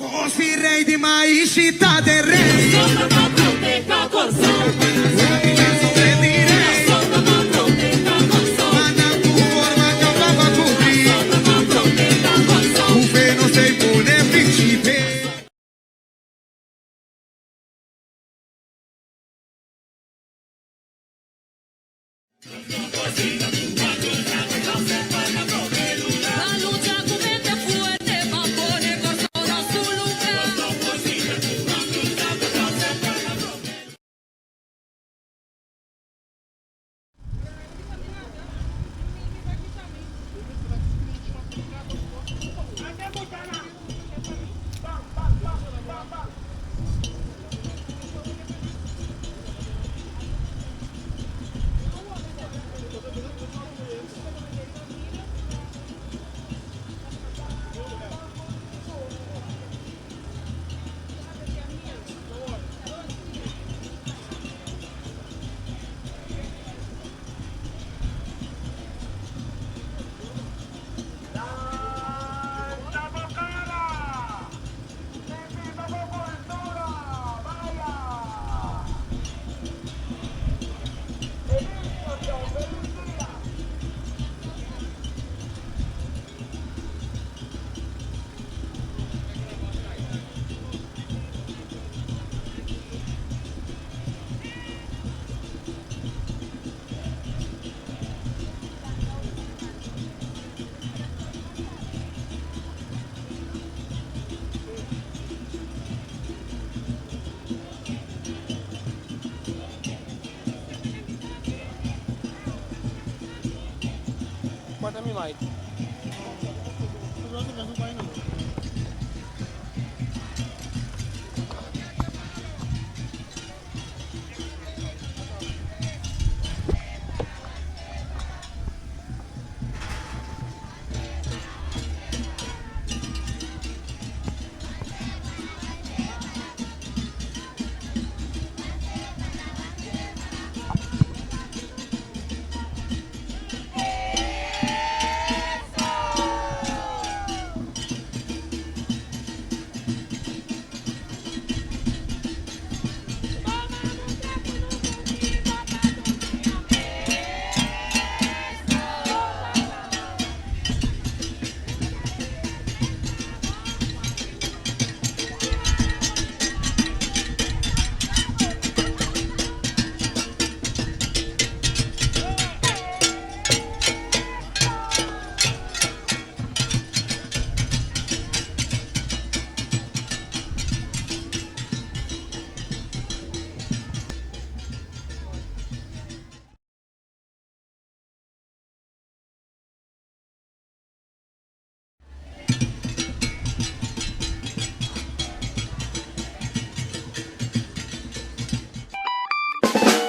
Così rei di mai città del re. Sono pronte con Guardami mai.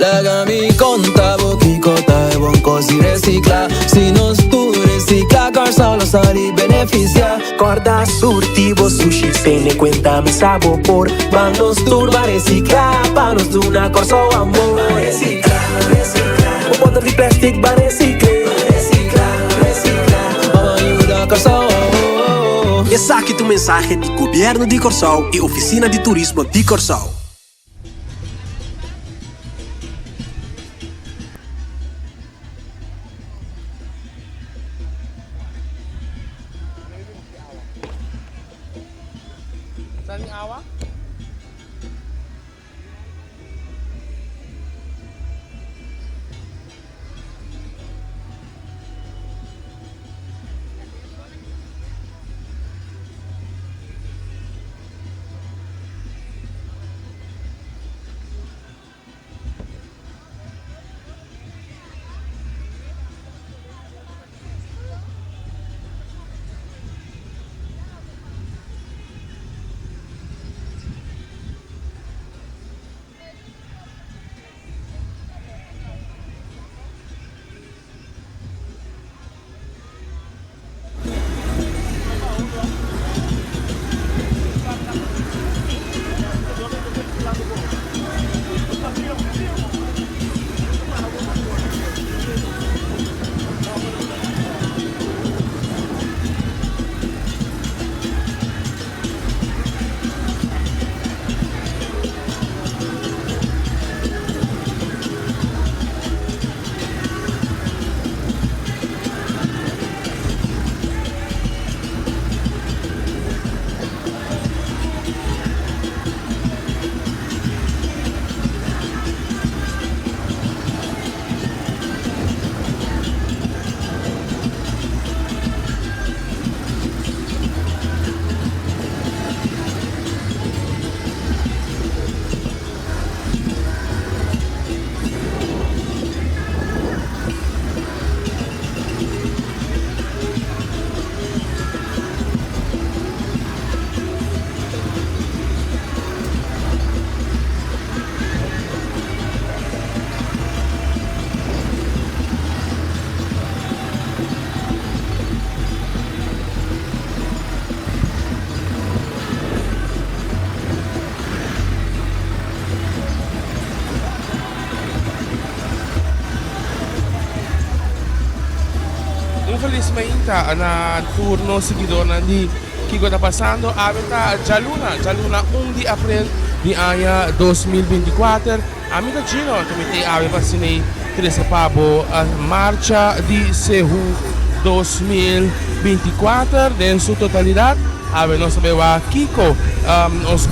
Legami contavo chi conta buon così recicla. Se non tu recicla, corsa lo sali beneficia. Corda surtivo sushi, se ne cuenta mi sabor. Manos turba recicla, panos de una corsa o amor. Recicla, recicla. Un bottle di plastic va recicla. Recicla, recicla. Vamos ayuda corsa o. E sa aqui tu mensagem de Governo de Corsol e Oficina de Turismo de Corsol. Saling awa? Ita na turno seguidor na di Kiko tá passando aveta Jaluna 1 de abril di anno 2024 amica Gino também ave vacinei 13 pabo a marcha di Sehu 2024 em sua totalidade ave nós sabemos Kiko os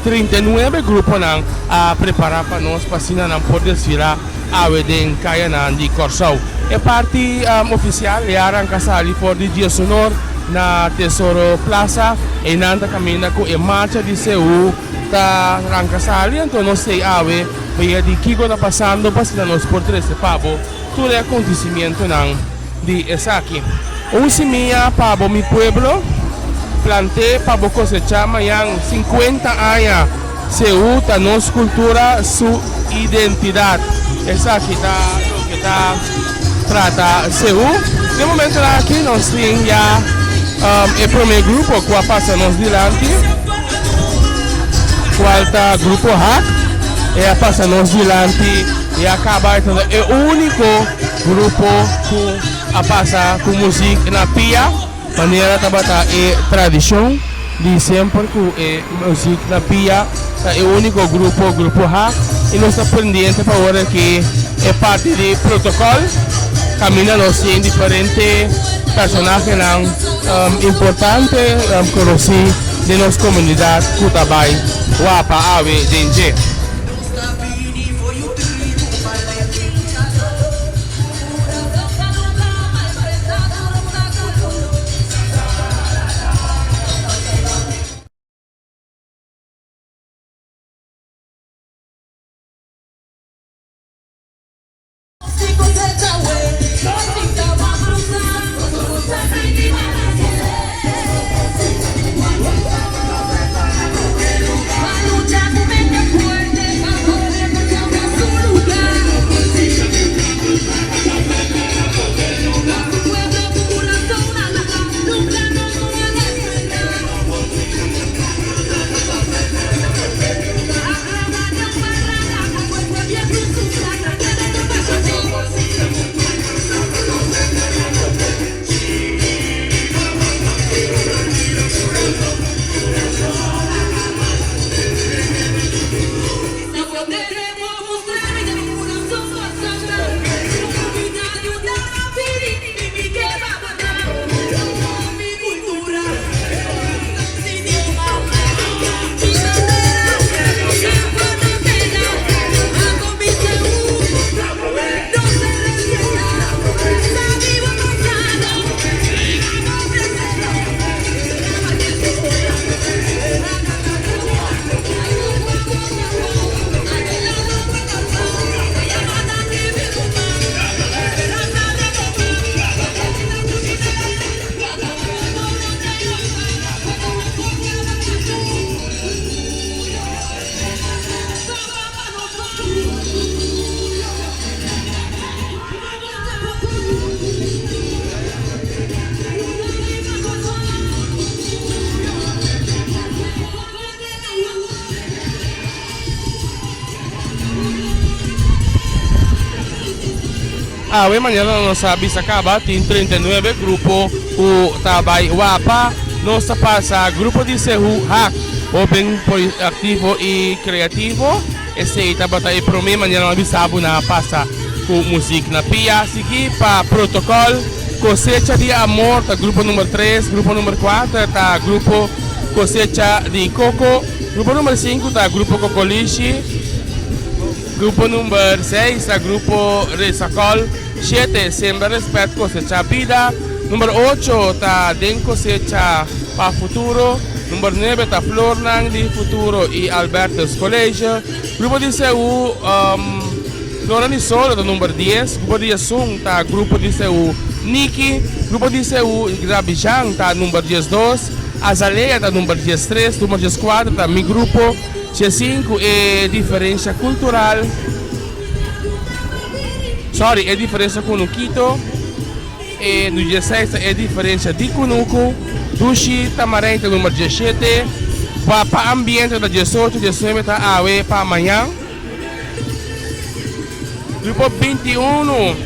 39 grupos não a preparar para nós vacinar não por desfilar ave den kaya na di Corsao e parte oficial e arranca sali for di dia sonor na Tesoro Plaza e nanda cammina com a marcha di Seul da arranca sali então nós sei ave veia di Kiko tá passando para nós por 13 pabo todo o acontecimento não di Esaki minha pabo mi pueblo planté pabo cosecha mayang 50 años Seul ta nos cultura su identidad esa kita lo que está trata Seul de momento aqui nós temos já o primeiro grupo que passa nos dilante quarta grupo hack e passa nos dilante e acaba então é o único grupo que passa com música na pia maneira tabata e tradição de sempre que é música na pia é o único grupo hack e nós estamos pendentes para agora que é parte do protocolo caminha nós em diferentes personagens importantes conhecidos de nossa comunidade Cutabai Wapa Ave Denje. Hoy mañana nos avisa acaba en 39 grupos o Tabay Wapa nos pasa grupo de Sehu Hack open activo e criativo esse tabata e para mim mañana avisado na passa com música na pia seguir para protocolo cosecha de amor tá grupo número 3 grupo número 4 tá grupo cosecha de coco grupo número 5 tá grupo cocolichi grupo número 6 tá grupo resacol 7 Siembra Respeto Cosecha Vida número 8 está Den Cosecha para Futuro número 9 está Flor Nang de Futuro e Alberto's College grupo de Seul Florani Solo número 10 grupo de Sung está grupo de Seul Niki grupo de Seul Grabijang está número 12 Azalea está número 13 número 14 está mi grupo 5 é Diferença Cultural é diferença com o Quito e no 16 é diferença de Cunuco Dushi Tamarenta número 17 para ambiente da 18 19 está Awe para amanhã grupo 21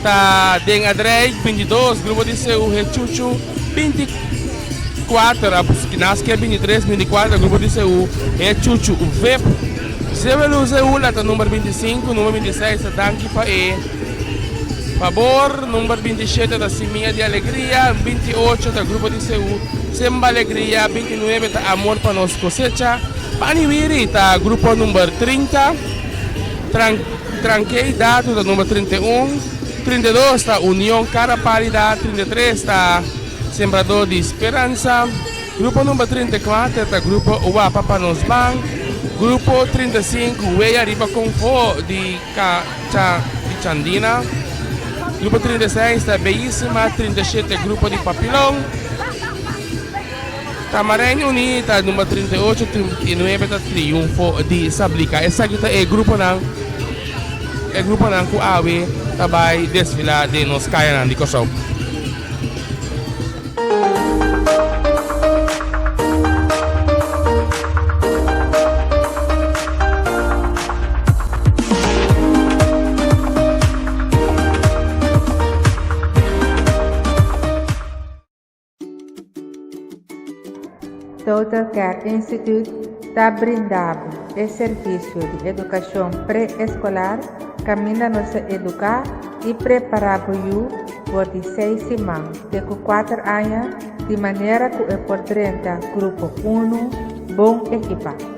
tá Deng Adrei 22, grupo de Seul, Rechuchu 24, Apuskinaskia 23, 24, grupo de Seul, Rechuchu VEP, Sevelu Seul, tá número 25, número 26, tá Danki Pae, Favor, número 27 da Siminha de Alegria, 28 da Grupo de Seul, Semba Alegria, 29 da Amor para Nos Cosecha, Paniwiri da Grupo número 30, Tranquei Dado da número 31, 32 da União Carapalida, 33 da Sembrador de Esperança, Grupo número 34 da Grupo Uapa para Nos Bang, Grupo 35 Weia Riba Confo de Chandina, Grupo 36 da Belíssima, 37 Grupo de Papilão, Tamarém Unida, número 38, 39 da Triunfo de Sablica. Essa aqui é o grupo ng Kuawe, tabay desfila de nos kaya ng Dikosob. Total Care Institute está brindando o serviço de educação pré-escolar, caminha nos educar e preparar para o por 6 semanas, de 4 anos, de maneira que é por 30, grupo 1, bom equipado.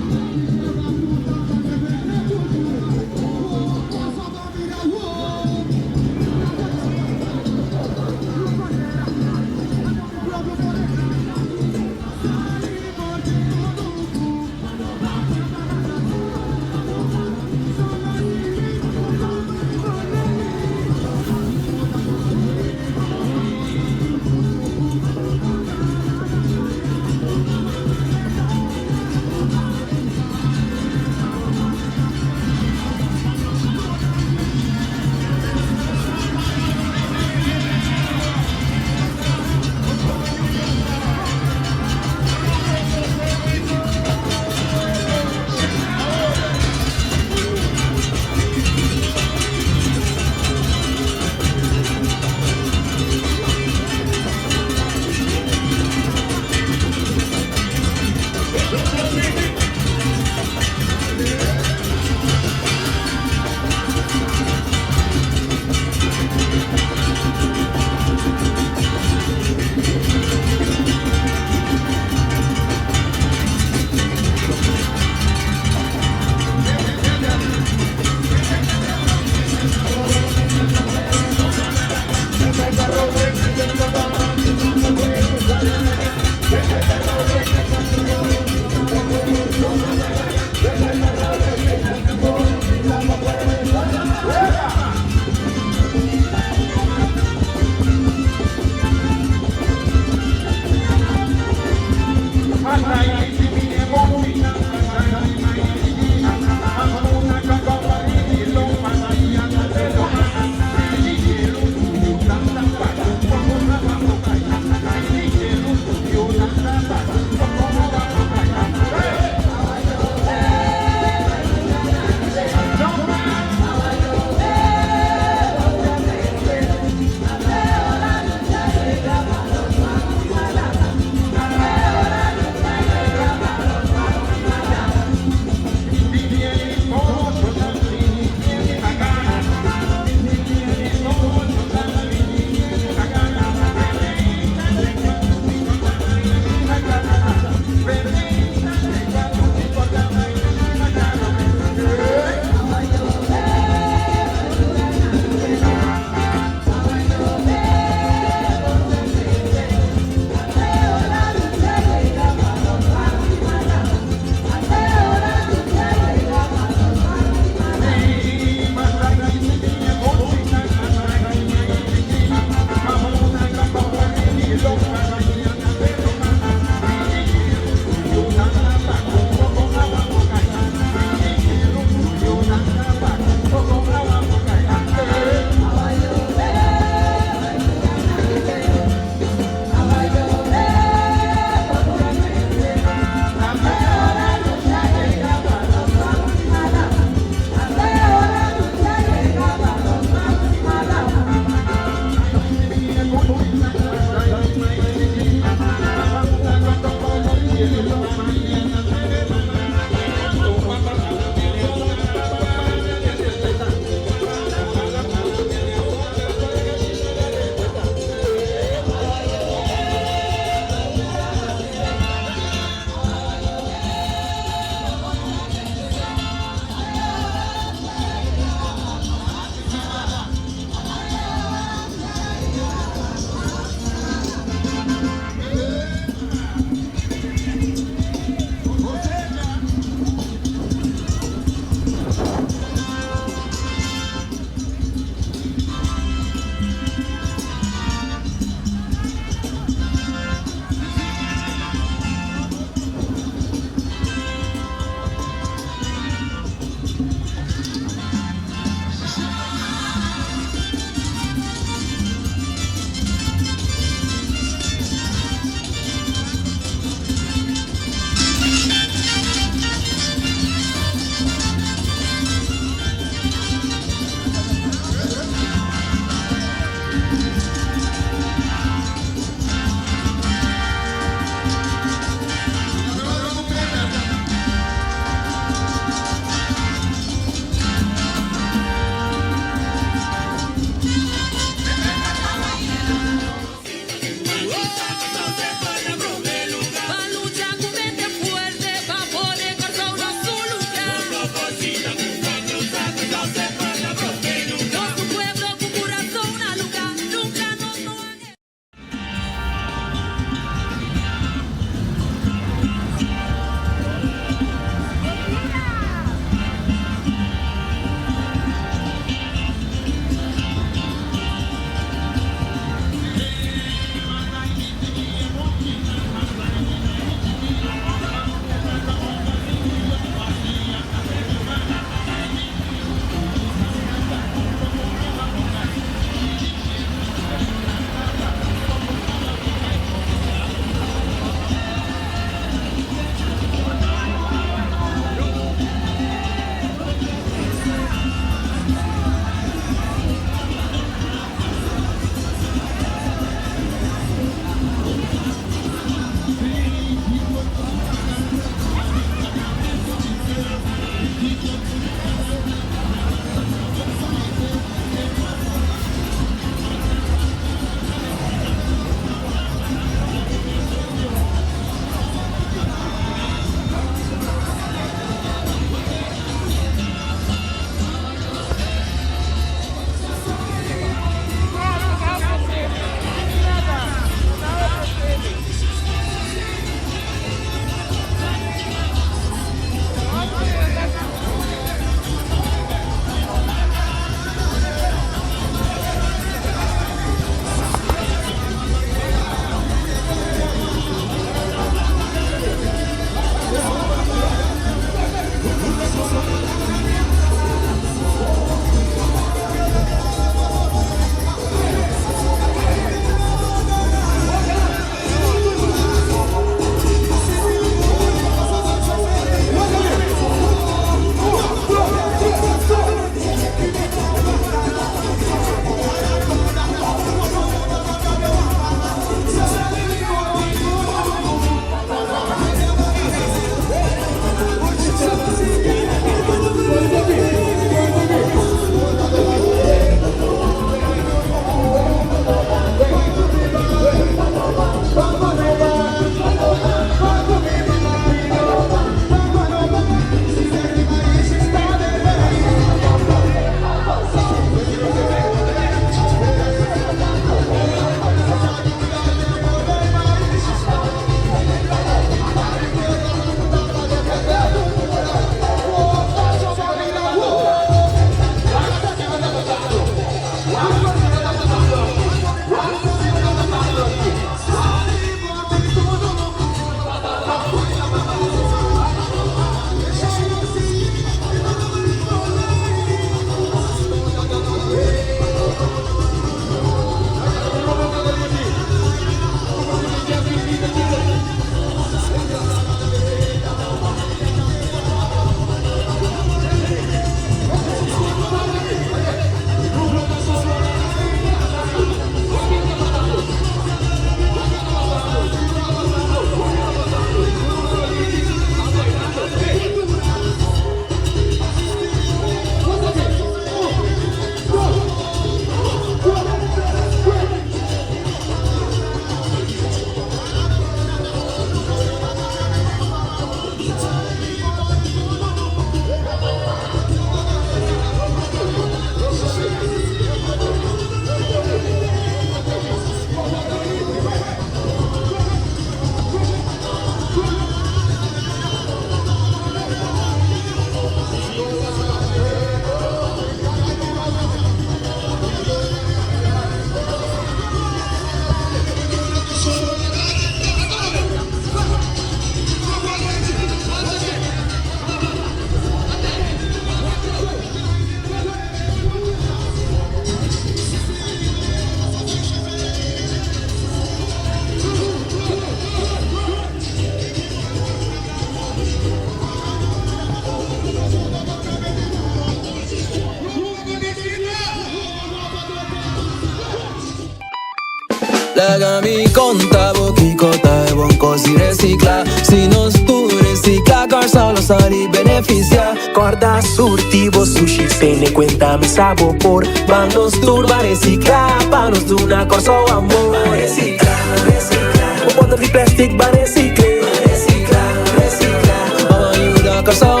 Legami contavo che cosa è buon così recicla. Se non tu recicla, corso lo sai beneficia. Corda surtivo sushi, pene cuenta mi sabor. Vamos turba reciclar, panos de una corso amor. Recicla, recicla. Un bottle de plastic va reciclar. Recicla, recicla. Vamos ayuda corso.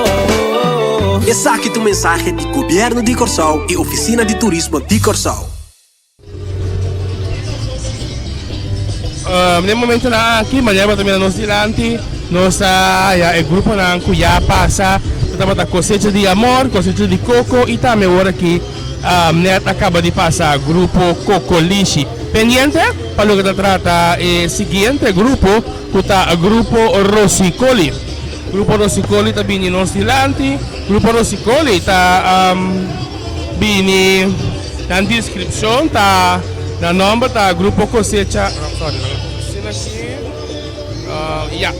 Essa aqui tu mensagem de Governo de Corsol e Oficina de Turismo de Corsol. Nel momento na aqui, manhã também nós dilanti, nossa o grupo na Cuiá passa, estamos a cosecha de amor, cosecha de coco e também agora que net acaba de passar grupo Coco Lixi. Pendiente, para o que trata o seguinte grupo, que tá grupo Rosicoli. Grupo Rosicoli está bem nós dilanti, grupo Rosicoli está bem na descrição, tá na nome tá grupo cosecha. Sorry,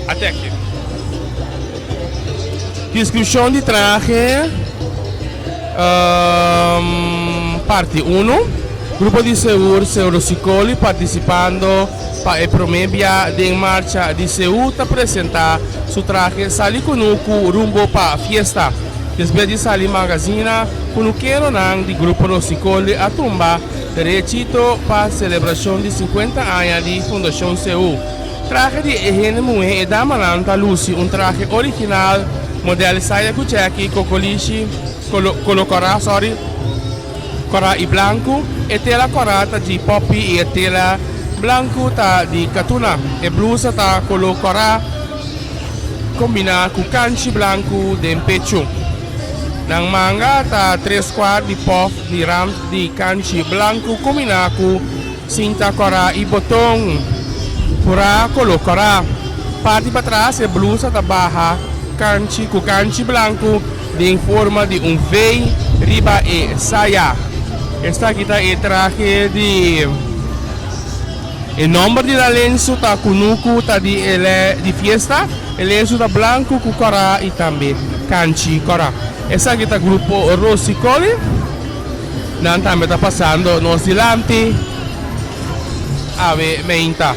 até aqui. Descrição de traje, parte 1. Grupo de Seul, Rosicoli, participando para a promédia de marcha de Seul, está apresentar seu traje sali conuco rumbo para a fiesta. Después de salir magazina, conuquero nang de Grupo Rosicoli a tumba derechito para a celebração de 50 anos de Fundação Seul. Traje de higiene mulher e dama lanta Lucy, traje original, modelo saia cuceci, cocolici, cora e branco, e tela corata de poppy e tela branco ta di catuna, e blusa ta cora combinada com canchi branco de pecho. Nang manga ta 3/4 di puff di ram di canchi branco combinado com cinta cora e botão. Pura cora. Parte para trás é blusa da barra canchi com canchi branco em forma de V, riba e saia. Esta aqui tá o traje de o nome de lenço tá cunuco tá de fiesta, o lenço tá branco com cora e também canchi cora. Essa aqui tá grupo Rosicoli. Não também tá passando nos dilanti. Ave meinta.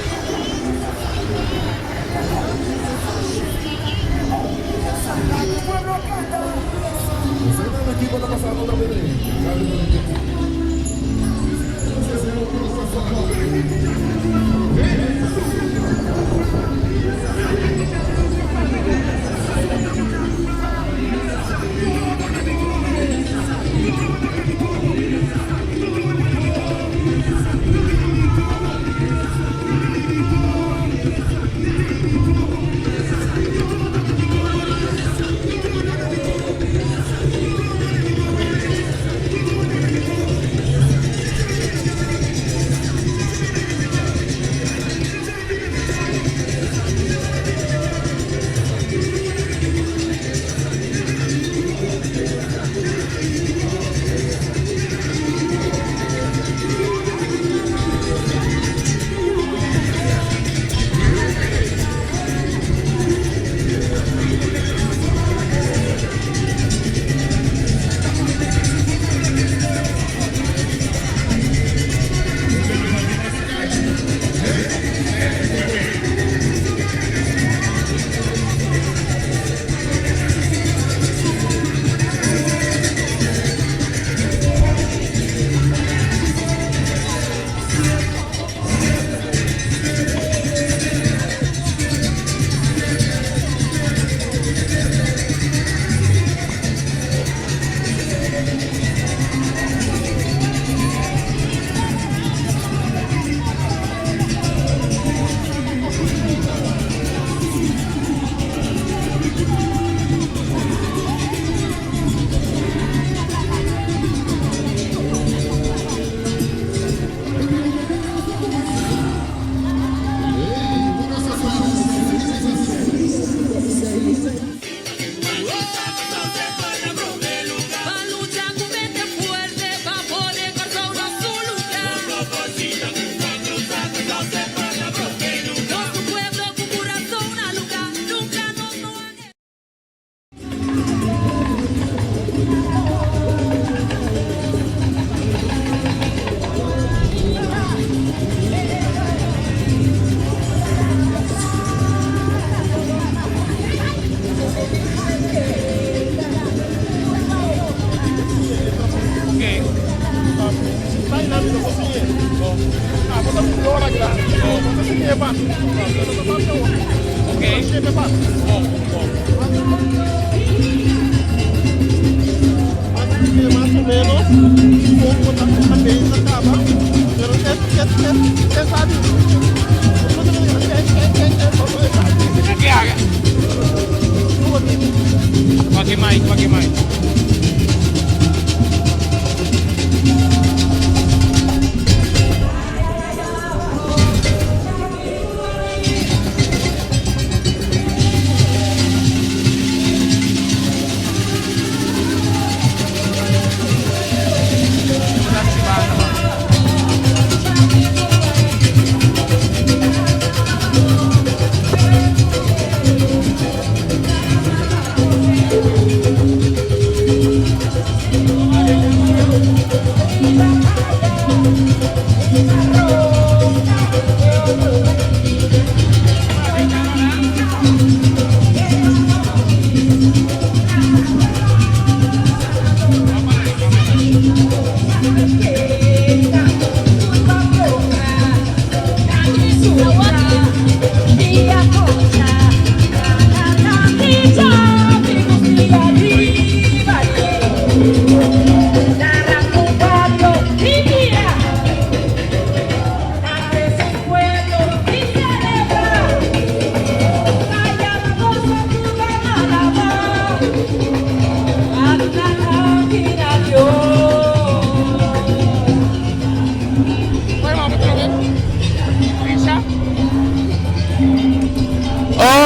Pakai mic.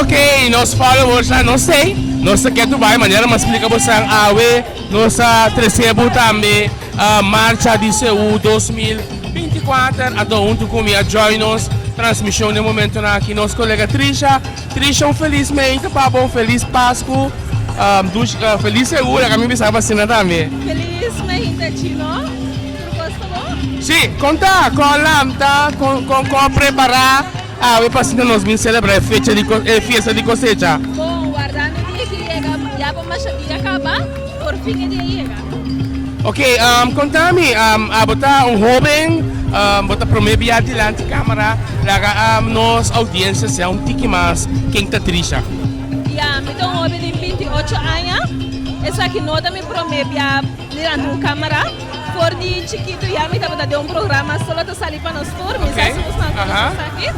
Ok, nos followers já não sei que tu vai, maneira mas explica você a AWE, nossa terceira também a marcha de Seul 2024, a junto comigo join nos transmissão de momento aqui nosso colega Trisha, felizmente, papo, feliz Páscoa, feliz Seul, a mim bisa vacina também. Felizmente, Chino. Gostou? Sim, conta com lamta, com preparar a vacina nos vem celebrar a festa de cosecha. Bom, guardando o dia que chega, já vamos acabar, por fim o dia chega. Ok, contame, a botar jovem, botar prometer adiante câmera, laga nos audiência se um tique mais quem está triste. Já, então jovem de 28 anos, essa aqui nota me promete diante de câmera, por de chiquito já me estava dando programa só para sair para nós turmas, aqui.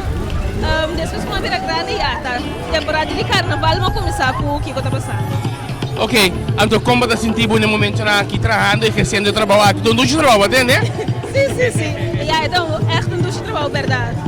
Depois com a vida grande já tá. Temporada de carnaval vamos começar com o que está passando. Ok, então como está sentindo no momento aqui trabalhando e fazendo trabalho aqui, então você trabalha, entende? Sim. Já, então é um trabalho verdade.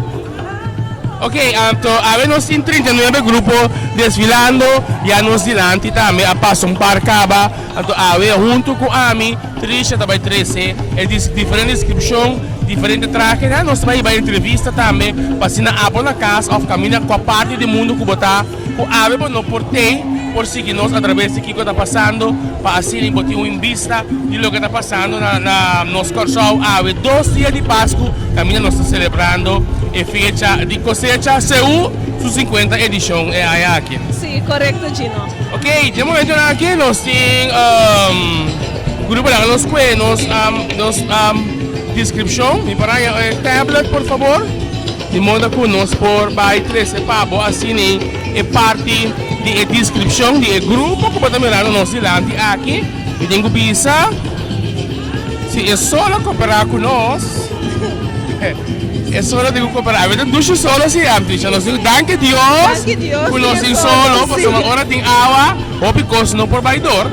Ok, então a nós em 39 grupos desfilando e a nós delante também a passo um par caba, então a junto com a mim, Trisha também 13, é diferente descrição, diferente traje, né? Nós vai entrevista também, passando a na casa, ou caminhar com a parte do mundo que botar, com a ave no portei, por seguir nós através de que está passando, para assim botar em vista de lo que está passando na nosso corso, ave 2 dias de Páscoa, caminha nós está celebrando a fecha de cosecha Seul, sua 50 edição é aqui. Sim, correto, Gino. Ok, de momento aqui nós temos grupo lá nos descrição, me para tablet por favor, de modo que nós por by 13 pabo assim é parte de descrição de grupo que pode mirar nós delante aqui, e tenho visa se é só cooperar com nós. É só de cooperar, eu não sou solo se antes, nós digo danke Deus, por nós em solo, porque uma hora tem água, ou porque não por baidor.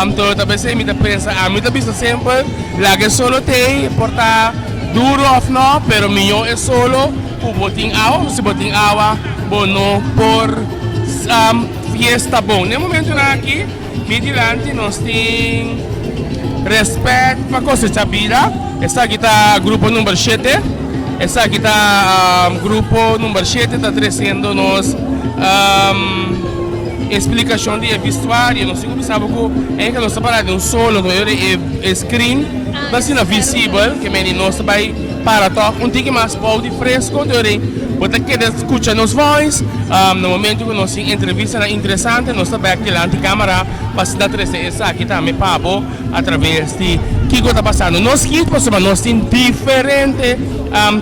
Então talvez me pensa, a mim também sempre, lá que solo tem, porta duro ou não, pero melhor é solo, por botar água, se botar água, bom não por fiesta bom. No momento aqui, mediante nós tem respeito para coisa vida. Essa aqui está grupo número 7. Essa aqui está grupo número 7, está trazendo nos explicação de vestuário. Não sei como sabe que é que nós estamos falando de solo, é screen, mas não visível, que nós vai para tocar um tique mais bom de fresco, Você quer escutar nos voz, no momento que nós entrevista interessante, nós também aqui lá na câmera, para se dar essa aqui também Pablo, através de Kiko está passando. Nós aqui, nós temos diferente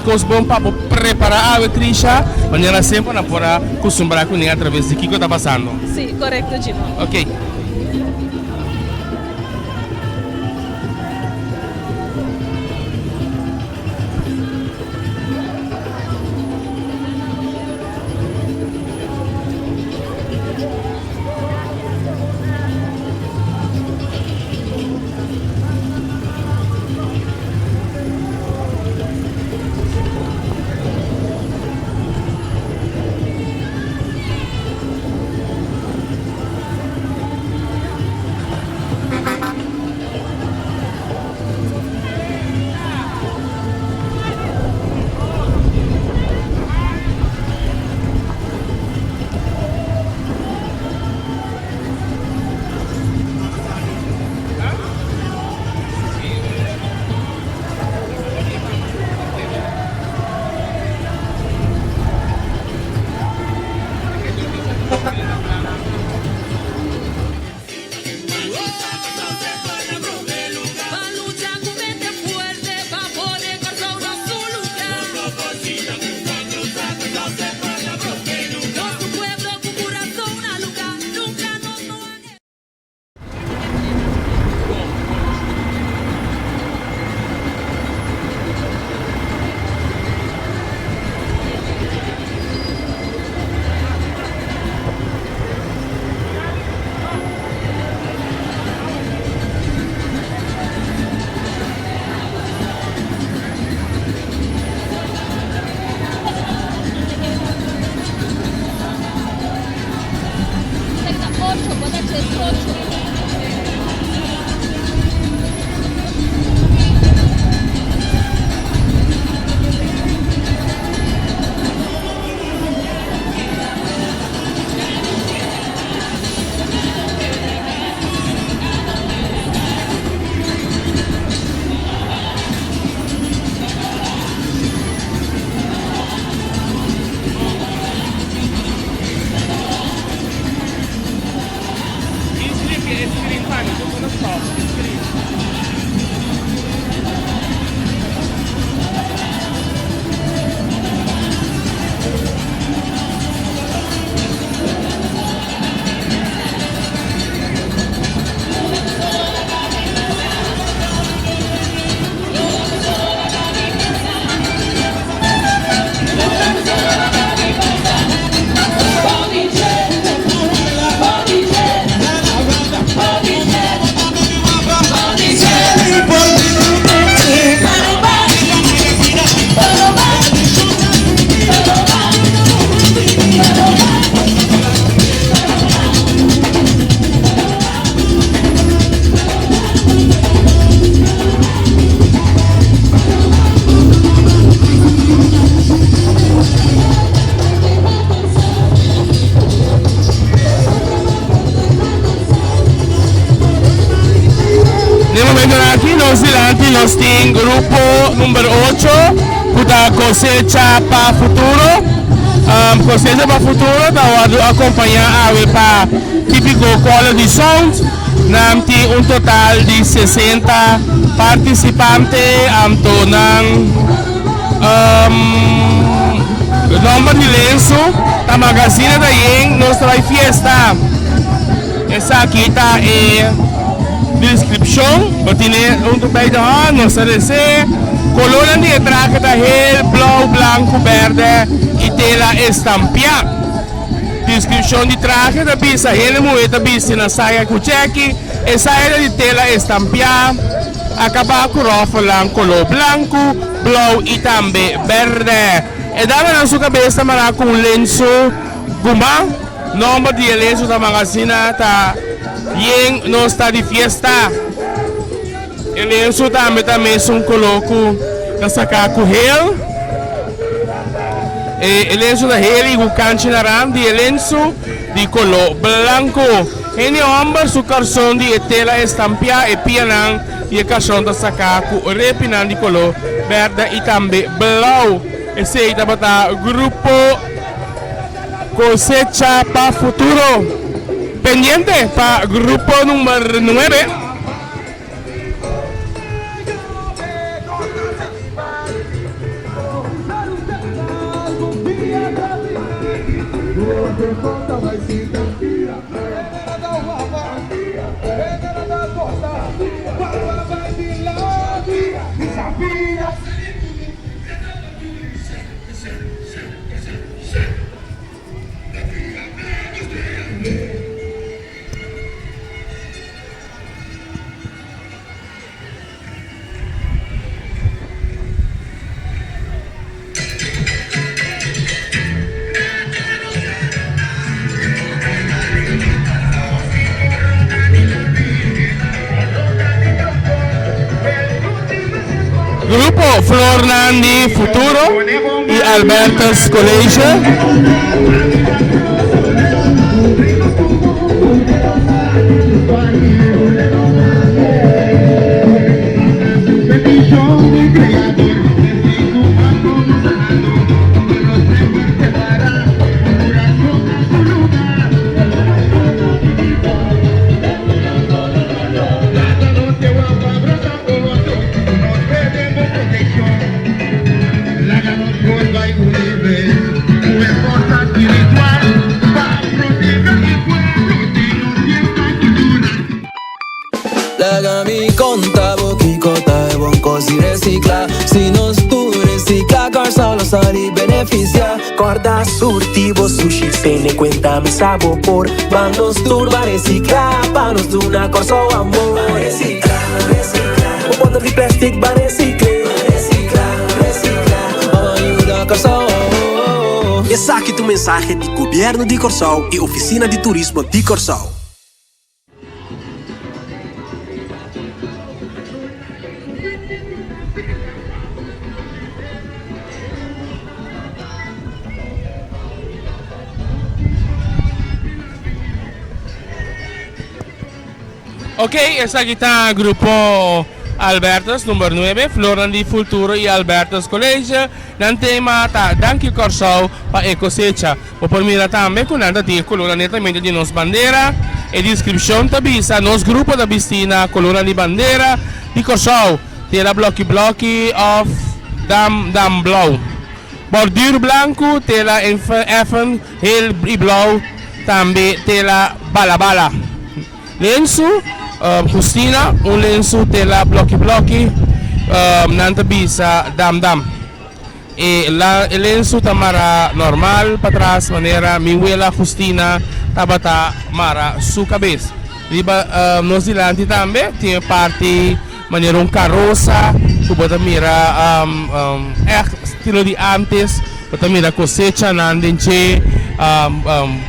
coisas bom para preparar a Trisha, maneira sempre na para acostumar com ele através de Kiko está passando. Sim, correto, Gino. Ok. Nós temos grupo número 8, da cosecha para futuro. Cosecha para futuro, da acompanhar para típico quality sound. Nós temos total de 60 participantes, número de lenço, da magazine da Yen, nossa fiesta. Essa aqui está descrição, botine bij de hand, nossa DC, color de traje da heel, blauw, blanco, verde e tela estampia. Descrição de traje da bisa, hele moeda bisa na saia kucheki, e saia de tela estampia, acaba com rofa color blanco, blauw e também verde. E dava na sua cabeça mara com lenço guma, número de lenço da magazine tá Yen não está de fiesta. Ele lenço também são coloco na sacaco heel. E lenço da heel o canchinaram de lenço de color blanco. Ele homem su carson de tela estampia e pianang e carson da sacaco repinan de color verde e também blau. Ese tabata grupo Cosecha para Futuro. Pendiente para grupo número 9. Grupo Flornandi Futuro y Alberto's College. Lagami conta boquicota e buon così recicla. Se non tu recicla, car solo sali beneficia. Corda surtivo sushi, tiene cuenta mi sabor. Vamos turba reciclar, panos de una cosa amor. Reciclar, reciclar. Un botón de plástico va reciclar. Reciclar, reciclar. Vamos ayuda car solo. Esse aqui é o mensagem do Governo de Corsol e Oficina de Turismo de Corsol. Ok, esta aquí está el grupo Alberto's número 9, Flornandi Futuro y Alberto's College. Nel tema ta Danki Corsau pa e cosecha. O por mira también con nada di colora nettamente di nos bandera e description tabisa nos grupo da bistina colora di bandera di Corsau. Tela blocchi of dam blau. Bordure blanco tela effen heel blau también tela bala. Lenço Justina, un lenço tela blocchi nanta bisa dam. El lenço tamara normal para atrás manera miwela Justina tabata mara su cabeza. Riba nos dilanti también tiene parte manera un carroza, tu bota mira estilo de antes, bota mira cosecha nandenche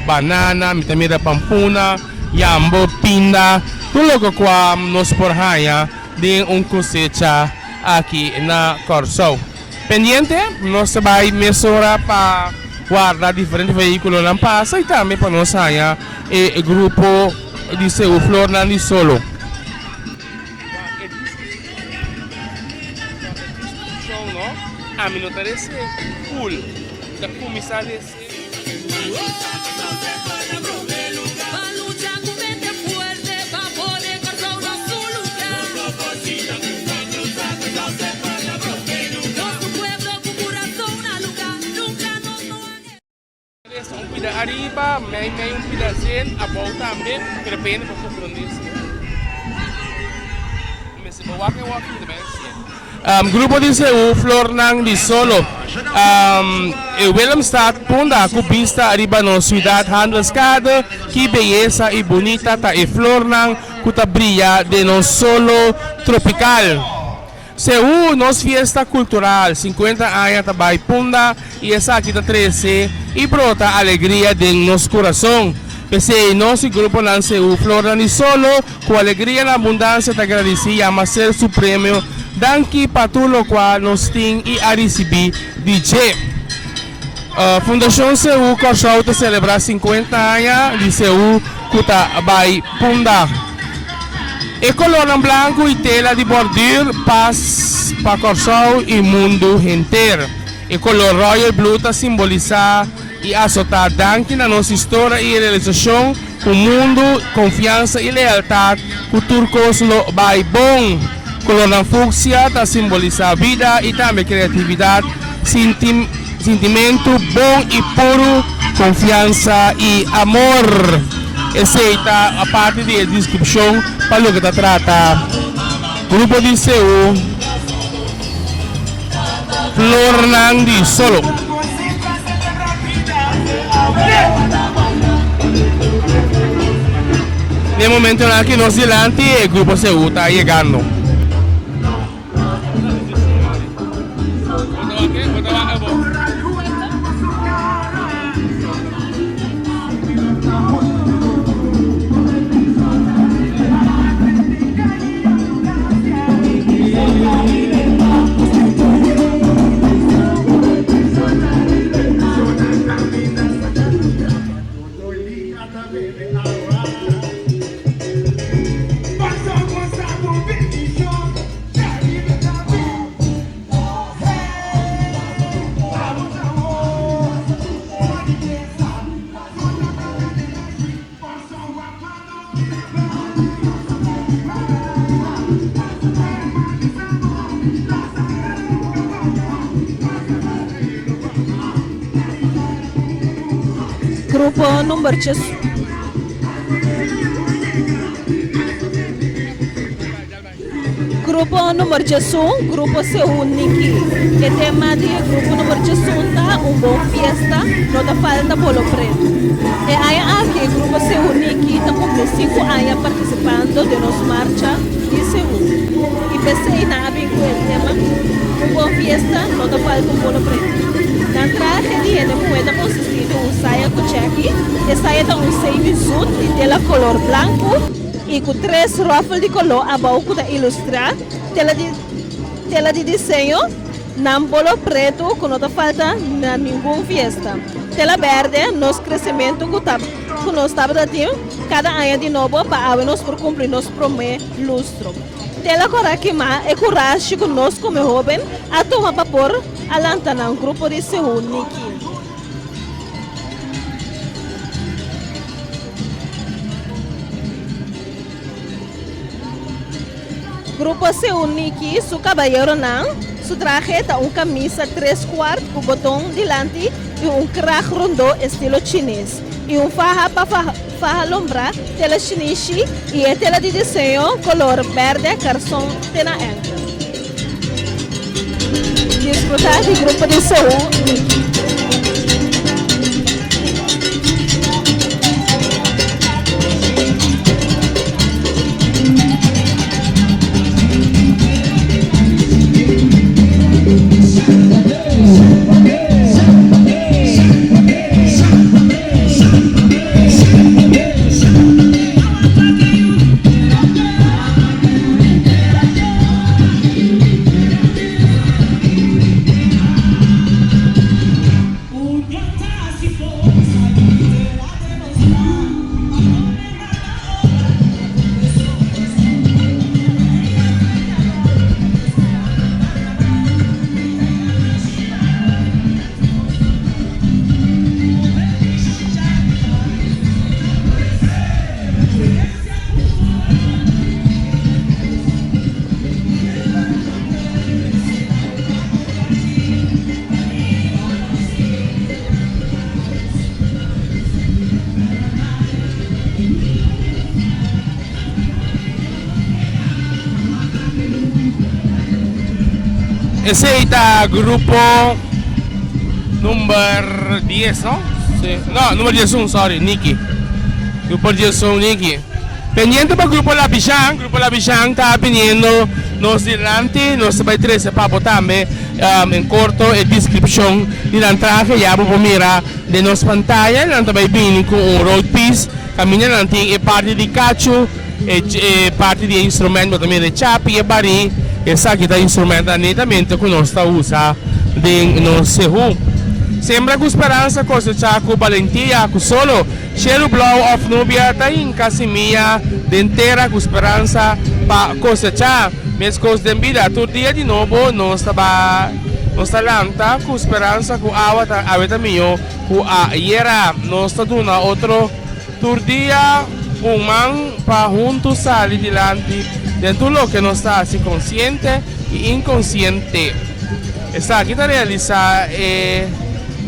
banana, mira pampuna, yambo, pinda, tudo lo que nos porhaya de un cosecha aquí na Corsol. Pendiente, nos va a mesura para guardar diferentes vehículos na passa e também para nós haya el grupo de seu Flornandi solo. A mí no parece cool, da comissária arriba, may un pedacinho, abaixo também, que depende do que grupo de seu Flornandi solo. Willemstad punda com vista arriba na cidade Handelskade, que beleza e bonita tá e Flornang que tá brilha de no solo tropical. Seu nos fiesta cultural, 50 anos também punda e essa aqui tá 13 e brota alegria de nos coração. Pese nosso grupo nasceu Flornandi solo, com alegria na abundância te agradecia a ser su prêmio, danke para tudo qual nos tem e a receber DJ. Fundação Seu Corsol te celebra 50 anos de Seu Kuta Bai Punda. E color branco e tela de bordure paz para Corsol e mundo inteiro. E color royal blue ta simboliza e assotar danke na nossa história e realização, o mundo, confiança e lealdade, o turcos lo vai bom. Color na fúcsia ta simboliza vida e também criatividade, sentimento bom e puro, confiança e amor. Essa é a parte da descrição para o que está trata. Grupo de Seul, Flor Nandi Solo. No momento en el que nos delante, el Grupo Seul está llegando. Grupo number 2. Grupo number 2, Grupo Seul Niki. O tema do grupo number 2 tá boa fiesta, não tá falta polo preto. E aí aqui Grupo Seul Niki tá com 5 anos participando de nossa marcha de Seul. E pensei na bem com o tema, boa fiesta, não tá falta polo preto. Na traje de moeda consiste em saia com cheque, e saia tem save suit de tela color branco e com 3 ruffles de color abaixo para ilustrar tela de desenho, não bolo preto que não falta na nenhuma fiesta. Tela verde, nosso crescimento que nós estamos dando cada ano de novo para nós por cumprir nosso primeiro lustro. Tela coraquima é coragem que nós como jovem a tomar vapor alanta na grupo de Seul Niki. Grupo Seul Niki, su caballero não, su traje está camisa 3/4 com botão delante e crack rondo estilo chinês. E faja para faja lombra, tela chinese e a tela de desenho color verde carson tena entra. Desfrutar do grupo de Seul Niki. Ese es el grupo número 10, ¿no? Sí. No, número 10, sorry, Niki. Grupo 10, Niki. Pendiente para el grupo La Bichang está viniendo nos delante, nos va a traer papo también en corto la descripción de la entrada ya por mira de nos pantalla, la entrada viene con un road piece, camina la parte de cacho, parte de instrumento también de chapi e bari. Essa aqui está instrumento netamente que nós está usa de no Seul. Sembra com esperança, cosechar com valentia, com solo. Cheiro blau of nubia está em casimia, de inteira com esperança para cosechar. Mas coisas de vida, todo dia de novo nós estava Nos talanta com esperança com a vida mio com a iera nos duna outro turdia man para juntos salir adelante de tudo lo que nos está así consciente e inconsciente. Está aqui para realizar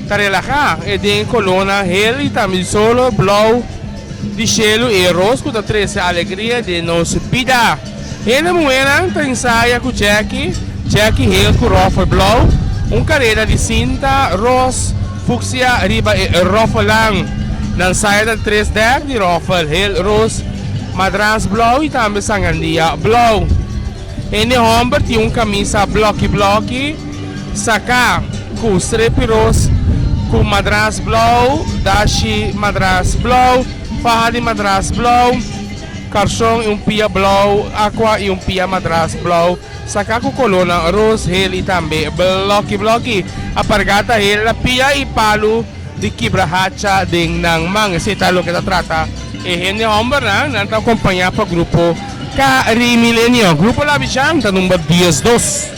para relajar de coluna ele também solo blow de cielo e rosco da trece alegria de nos vida. Ele muera ensaia com Jackie heel com rofa blow, carreira de cinta ros fucsia riba e rofa lang. Nan saia da 3 deck de rofa heel ros madras blow e também sangandia blow. Ele homem tinha camisa blocky saca com strepiros com madras blow, dashi madras blow, faja de madras blow, calção e pia blow, aqua e pia madras blow, saca com coluna rose heel e também blocky, apargata heel la pia e palo de quebra-hacha ding nang mang, esse talo que ta trata. E gente homem não tá acompanhar para grupo Carimilenio, grupo La Bichang, tá número 12.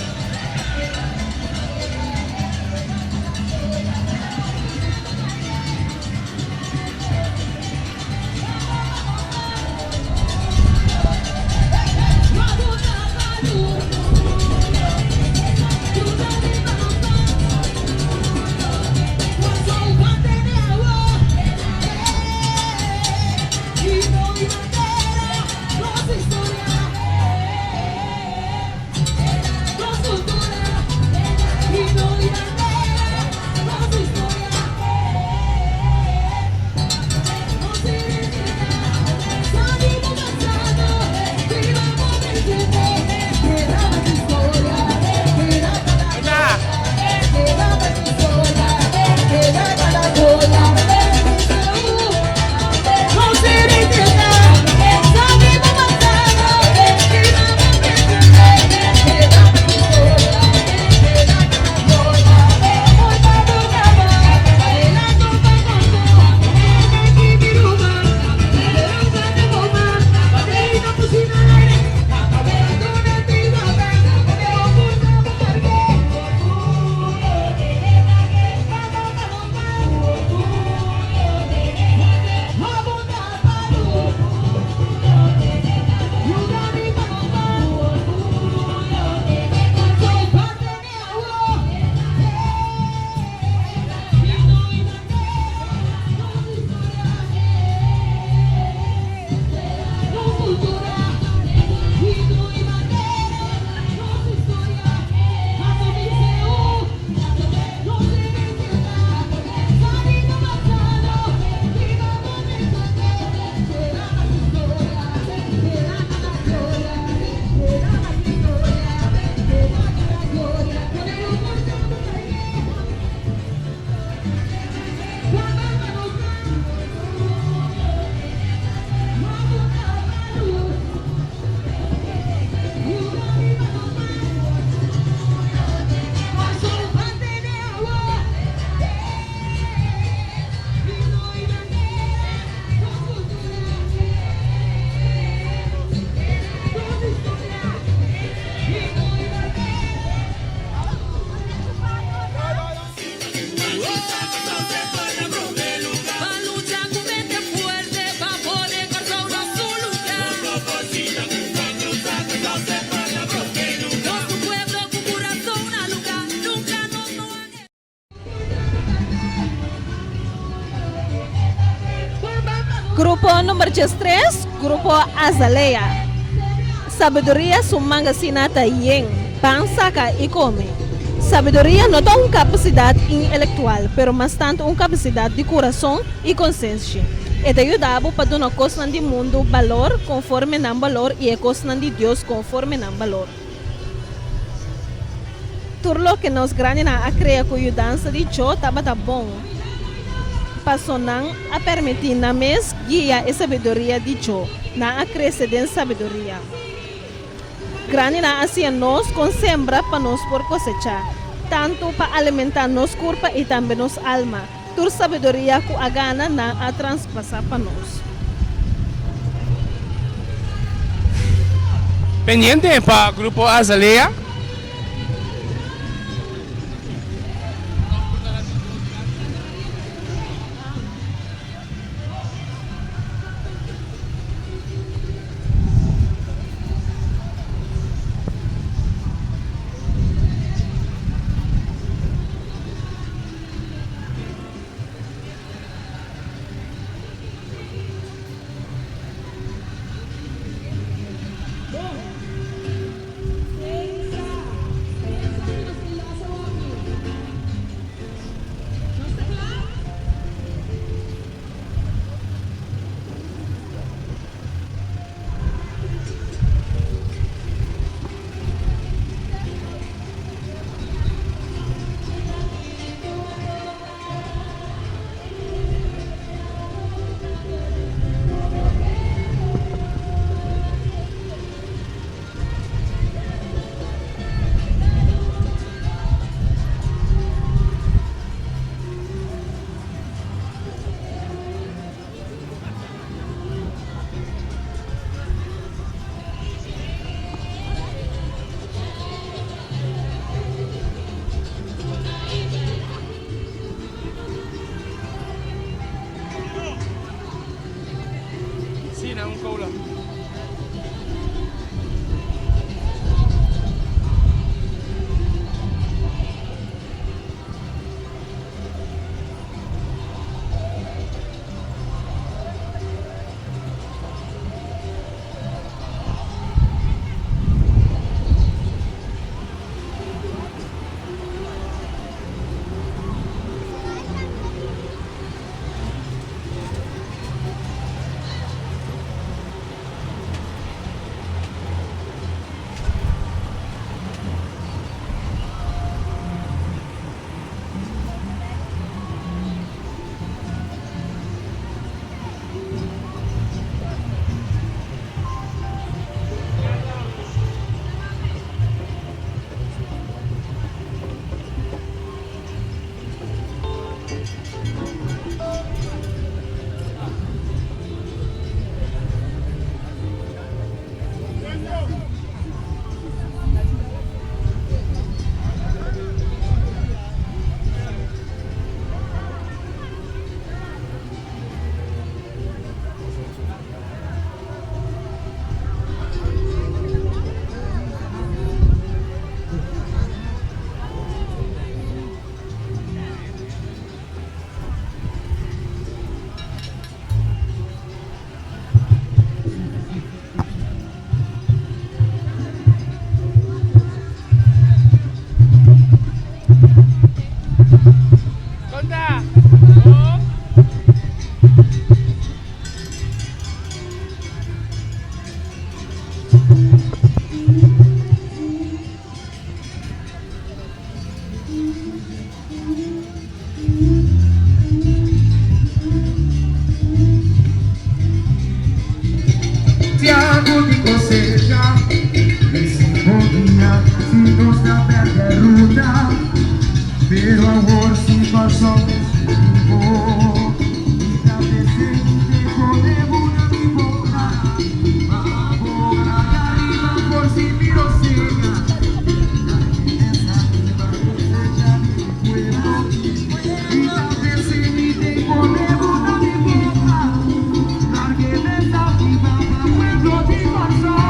Grupo número 3, Grupo Azalea. Sabedoria sumanga sinata yen, pansaka e come. Sabedoria não tem uma capacidade intelectual, pero mas tanto uma capacidade de coração e consciência. E te ajudava para dar coisa do mundo valor conforme não valor e a coisa de Deus conforme não valor. Tudo que nos grande a criar com a ajudança de Deus estava bom. Passonan a permitir na mes guia e sabedoria de Deus, na a crescer em sabedoria. Grande na assim nós com sembra para nós por cosechar, tanto para alimentar nos corpo e também nos alma. Tur sabedoria com a gana na a transpassar para nós. Pendiente para Grupo Azalea. perder ruta, pero amor sin corazón vivo. Y a veces te ponemos una mi boca, ahora arriba por si miro cega. Esa viva cosecha mi pueblo. Y a veces te ponemos una mi boca, porque de esa viva pueblo de corazón.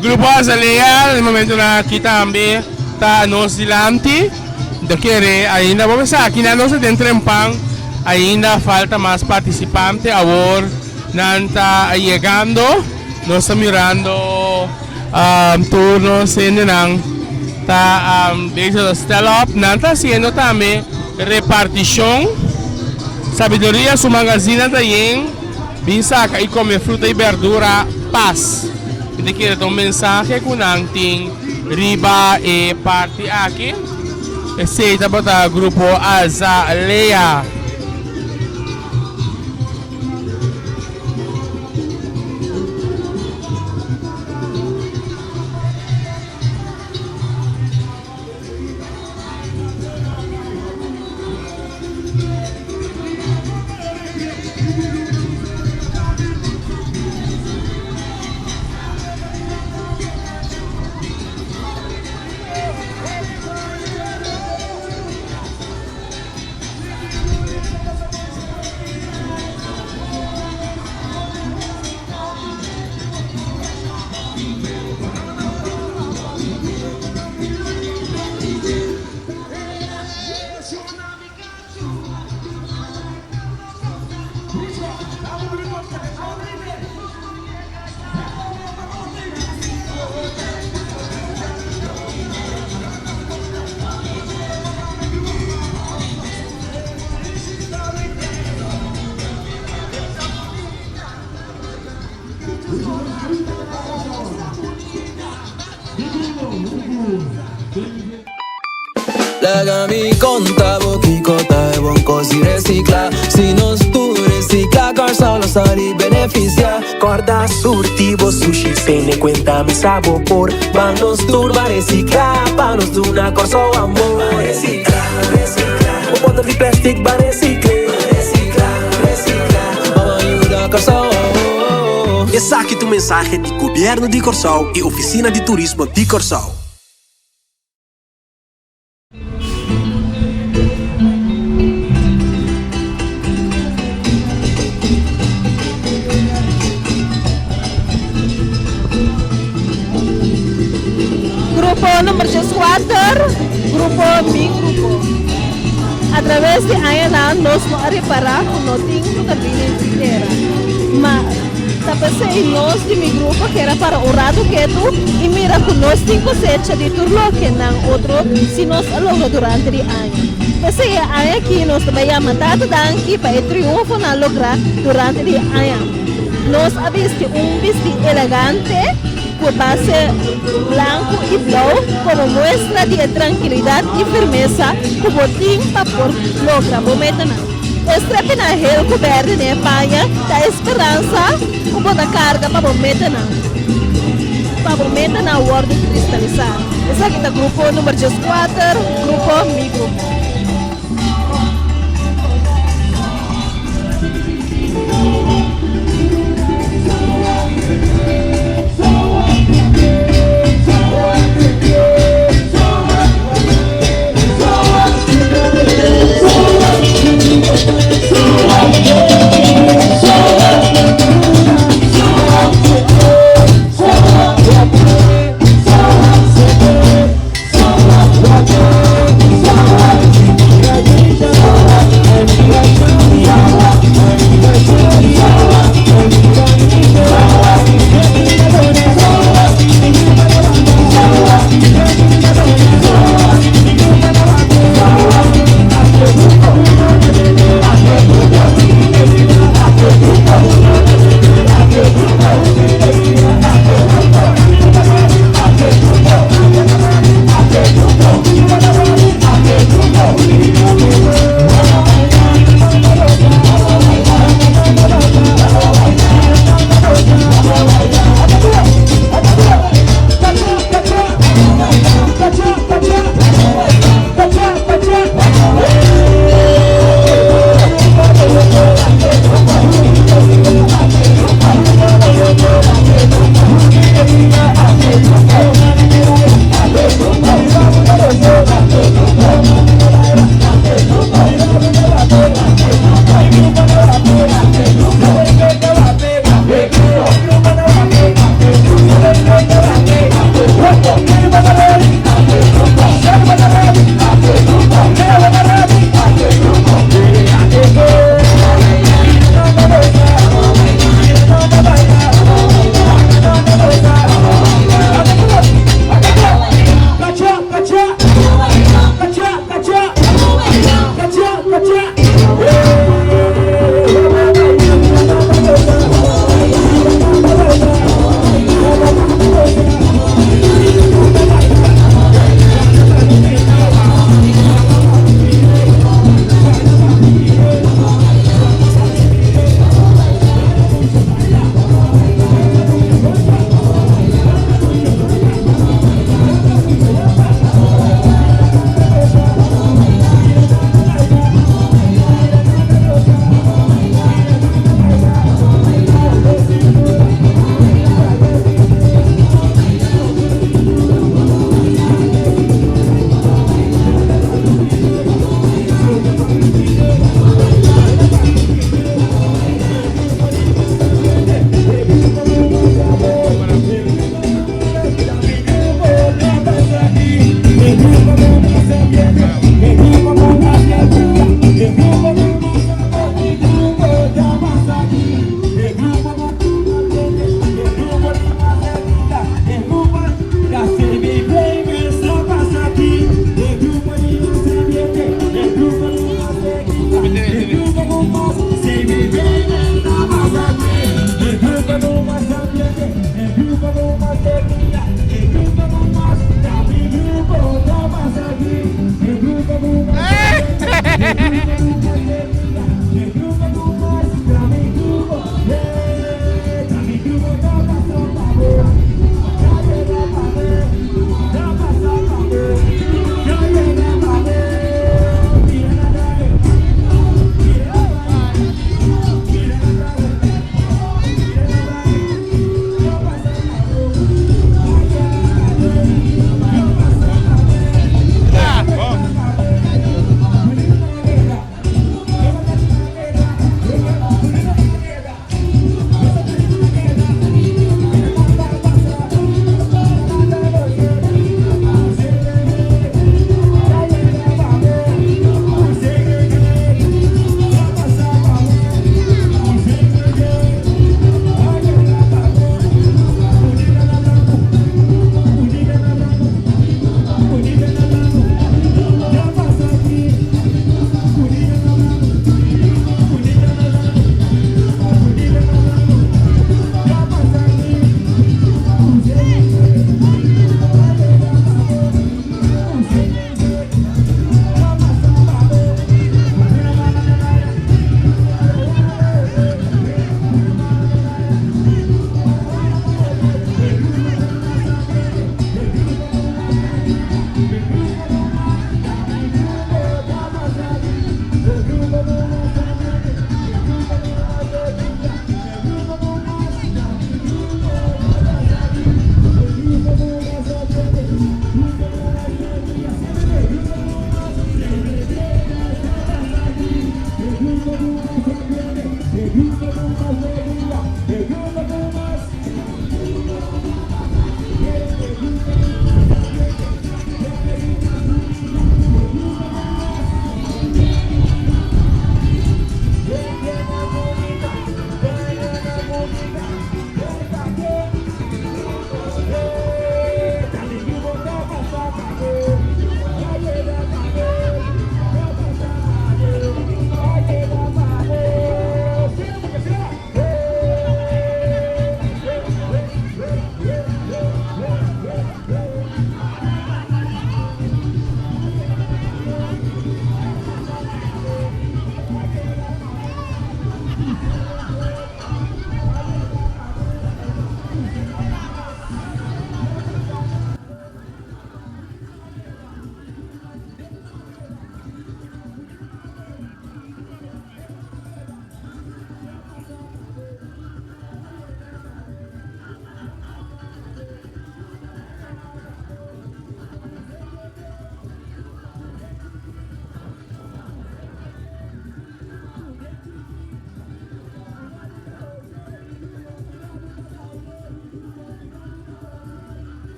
Grupo Azalea, nel momento na kita ambi ta nos dilanti, de querer ainda vamos aqui na nossa dentrempang ainda falta mais participante, agora não está chegando, nós estamos mirando turno sendo não tá desde o stella up, não está sendo também repartição, sabedoria su magazine também, bem saca e comer fruta e verdura paz. Hindi kira itong mensahe kung nangting riba e party aki. Kasi ito po ta grupo Azalea. Legami conta boquicota é bom così recicla. Se nós tu recicla, solo sali beneficia. Corda surtivo sushi, tiene cuenta mi sabor. Vamos turba reciclar, panos de una corso amor. Reciclar, reciclar. Un botón de plástico va reciclar. Reciclar, reciclar. Vamos ayudar corso. Esse aqui é o mensagem do Governo de Corsol e Oficina de Turismo de Corsol. Grupo número 4, grupo mi grupo. Através de Ayana, nós vamos reparar que não tem que cabine inteira. Mas, tapasei nós de mi grupo que era para o rato quieto e mira que nós tem cosecha de turno que não outro se nós logo durante o ano. Passei a ano que nós também a mandado daqui para o triunfo na lograr durante o ano. Nós aviste vestido elegante com base branco e blau como muestra de tranquilidade e firmeza que botim para por lograr momento. Estrepe na rede coberta de Espanha da esperança que bota carga para momento na ordem cristalizar. Esse aqui é o grupo número 4, grupo mi grupo.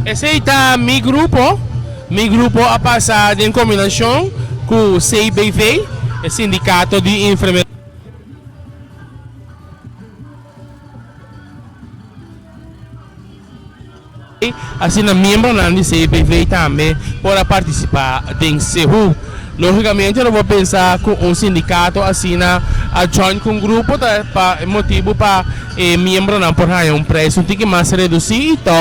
Esse está mi grupo a passar em combinação com o CBV, o Sindicato de Enfermeiros. Assim, membro do CBV também para participar em SEHU. Logicamente, eu vou pensar com um sindicato assim a join com um grupo para motivo para membro não por um preço um pouco mais reduzido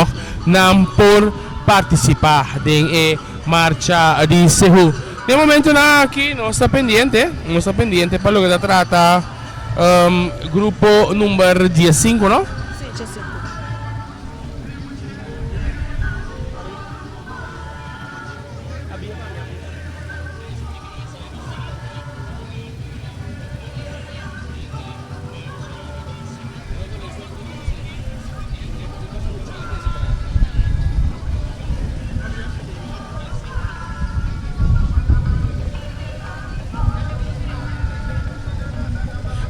não por participar em marcha de SEHU. De momento aqui não está pendente para o que trata grupo número 15, não? Sim, 15.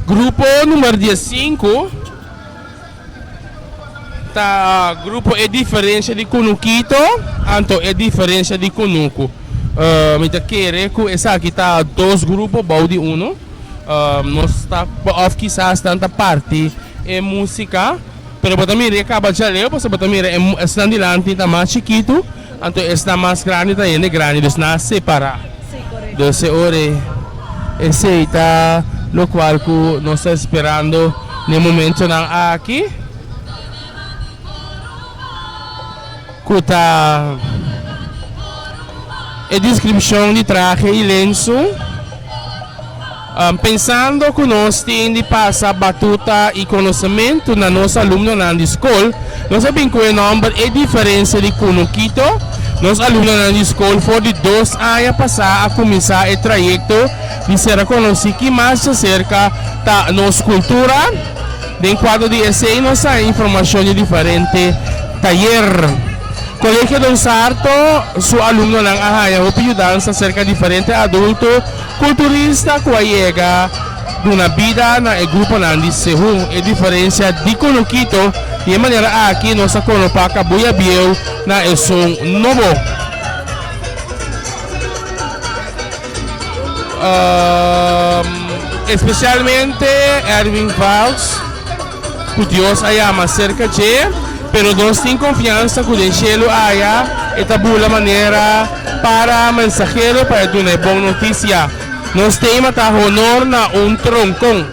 Grupo número 15 grupo é diferente de Kunukito, então é diferente de Kunuku. Me querer que essa aqui tá dois grupos, balde uno. Nós está off quizás tanta parte é música, pero também acaba de ler, porque também está delante tá mais chiquito, então está mais grande tá ele grande, então na separar. Sim, correto. 12 horas. Esse está lo cual que nós está esperando no momento aqui. Que tá a descrição de traje e lenço. Pensando que nós temos de passar batuta e conhecimento na nossa aluno na escola, nós sabemos que o nome é diferente de Kunukito. Nós alunos na escola foram de 2 anos passar a começar o trajeto de ser conhecido que mais se acerca da nossa cultura. De quadro de essa nossa informação de diferente taller. Colegio Don Sarto, su alumno ng ahaya upayudan sa cerca diferente adulto, culturista que llega de una vida na grupo nandi SEHU. A diferencia de Kunukito, de manera aqui nossa Konopaka Buyabiel na esong novo. Especialmente Erwin Valls, que Dios ama cerca de. Pero nós temos confiança que o cielo haya esta boa maneira para mensageiro para dar uma boa notícia. Nós temos a honor na troncão.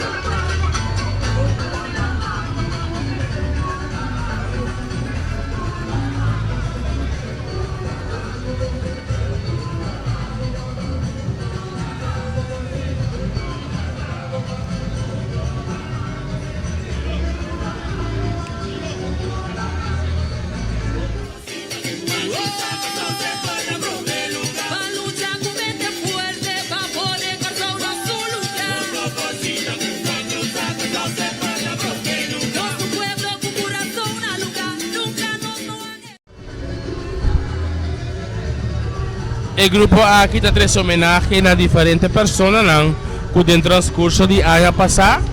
O grupo aqui está trazendo homenagem a diferentes pessoas que no transcurso de ano passado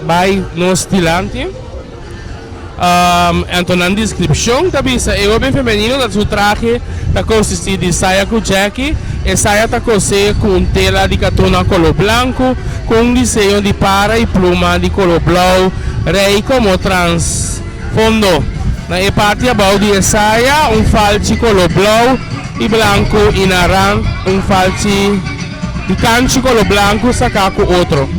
vai nos dilante. Então na descrição também é bem feminino da seu traje está consiste de saia com jacket e saia está cosida com tela de catona color branco com desenho de para e pluma de color blau rei como transfondo. Na parte abaixo de saia falci color blau e branco e naranja falci de cancho color branco saca com outro.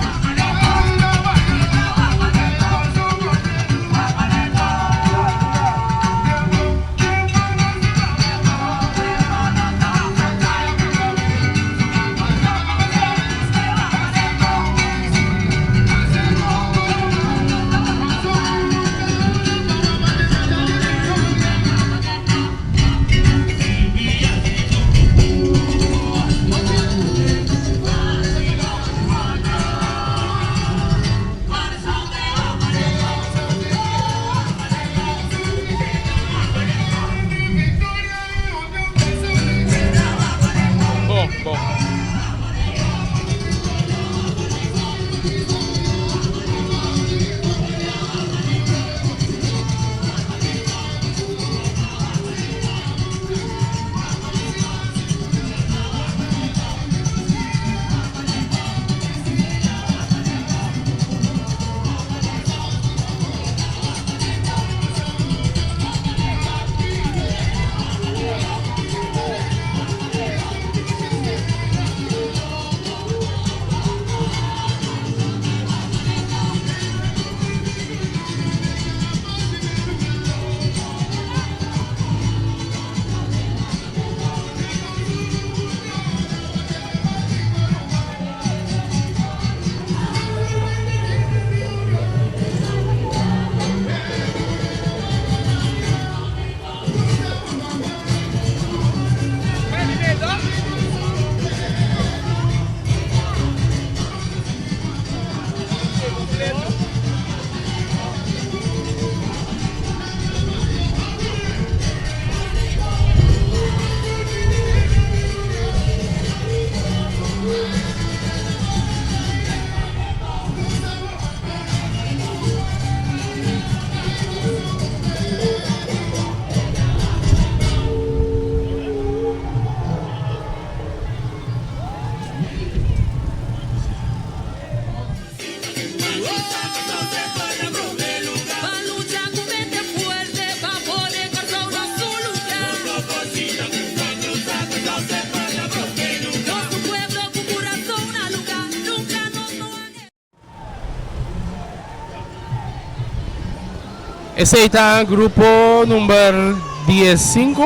Esse está grupo número 15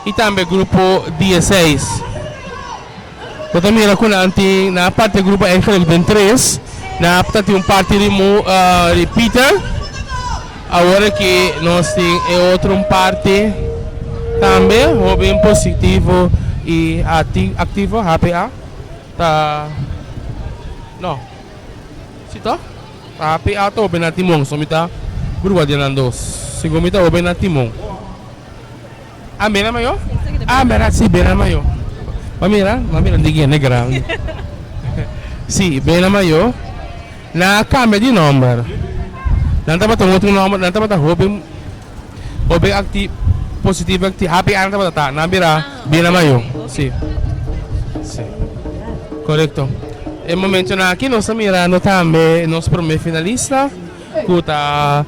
e também grupo 16. Eu também reconheci na parte do grupo eigenlijk den 3, na parte parte de Peter. Agora que nós temos outra parte também, bem positivo e ativo, HPA. Tá. Não. Sito? HPA to bem na timong, somita berubah dia nandos. Sigomita bem na timong. Ah, bem na mayo? Ah, merat si bem na mayo. Mamira digyan negra. Si bem na mayo. Na cambia de number. Nanti apa tunggu nomor, nanti apa hobi aktif positif aktif happy nanti apa tak nabira bina mayo, si, correcto. E momento na aqui nós mirando também nos primeiro finalista, kuta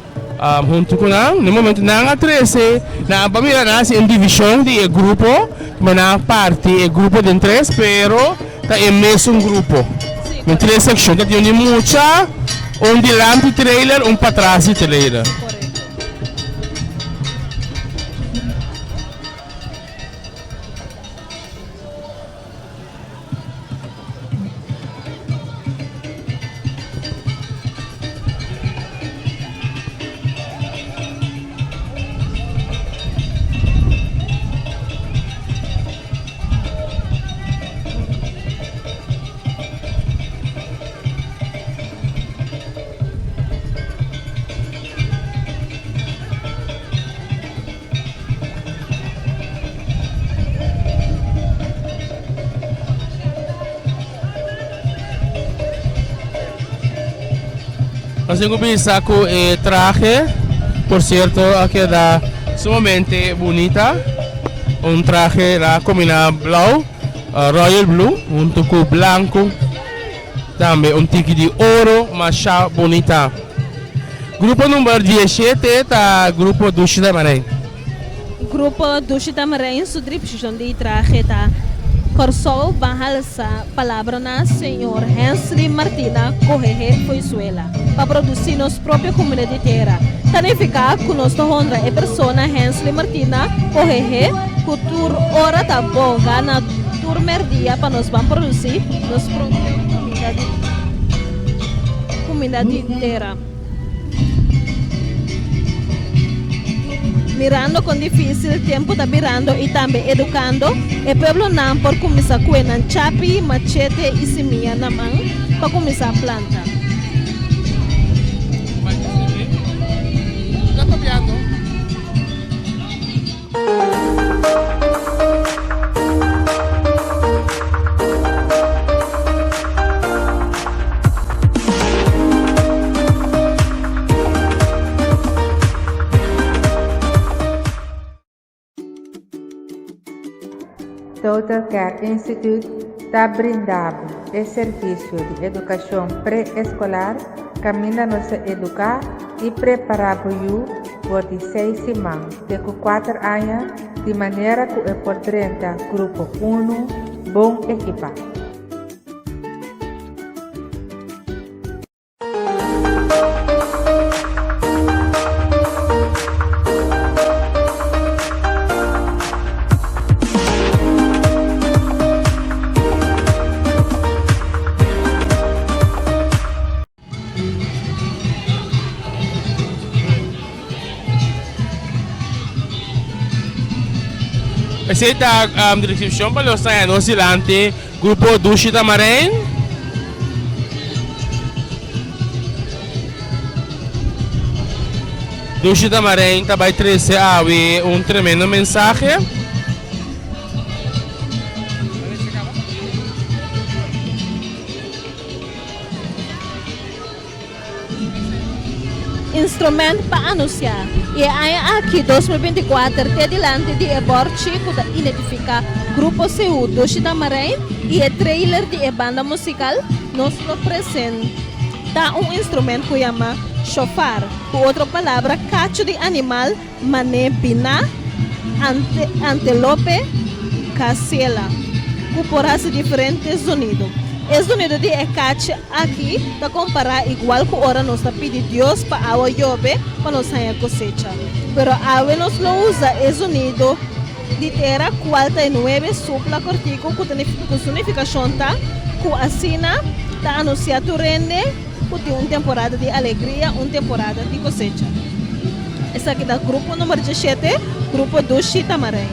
junto com nós, no momento na 13, na pamira nasi em divisão de grupo, mas na parte grupo de 3, pero tá em mesmo grupo, em 3 secções, tá tem muita. Un delante trailer, un para atrás trailer. Nós vamos começar com o traje, por certo, aqui da sumamente bonita. Traje da combinada blau, royal blue, junto com branco. Também tique de ouro, mas bonita. Grupo número 17, tá grupo Dushita Marém. Grupo Dushita Marém, sua distribuição de traje tá. Corsol bahal sa palavra na Senhor Hensley Martina Correia Fuizuela para produzir nossa própria comunidade inteira. Tanificar com nossa honra é persona Hensley Martina Correia cultura hora tá bom na turma dia para nós vamos produzir nossa própria comunidade inteira. Mirando com difícil tempo tá mirando e também educando e pueblo não por começar com chapi, machete e semia na mão para começar a plantar. Já tô piando. Total Care Institute está brindando o serviço de educação pré-escolar, caminha nos educar e preparar o por 16 semanas, de 4 anos, de maneira que é por 30, grupo 1, bom equipado. Essa é a descrição para os anos silante, grupo Dushita Marém. Dushita Marém também traz tremendo mensagem. Instrumento para anunciar. E aí aqui 2024 até diante de Eborchi que identifica grupo CU Dushita Marém e o trailer de banda musical nos apresenta instrumento que chama chofar, por outra palavra cacho de animal mané bina, antelope, casela, que porás diferentes sonidos. Es unido de Ekache aquí para comparar igual que ahora nos pide Dios para agua llove para nos haya cosecha. Pero agua nos lo usa es unido de tierra 49 supla cortico con significación ta que asina ta anuncia tu rende que una temporada de alegría, una temporada de cosecha. Essa aqui da grupo número 17, grupo do Chitamaré.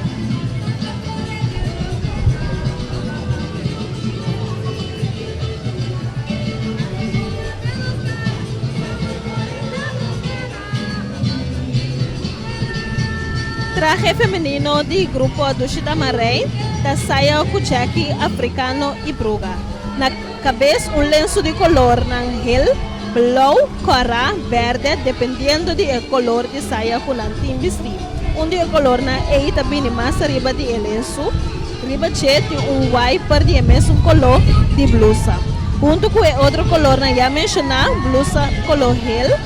Traje feminino de grupo do Chitamaré, da saia kuchaki africano e bruga. Na cabeça lenço de color angel, blau, cora, verde, dependendo do color de saia que lantim vestir. Onde o color na eita bini mais arriba de lenço, riba tem wiper de mesmo color de blusa. Junto com outro color na já mencionar, blusa color gel,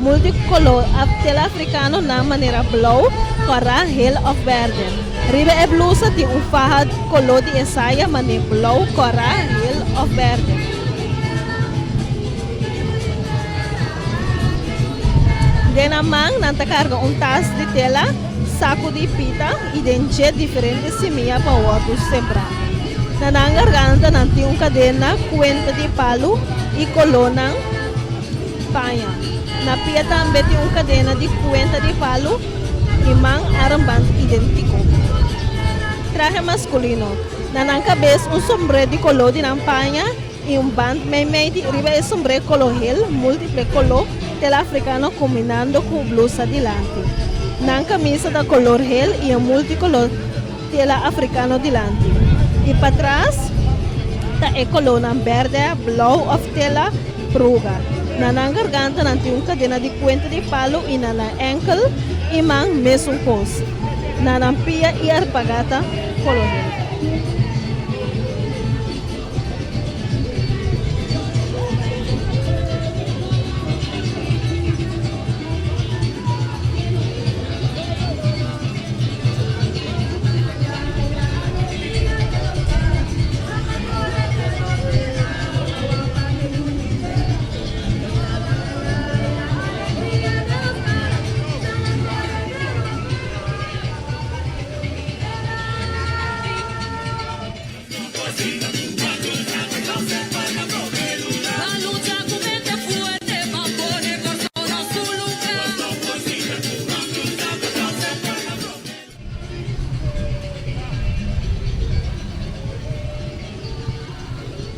multicolor, tela africano na maneira blau, cora, gel of verde. Riba e blusa tem faja color de saia maneira blau, cora, gel of verde. Dena mang nanta carga tas de tela, saco de pita e dente diferente semia para o outro sembrar. Na garganta nanti cadena, cuenta de palo e colona panha. Na pia também tem cadena de cuenta de palo e mang aramband idêntico. Traje masculino. Na cabeça sombrero de color de nampanha e band meio de riba é sombrero color gel, múltiple color tela africano combinando com blusa delante. Na camisa da color gel e multicolor tela africano delante. E para trás tá é colona verde, blau of tela bruga. Na garganta não tem cadena de cuenta de palo e na ankle e mang mesmo coisa. Na pia e arpagata color gel.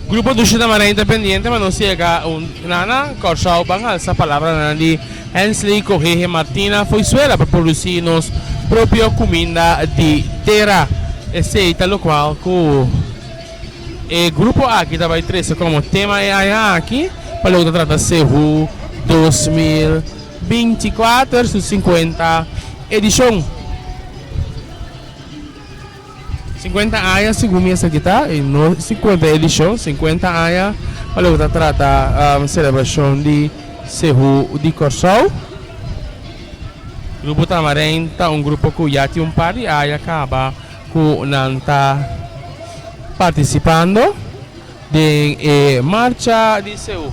Grupo do Chitamaré Independiente, mas não chega nana Corsau Bangal, essa palavra de Hensley Correia Martina foi suela para produzir nos própria comida de terra. Esse é o qual o grupo aqui também traz como tema aqui para o tratar Cehu 2024 50 edição. 50 aya segundo essa aqui tá, e no 50 edição, 50 aya para o trata a celebração de Cehu de Corsau. Grupo Tamarém tá grupo que já tem par de aya acaba com não tá participando de marcha de Cehu.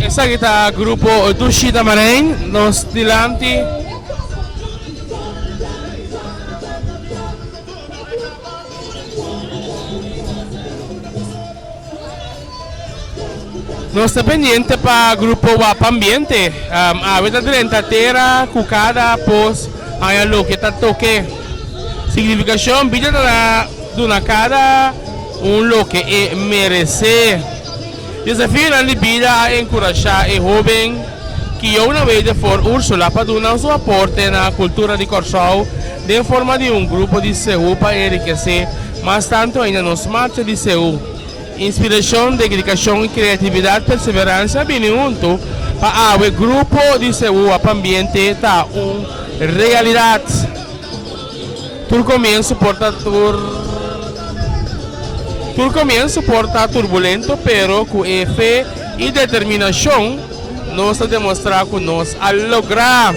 Essa kita grupo Tushita Manen, nos dilanti. Nos está pendiente para grupo Wapa Ambiente. Aveta direnta terra, cucada, pos, aí lo que tá toque. Significação, vida da duna cada lo que merece. Desafio na vida a encorajar o jovem que uma vez de for Úrsula para dar seu aporte na cultura de Corsol de forma de grupo de CEU para enriquecer, mas tanto ainda nos marcha de CEU. Inspiração, dedicação e criatividade, perseverança, bem junto para o grupo de CEU para ambiente está realidade. Tudo começo porta turbulento, pero com fé e determinação, nós demonstrar que nós a lograr.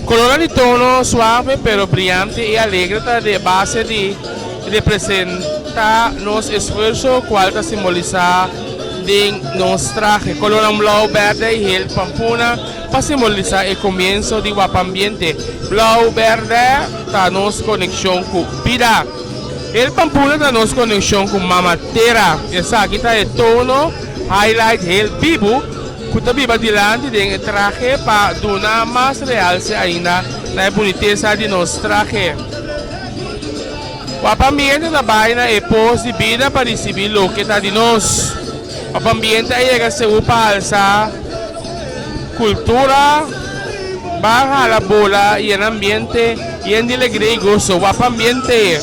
Color de tono suave, pero brillante e alegre está de base de representar nosso esforço, qual está simbolizar de nosso traje. Color blau, verde e el pampuna para simbolizar o começo de Wapa Ambiente. Blau, verde está nossa conexão com vida. El pampuna está nossa conexão com Mama Terra. Essa aqui está o tono, highlight, el vivo, que está viva diante do traje para dar mais realce ainda na boniteza de nosso traje. Wapa Ambiente trabalha e pós de vida para receber o que está de nós. Wapa Ambiente chega a ser para alçar cultura, baja la bola y el ambiente y en alegría y gozo. Wapa Ambiente.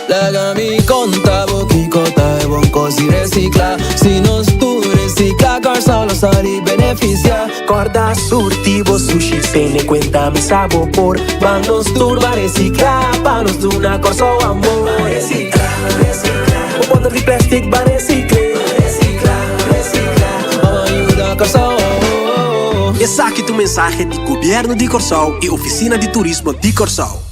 Lagami conta boquicota e bom cosi recicla. Se nós tu recicla, Corsol sali beneficia. Corda surtivo sushi, tiene cuenta mi sabor. Vamos turba reciclar, para nos dar Corsol amor. Reciclar, reciclar. O botão de plástico vai reciclar. Reciclar, reciclar. Vamos ajudar Corsol. Essa aqui é a mensagem do Governo de Corsol e Oficina de Turismo de Corsol.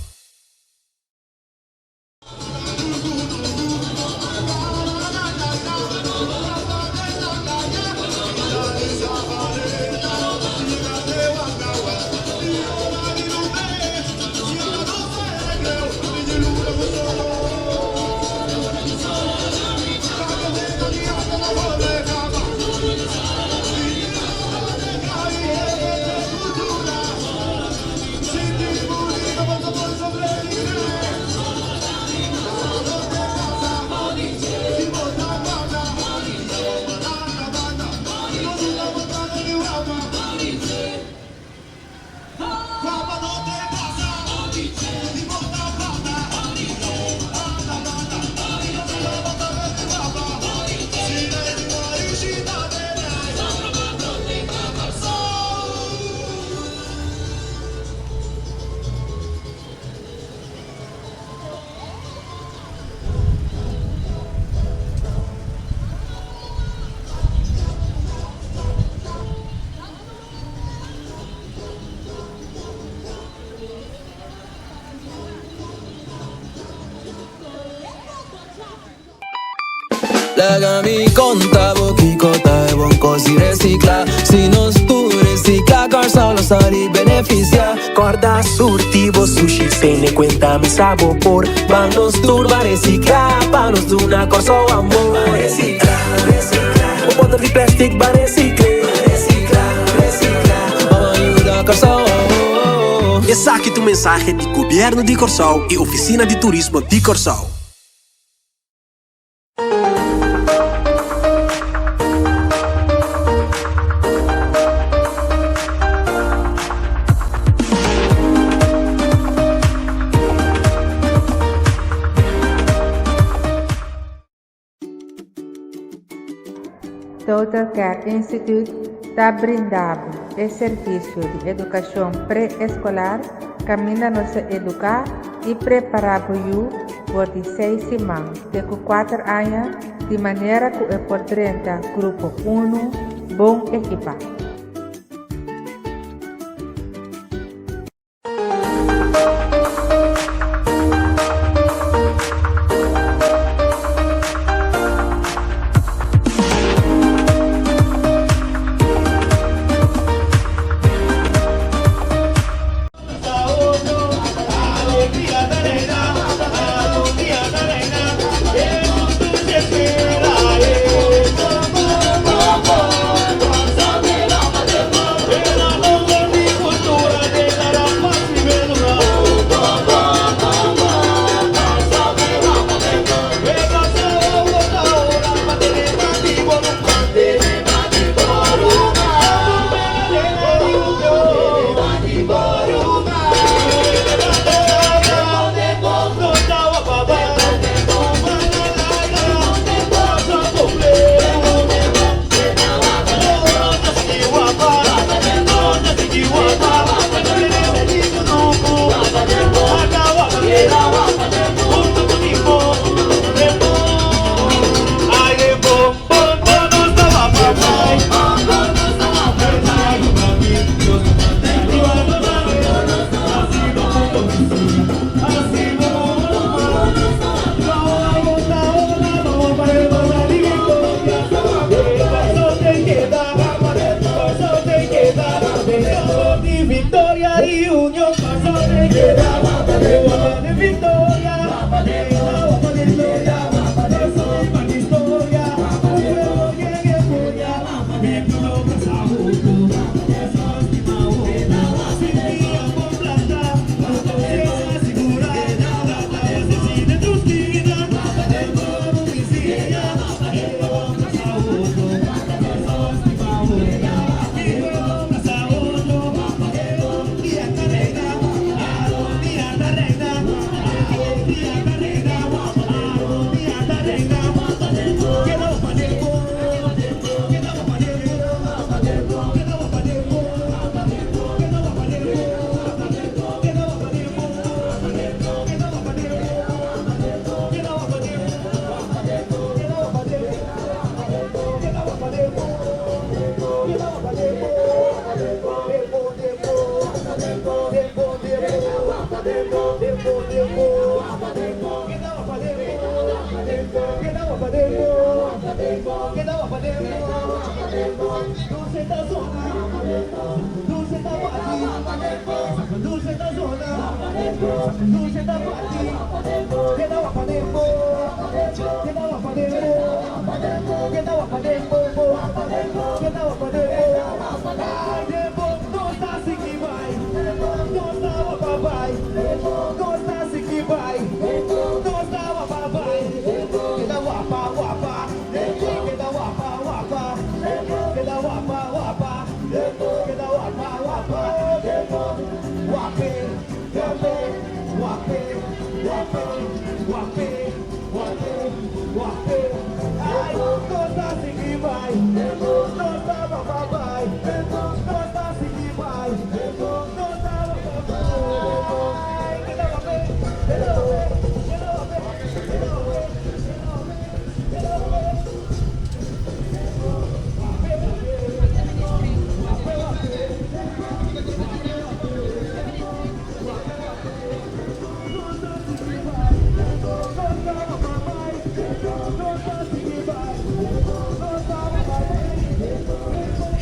Lagami conta boquicota e bom cosi recicla. Se nós tu recicla, Corsol sali beneficia. Corda surtivo sushi, tiene cuenta mi sabor. Vamos turba reciclar, para nos dar Corsol amor. Reciclar, reciclar. O botão de plástico vai reciclar. Reciclar, reciclar. Vamos ajudar Corsol. Essa aqui é a mensagem do Governo de Corsol e Oficina de Turismo de Corsol. Total Care Institute está brindando o serviço de educação pré-escolar, caminha nos educar e preparar o por 6 semanas, de 4 anos, de maneira que é por 30, grupo 1, bom equipado.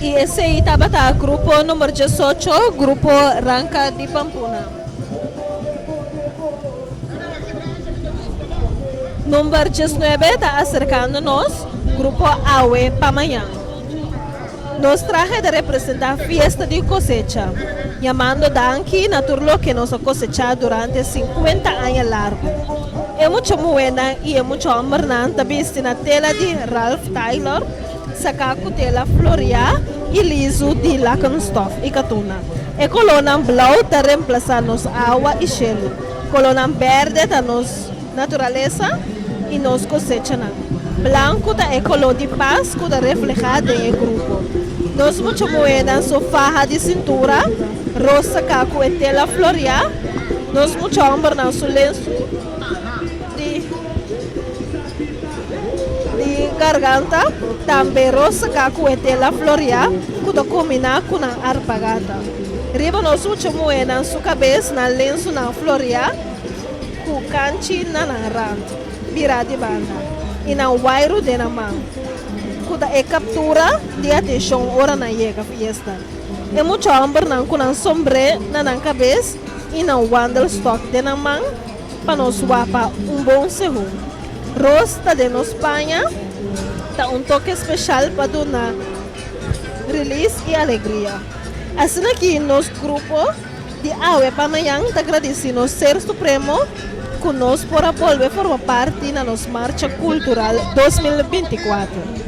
E esse aí estava o grupo número 18, grupo Ranca de Pampuna. Número 19 está acercando-nos, grupo Aue Pamanhã. Nos traje de representar fiesta de cosecha, chamando danki naturlo que nos cosecha durante 50 anos largo. É muito buena e é muito importante visto na tela de Ralph Taylor, sacaco tela Floria e liso de Lakenstoff e Catuna. E coluna blau está reemplazando água e gelo. Coluna verde está nos natureza e nos cosecha. Blanco é color de paz que reflejado em grupo. Nós mucho moedas su faja de cintura, rosa caco e tela floria. Nós mucho hombre na su lenço de garganta, também rosa caco e tela floria, que combina com a arpagata. Riba nós mucho moedas su cabeça na lenço na floria, com canchi na narant, vira de banda. E na wairu de na mão. Kuda é captura de atenção ora na yega fiesta. É muito homem não com um sombre na cabeça e na wandel stock de na mão para nos wapa bom segundo. Rosta de nos Espanha tá toque especial para dar release e alegria. Assim aqui nos grupo de Aue Panayang te agradecemos Ser Supremo conosco por volver formar parte da nossa marcha cultural 2024.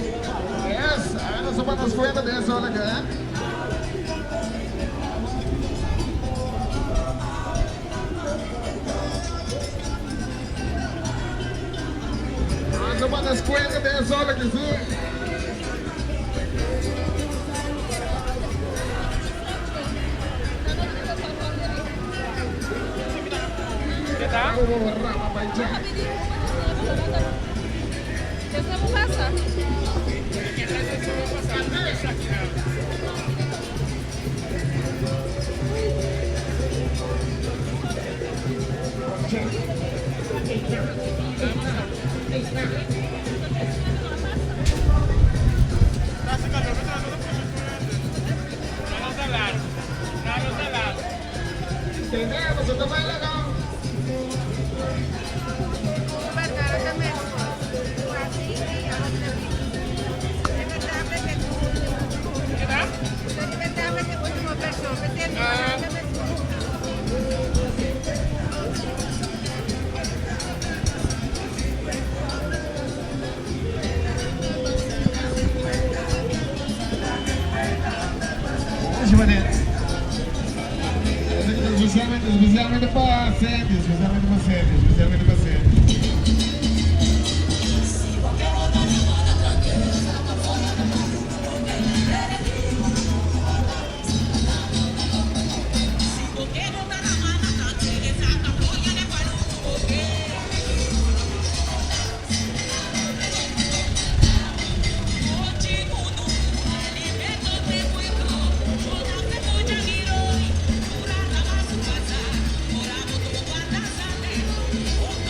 Especialmente para Sandy, especialmente para Sandy, especialmente para Sandy.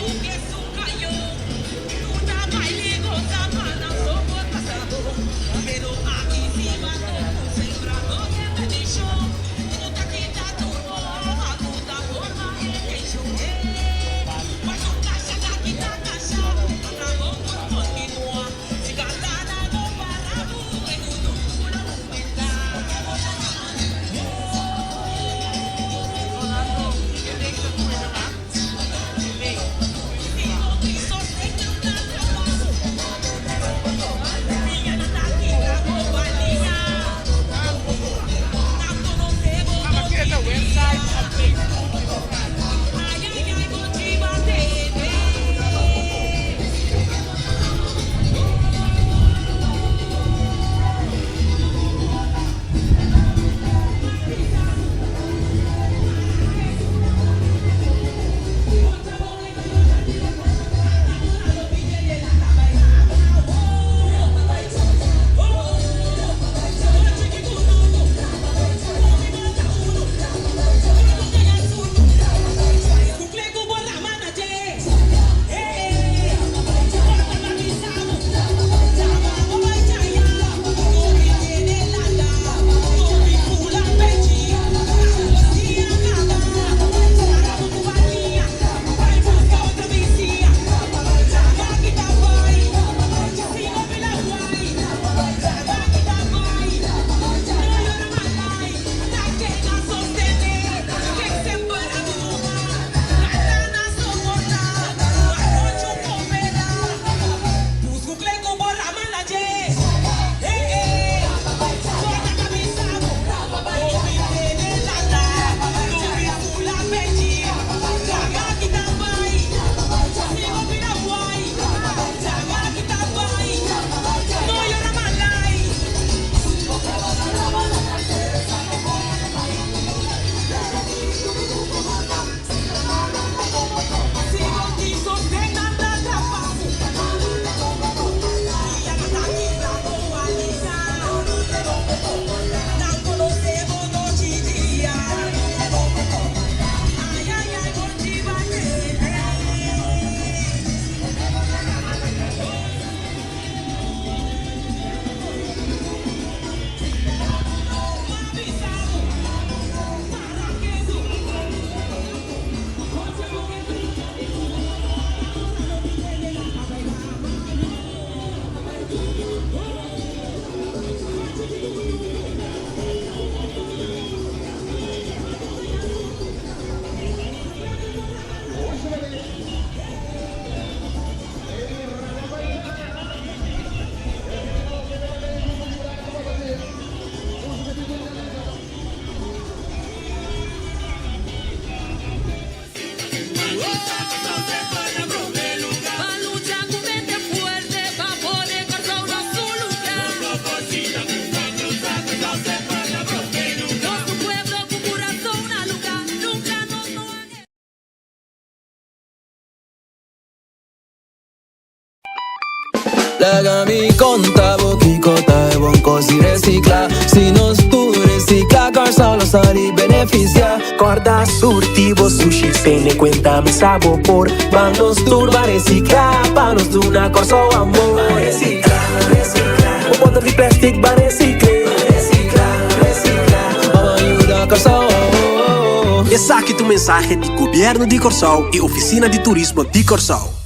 Tú Legami conta boquicota é bom così recicla. Se nós tu recicla, corso lo sali beneficia. Corda surtivo sushi, pene cuenta mi sabor. Vamos turba reciclar, panos de una corso amor. Reciclar, reciclar. Un bottle de plastic va reciclar. Reciclar, reciclar. Vamos ayuda corso. Essa aqui tu mensagem de Governo de Corsol e Oficina de Turismo de Corsol.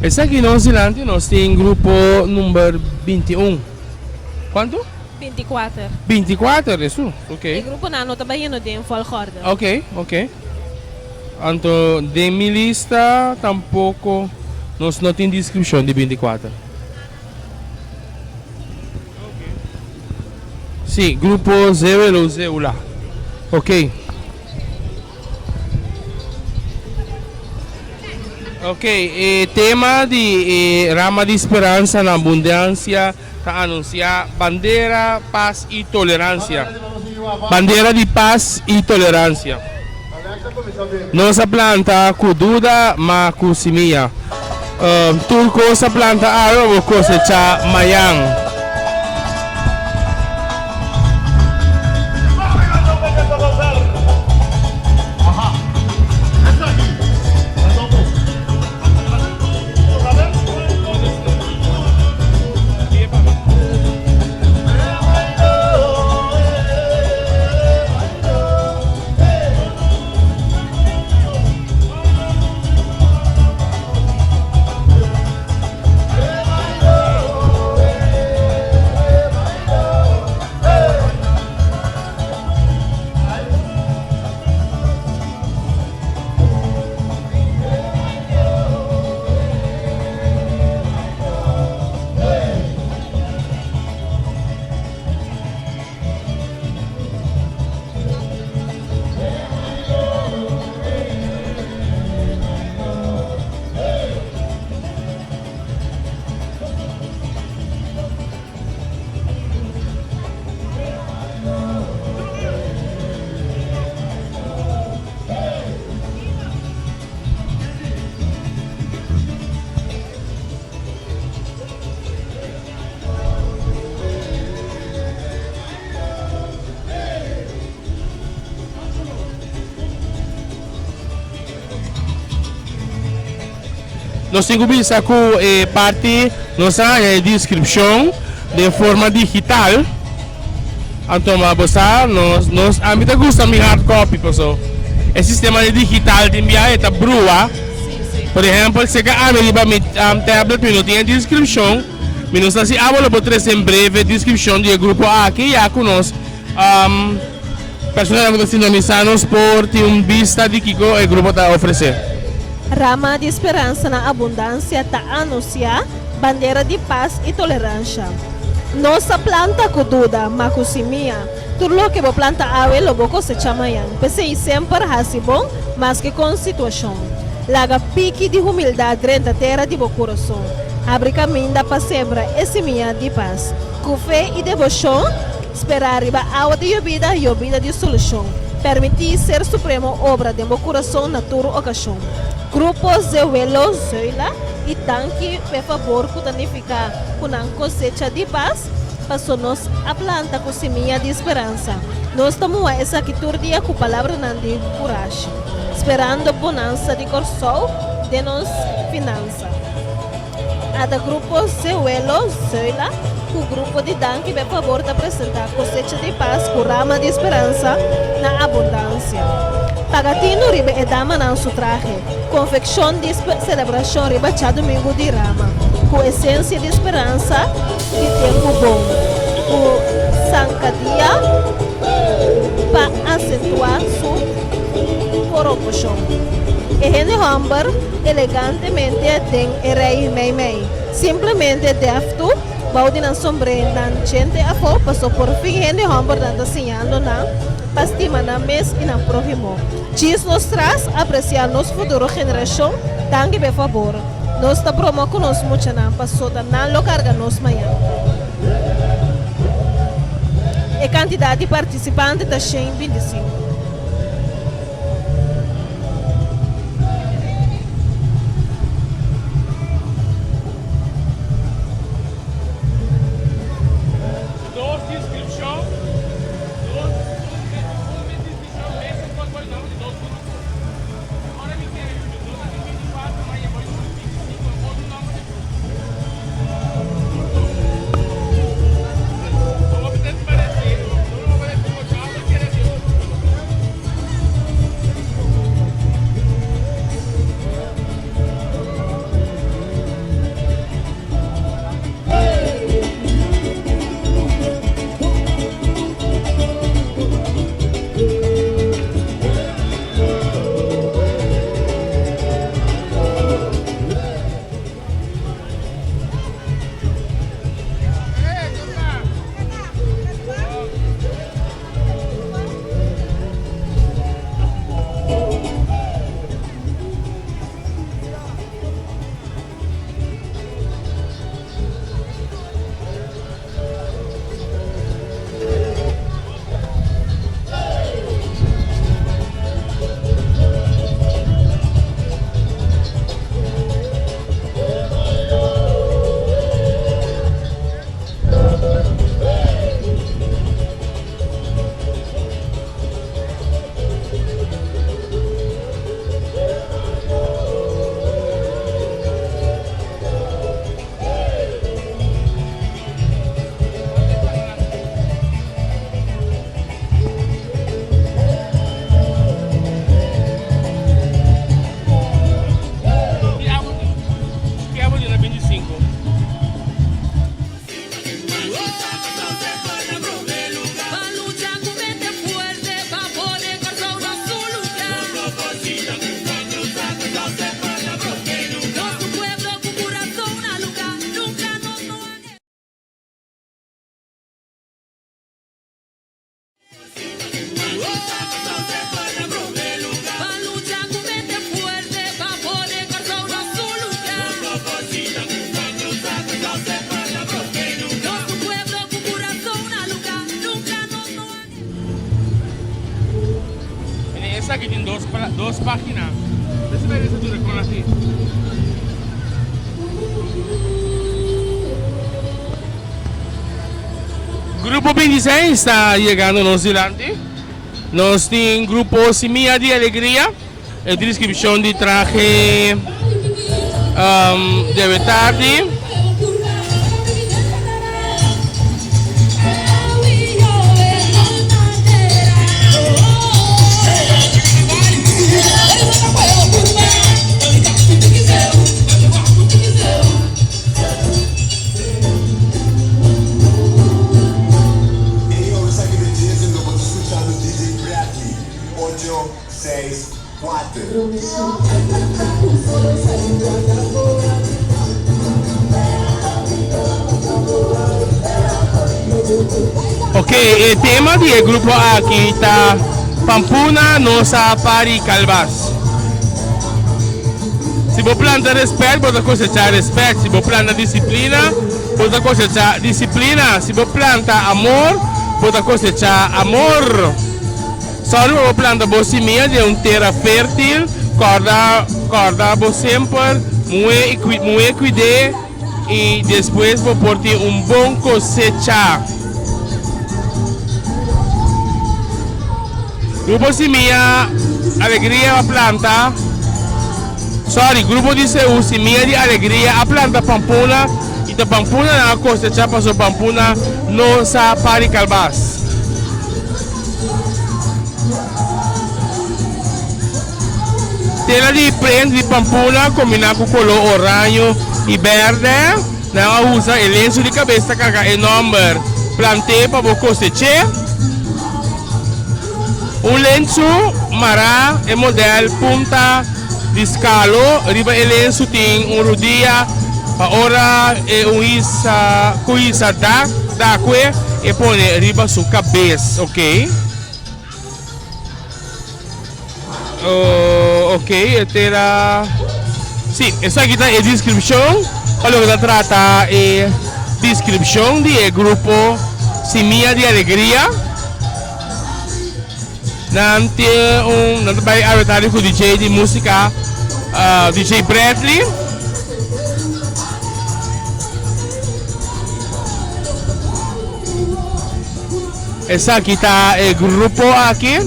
Esse aqui nós Zealand, nós tem grupo número 21. Quanto? 24. 24, isso? O Ok. grupo na nota bem no tem folclore. Ok, ok. Então, de minha lista, tampouco, nós não tem descrição de 24. Sim, grupo Zewelo Zeula. Ok. Ok, tema de Rama de Esperança na Abundância está anunciar bandeira, paz e tolerância. Bandeira de paz e tolerância. Nossa planta kududa makusimia. Turco sa planta araw cosecha mayang. Nós temos que pensar com parte nossa descrição de forma digital. Então, nós a mim gusta de hard copy, pessoal. O sistema de digital de enviar é brua. Por exemplo, se que a minha tablet não tem descrição, nós assim abro para trazer em breve descrição do grupo A que já conosco. Personal que sintonizar nos por ter vista de que o grupo está oferecer. Rama de Esperança na Abundância está anunciar bandeira de paz e tolerância. Nossa planta kududa makusimia. Tudo que vou planta ave lo vou cosechar amanhã. Pensei sempre assim bom, mas que com situação. Laga pique de humildade dentro da terra de meu coração. Abre caminho da paz sembra e semeia de paz. Com fé e devoção, esperar riba água de vida e vida de solução. Permitir ser supremo obra de meu coração na tua ocasião. Grupo Zewelo Zeula e tanque por favor kutanificar com cosecha de paz para nós a planta com semeia de esperança. Nós estamos a essa dia com palavra de coragem, esperando bonança de coração de nos finança. A da grupo Zewelo Zeula, o grupo de tanque por favor de apresentar cosecha de paz com rama de esperança na abundância. Pagatino riba e dama ng sutraje, confecção de celebração riba cha domingo de rama, com essência de esperança de tempo bom, com sancadia para acentuar sua corrupção. E Henry Humber elegantemente tem rei mei, simplesmente defto, baudi ng sombre ng gente a fo, passou por fim Henry Humber dando sinalo na pastima na mes e na próximo. Diz nos traz apreciar nos futuro geração, tangue por favor. Nós está promo com nós muito na passou da não lo carga nos manhã. E quantidade de participantes está 125. essa aqui tem duas páginas. Deixa eu ver essa tudo com aqui. Grupo 26 está chegando no Zilante. Nós temos grupo Semilla de Alegria. A descrição de traje de tarde. Ok, o tema do grupo aqui está Pampuna Nossa Pari Calvas. Se você planta respeito, você cosechar respeito. Se você planta disciplina, você cosechar disciplina. Se você planta amor, você cosechar amor. Só você planta boa semente de terra fértil, corda você sempre muito cuidar e depois você pode ter bom cosecha. Grupo Semilla Alegria a planta. Grupo de Seú, Semilla de Alegria a planta Pampuna e da Pampuna na cosecha para sua Pampuna no sa pari calvas. Tela de prende de Pampuna combinada com color orange e verde. Não usa o lenço de cabeça carregar o número plantei para você cosechar. Lenço mará é modelo punta de escalo, riba o lenço tem rodilha, ora é coisa da e põe riba sua cabeça, ok? Ok, terá. Sim, essa aqui é a descrição. Olha que trata é descrição do grupo Semilla de Alegria. Nanti vai apretar com o DJ de música, DJ Bradley. Essa aqui está o grupo aqui.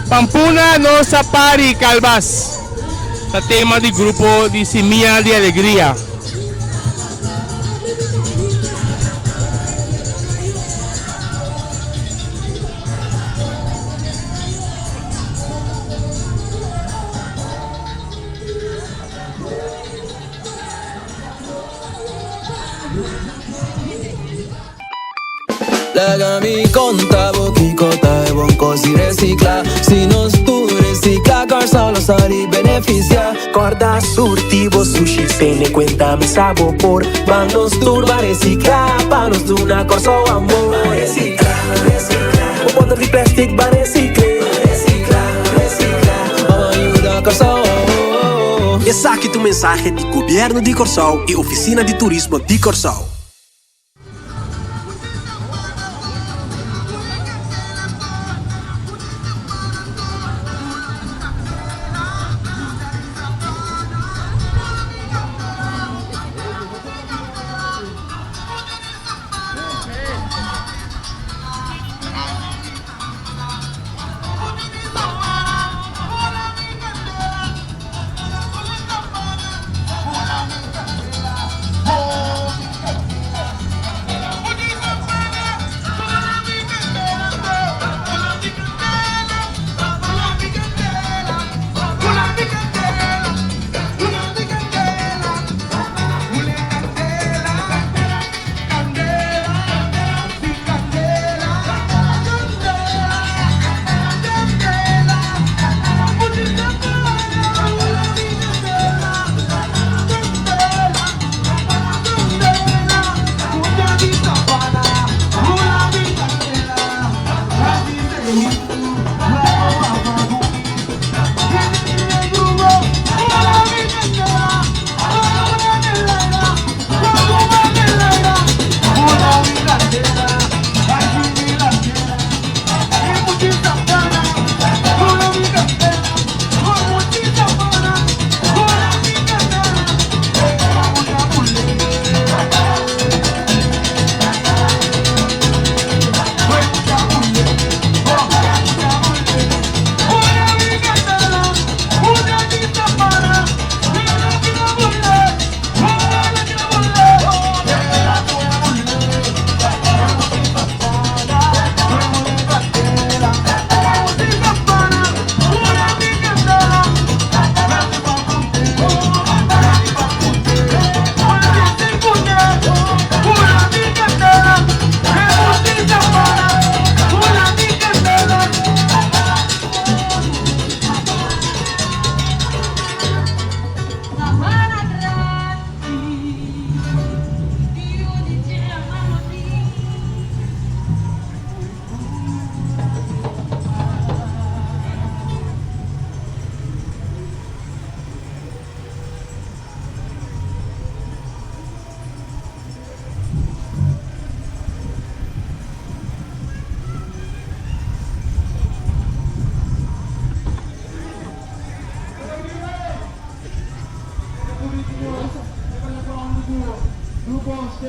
Pampuna Nossa Pari Calvas. O tema do grupo de Semilla de Alegria. Lagami conta boquicota é bom cosi reciclar. Se nós tu reciclar, só lo sali beneficia. Corda surtivo sushi, pene cuenta mi sabor. Vamos turba reciclar, panos de una corso amor. Reciclar, reciclar. Un bottle de plástico va reciclar. Reciclar, reciclar. Vamos ayudar corso. Essa aqui é a mensagem do Governo de Corsol e Oficina de Turismo de Corsol.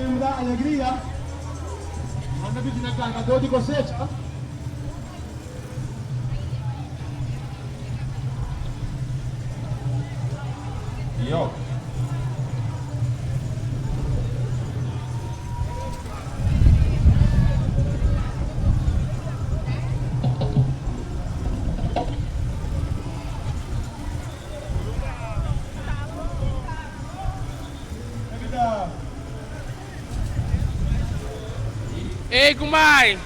Siembra alegría. Anda que tiene cargador de cosecha. Yo. Hey, kumay!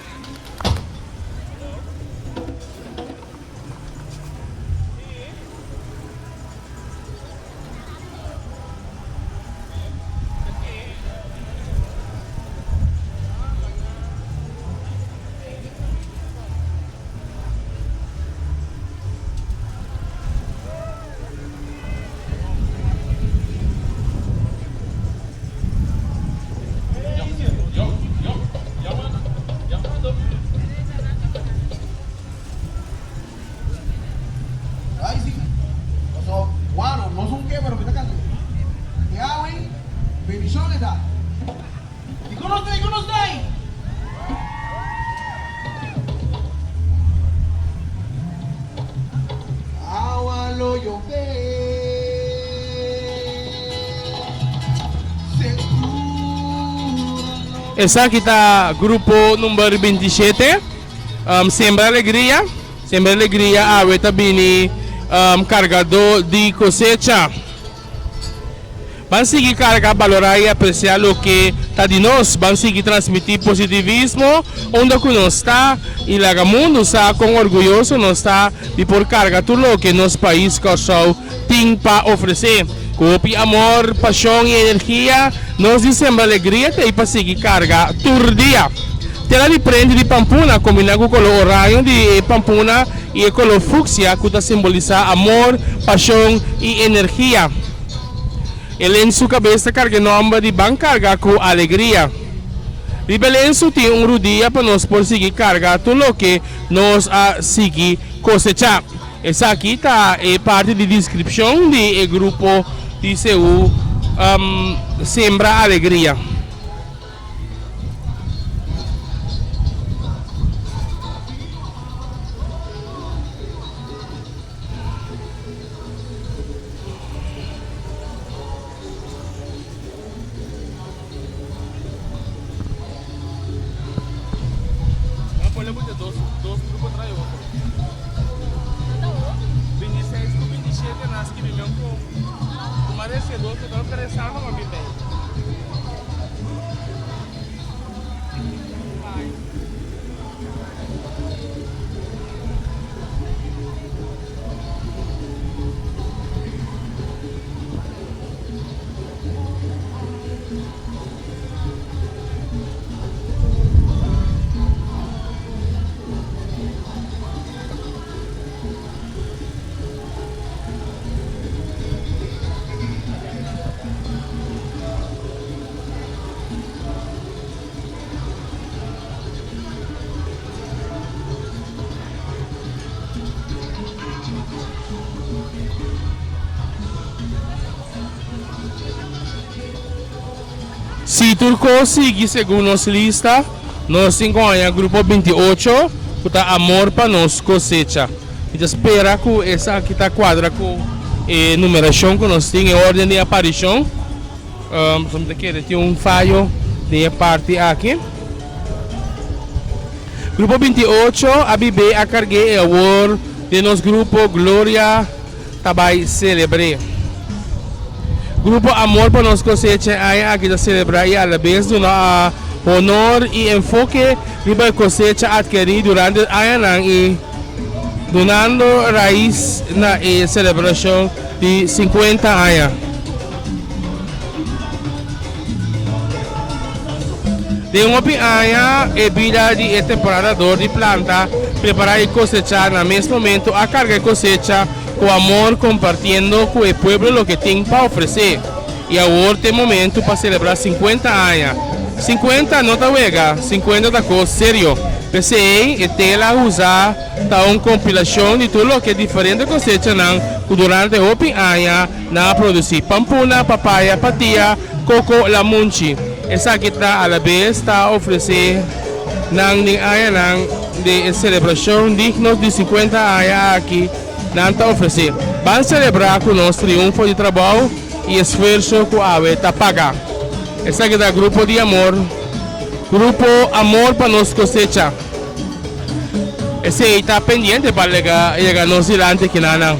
Ay, sí. O sea, guaro, no son qué, pero que está cantando. Que hagan bendiciones. ¿Y cómo está? ¿Y cómo está? Agua lo llover. Esa kita grupo number 27, Siembra Alegria. Siembra Alegria awet bini cargador de cosecha. Van seguir cargar, valorar e apreciar o que está de nós. Van seguir transmitir positivismo onde que nós está e lá mundo está com orgulhoso nós está de por carga tudo o que nosso país Corsol tem para oferecer. Copi amor, paixão e energia, nós de Siembra Alegria tem para seguir carga todo dia. Tela de prende de pampuna combinado com o color horário de pampuna e o color fúcsia que simboliza amor, paixão e energia. Ele em sua cabeça carga nome de ban carga com alegria. E Belenço tem rodia para nós por seguir carga tudo o que nós a seguir cosechar. Essa aqui está parte de descrição do grupo de seu Siembra Alegria. Dos grupos traem outro. 26 com 27 nas que vivem com o merecedor que está interessado no ambiente. Si Turco sigue según nuestra lista, nos encontramos el grupo 28, que está amor para nos cosecha. Y espera que esa aquí está cuadra con numeración que nos tiene orden de aparición. Tiene un fallo de parte aquí. Grupo 28, a BB a cargar el award de nos grupo Gloria Tabay Celebre. Grupo Amor para nos cosecha hay aquí de celebrar y a la vez de honor y enfoque de la cosecha adquirido durante el año y donando raíz en la celebración de 50 años. De un año es vida de temporador de planta, preparar y cosechar en el mismo momento a carga de cosecha con amor, compartiendo con el pueblo lo que tiene para ofrecer. Y ahora es momento para celebrar 50 años. 50 no está huega, 50 está cosa serio. PCA e tela usar tá uma compilação de tudo o que é diferente cosecha durante o año na produzir pampuna, papaya, patia, coco, lamunchi. esa kita a la vez está ofrecer ng aya ng de celebración dignos de 50 aya aqui nanta ofrecer. Van celebrar con los triunfo de trabajo y esfuerzo que ave tapaga. Esa kita grupo amor para nos cosecha. Ese está pendiente para llegar nos silante que nana.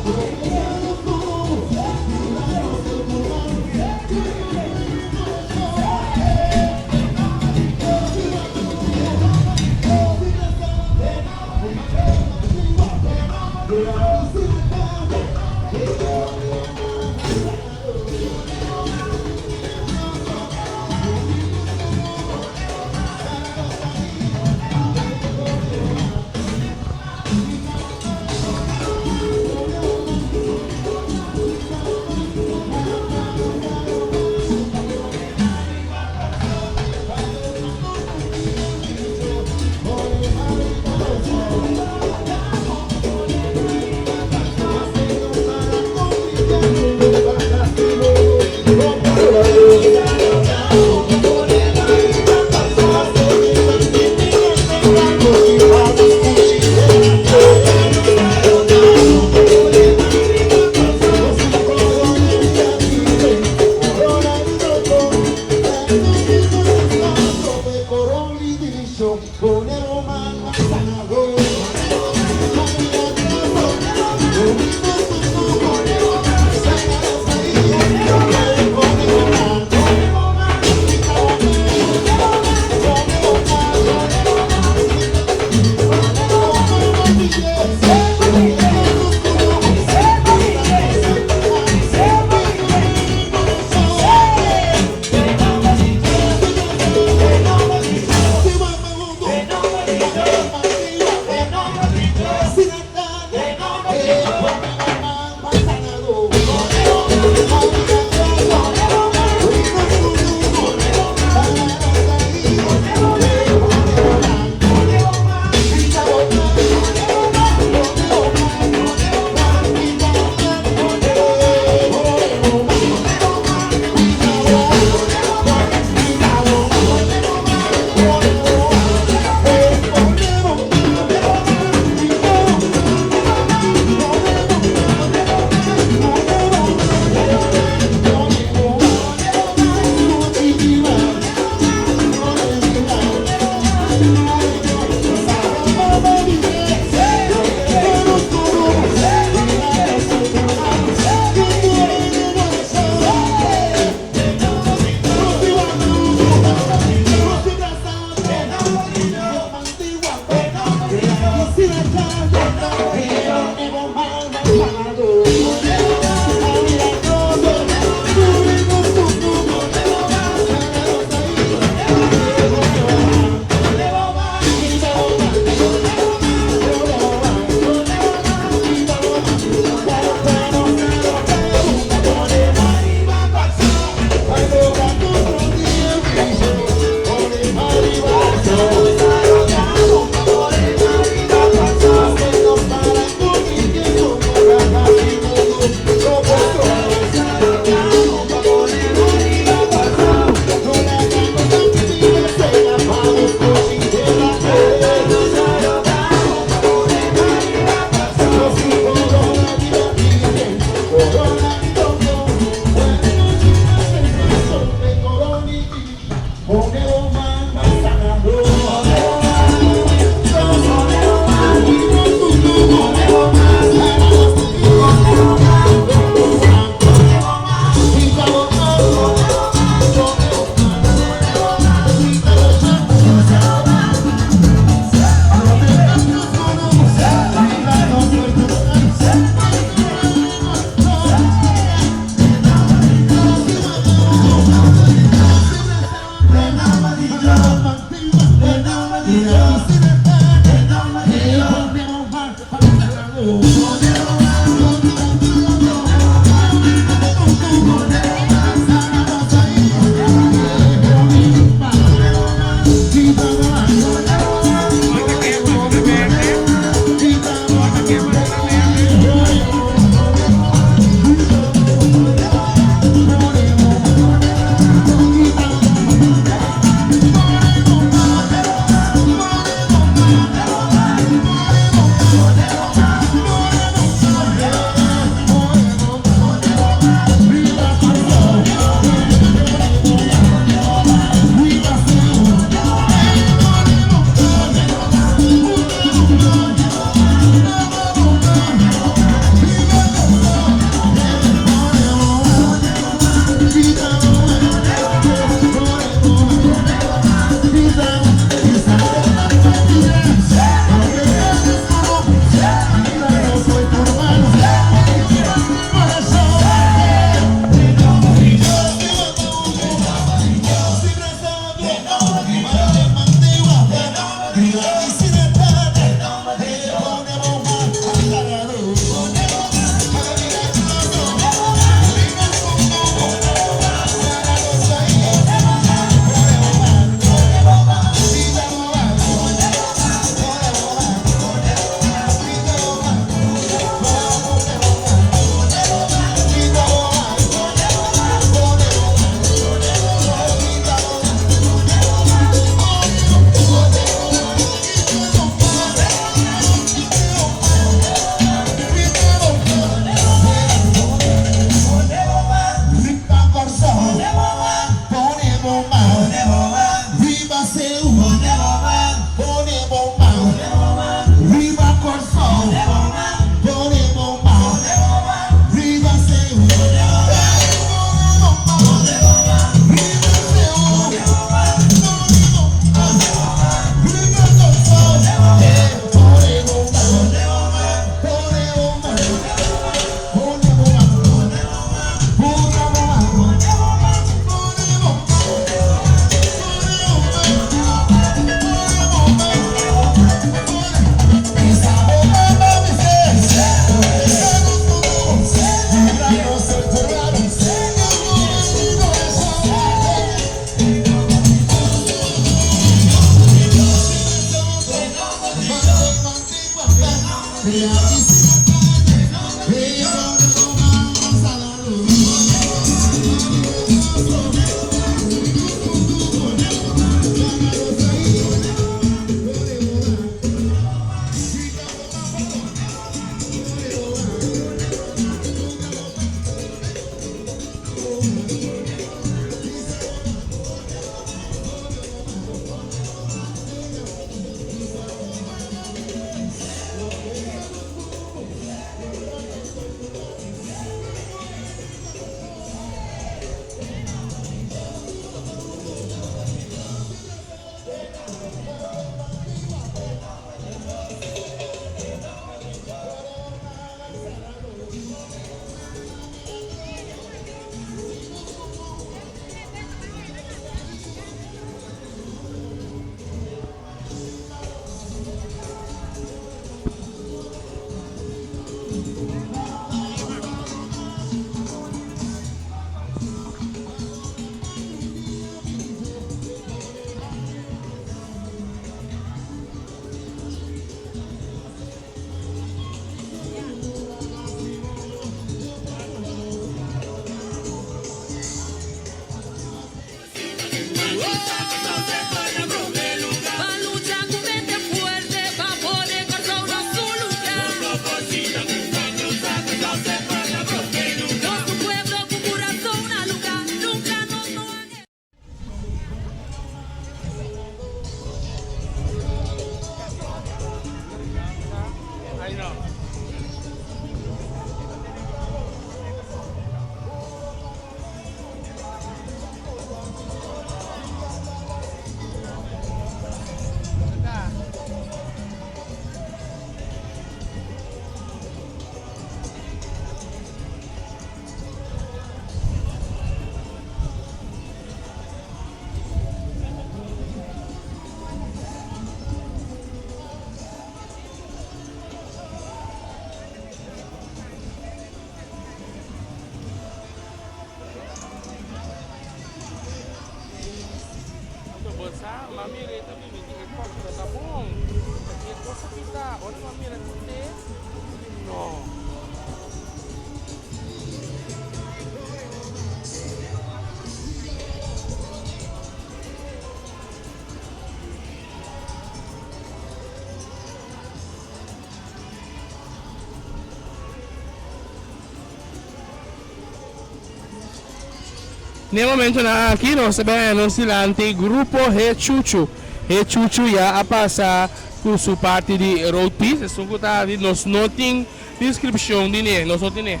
Nel momento aqui nós sabemos que grupo Hechuchu. Hechuchu já passa por sua parte de road piece. Isso que nós não tem descrição de né, nós não tem,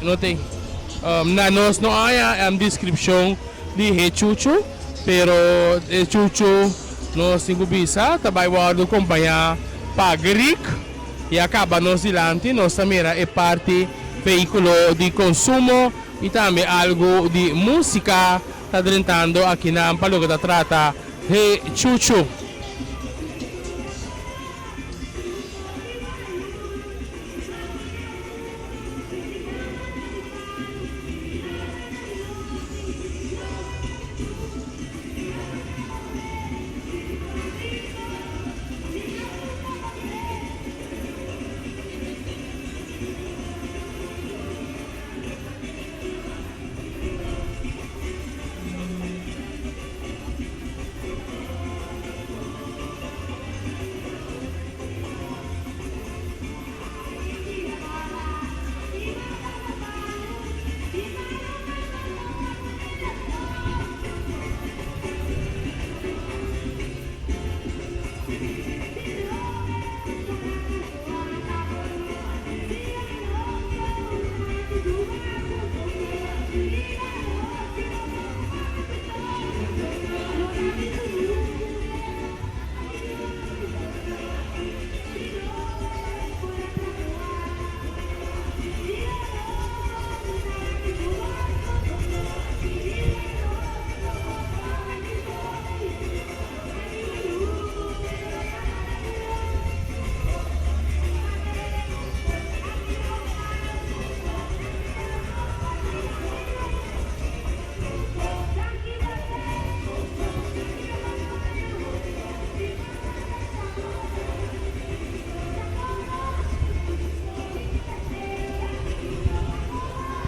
não tem. Nós não há descrição de Hechuchu, pero Hechuchu nós temos que bisa, também vamos acompanhar para Greek e acaba nós dilante, nós também é parte veículo de consumo e também algo de música está tentando aqui na Ampaloga da Trata Hechuchu.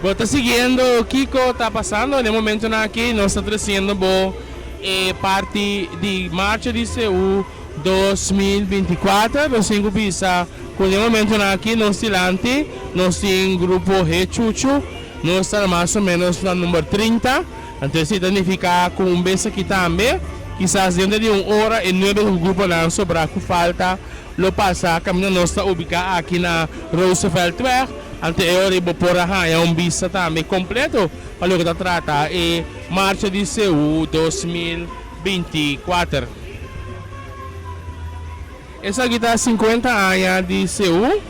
Está siguiendo Kiko, está pasando en el momento aquí, nos está haciendo parte de marcha de Seúl 2024, los 5 pisas, con el momento aquí nos delante, nos en grupo Hechuchu, Nós estamos mais ou menos no número 30. Então isso significa que um mês aqui também. Quizás dentro de 1 hora e 9 o grupo não sobra que falta. Lo passa, caminho nós está ubicado aqui na Rooseveltweg. Ante eu ribo por aí é vista também completo. Para o que trata é Marcha de Seul 2024. Essa aqui está 50 anos de Seul.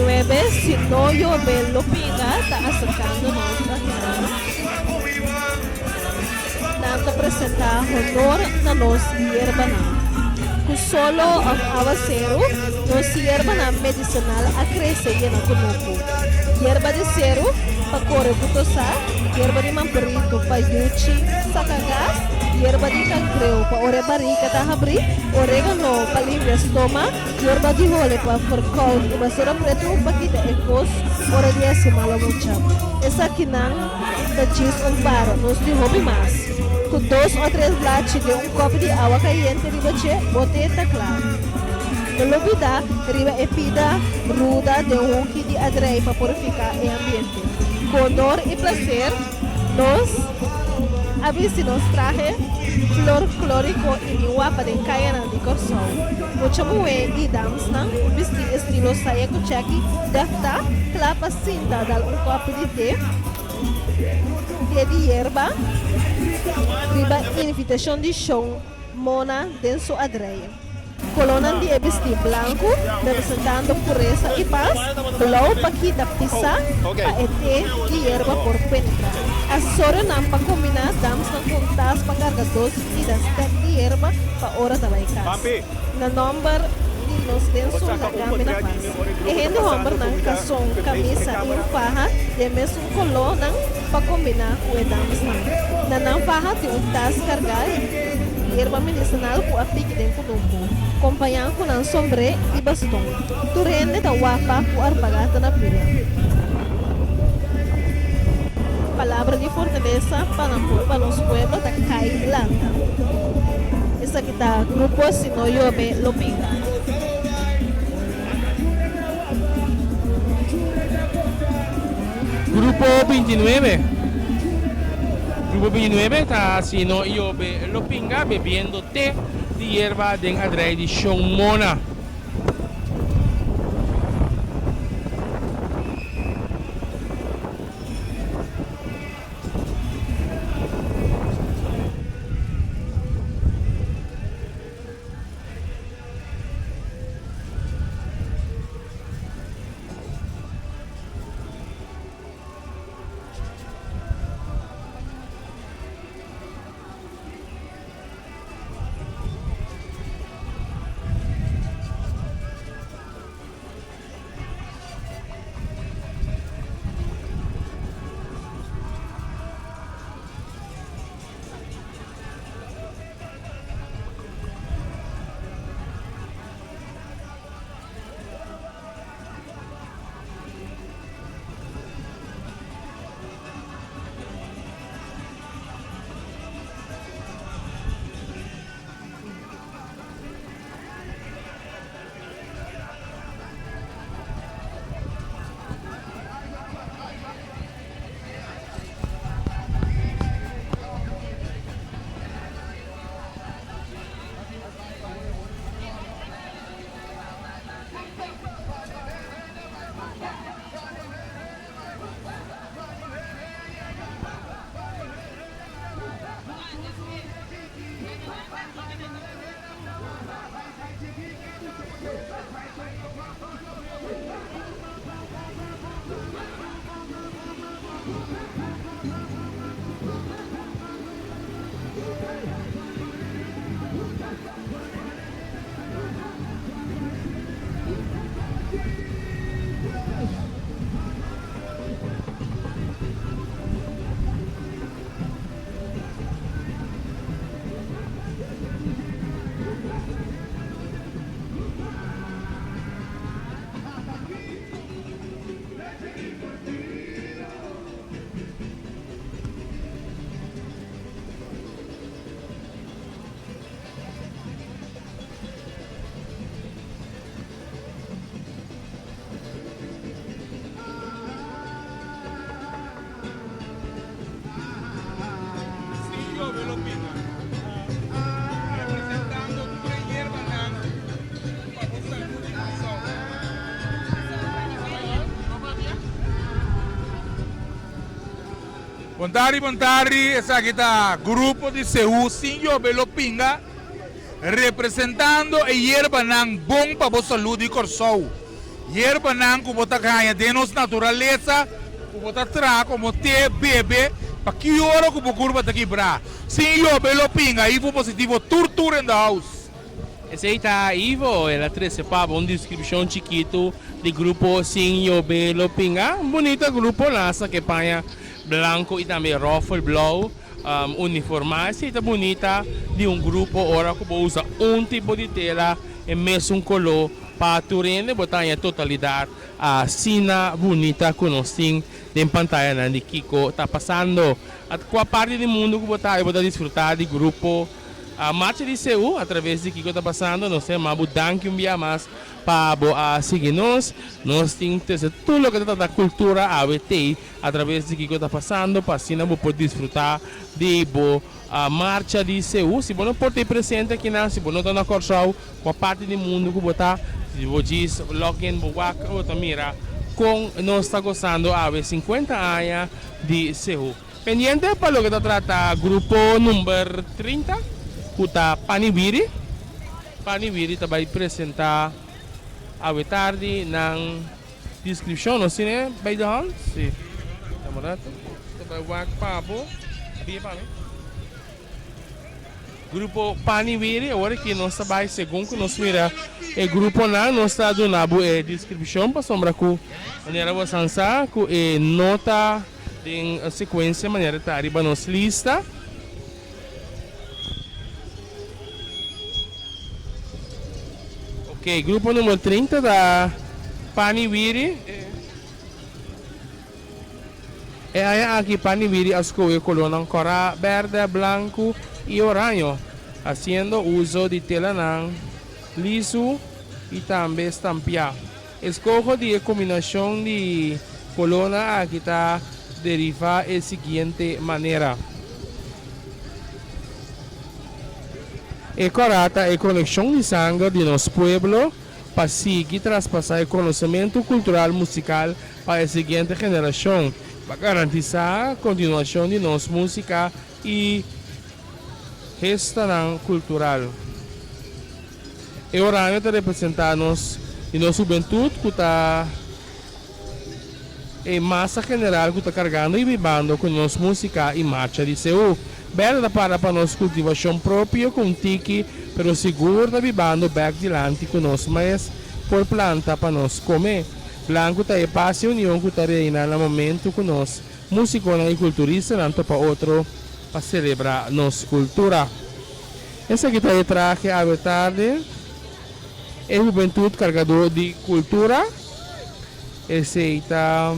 29, si no llueve, lo pinga, está acercándonos a Nanta presenta honor a los hierbanas. Que solo aguacero, los hierbanas medicinal a crecer en el conuco. Hierba de cero, para correr butosa, hierba de mamperito, para yuchi, sacagas, hierba de cancreo, para ore barriga, ta abrir, orégano, para limpiar estómago, hierba de jole, para forcol, y basura preto, un paquete de ecos, ore décima la mucha. Esa que nan, da chis un paro, nos dijo más. Con 2 o 3 latas de un copo de agua caliente de bache, boteta clara. No olvidar, riba epida ruda de un kit de adrei para purificar el ambiente. Con honor y placer, nos avecinos traje flor clórico y mi guapa de Cayena de Corsol. Mucho mueve y danza, vestir estilo saia kuchaki, defta, clapa cinta dal un copo de té de hierba, riba invitación de show mona denso adrei. Colonan de vestir blanco, representando pureza y paz, blau paquita pizza, pa té y hierba por penetrar. Asoro nan pa combinar danza con tas pa cargados y das de hierba pa hora de bailar. Na number de los densos la gama na paz. Ejendo hombre nan calzón, camisa y faja de mesmo color nan pa combinar com dança. Na nan faja de tas cargado hierba medicinal com a pique dentro do corpo, acompanhado com um sombré e bastão. Tu rende da guapa com a arpagata na pilha. Palavra de fortaleza para os pueblos da Cai Lanta. Essa aqui está grupo Sino Yobe Lopinga. Grupo 29. Grupo 29 está haciendo lo pinga bebiendo té de hierba de adrei de Shomona. Bontari, essa aqui está grupo de Seú, Sinho Belopinga, representando a hierba nang bom para a saúde e coração. Yerba nan ku bota ganha de nos natureza, ku bota tra como te bebe, pa que hora ku curva daqui bra. Sim, eu belo pinga, Ivo positivo, tortura in the house. Esse aí tá Ivo, ela trouxe para uma descrição chiquito do grupo Sinho Belo Pinga, um bonito grupo nessa que panha branco e também ruffle blue, uniformado, essa tá bonita de um grupo ora que usa tipo de tela e mesmo color para turene botar a totalidade a cena bonita que nós temos em pantalla de Kiko tá passando. A qual parte do mundo que botar desfrutar do grupo a marcha de Seul através de Kiko está passando, nós temos uma danke dia mais para seguir-nos. Nós temos tudo o que está da cultura ABT através de Kiko está passando, para assim não poder desfrutar de a marcha de Seul. Se você não pode ter presente aqui, se você não está na Corsal, com a parte do mundo que botar, se você diz login, você mira com nós está gostando a 50 anos de Seul. Pendiente para o que está tratando grupo número 30. Kuta Panibiri vai apresentar a tarde ng description no sine by the hand si tamarat vai wag papo abi pa grupo Panibiri agora que nós sabay segundo que nós mira e grupo na nós está do nabo e description pa sombra ku maneira wasansa ku e nota din sequência maneira tá arriba nos lista. Ok, grupo número 30 da Panibiri. E aí aqui Panibiri escolhe color cora verde, branco e orange, haciendo uso de tela liso e também estampia. Escojo de combinação de color aqui está deriva da seguinte maneira. E corata e conexão de sangue de nosso pueblo para seguir traspasar o conhecimento cultural musical para a seguinte geração, para garantizar a continuação de nossa música e gestão cultural. E o horário de representar-nos e nossa juventude que está em massa general que está carregando e vivendo com nossa música e marcha de Seul. Bela para nossa cultivação própria com tiki, pero seguro da vivendo back dilante com nós, mas por planta para nós comer. Blanco tá e passe união que tá reina no momento com nós, músico e culturista, tanto para outro para celebrar nossa cultura. Essa aqui tá e traje a tarde é juventude carregador de cultura. Esse está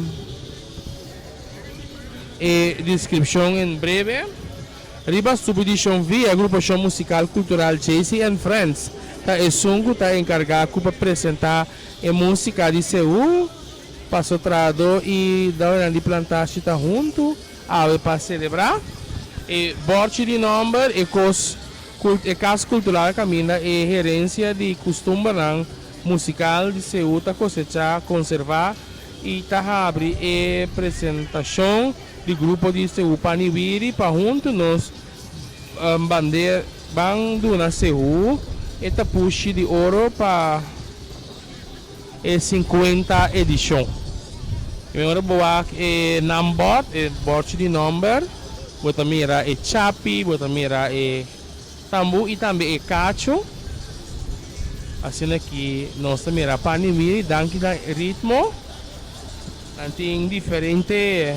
e descrição em breve. Riba subdivision via agrupação musical cultural JC and Friends. Tá é sungo tá encarregado para apresentar a música de Seul, pasotrado e da de plantagem tá junto para celebrar. E borte de número e casa cultural caminha e gerência de costume musical de Seul tá cosechar, conservar e tá abrir a apresentação de grupo de Seul Panibiri para junto nós bandeira bando na Seul e tapushi de ouro para a 50 edição. Agora boa e number e borte de number, bota mira e chapi, bota mira e tambu e também e cacho. Assim aqui nós mira Panibiri danke da ritmo, nanti diferente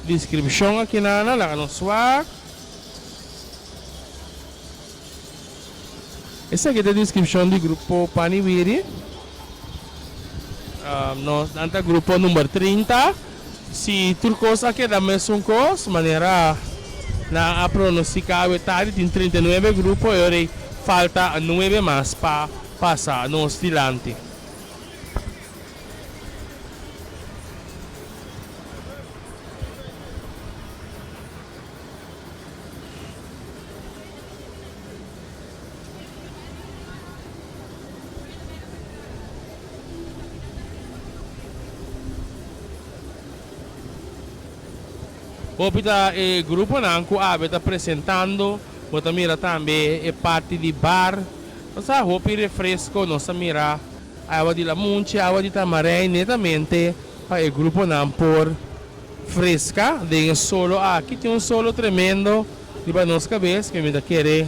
descrição aqui na no swag. Essa aqui é a descrição do grupo Panibiri. Nós nanta grupo número 30. Si turcos aqui da mesma coisa, maneira na pronunciar o tarde tem 39 grupos e agora falta 9 mais para passar nos dilante. Opita e grupo nanco está apresentando, bota mira também é parte de bar, nossa roupa refresco, nossa mira agua de la Munche, agua de Tamaré, netamente para el grupo Nampor fresca, de un solo, aquí tiene un solo tremendo, de para nos cabezas, que me da quiere,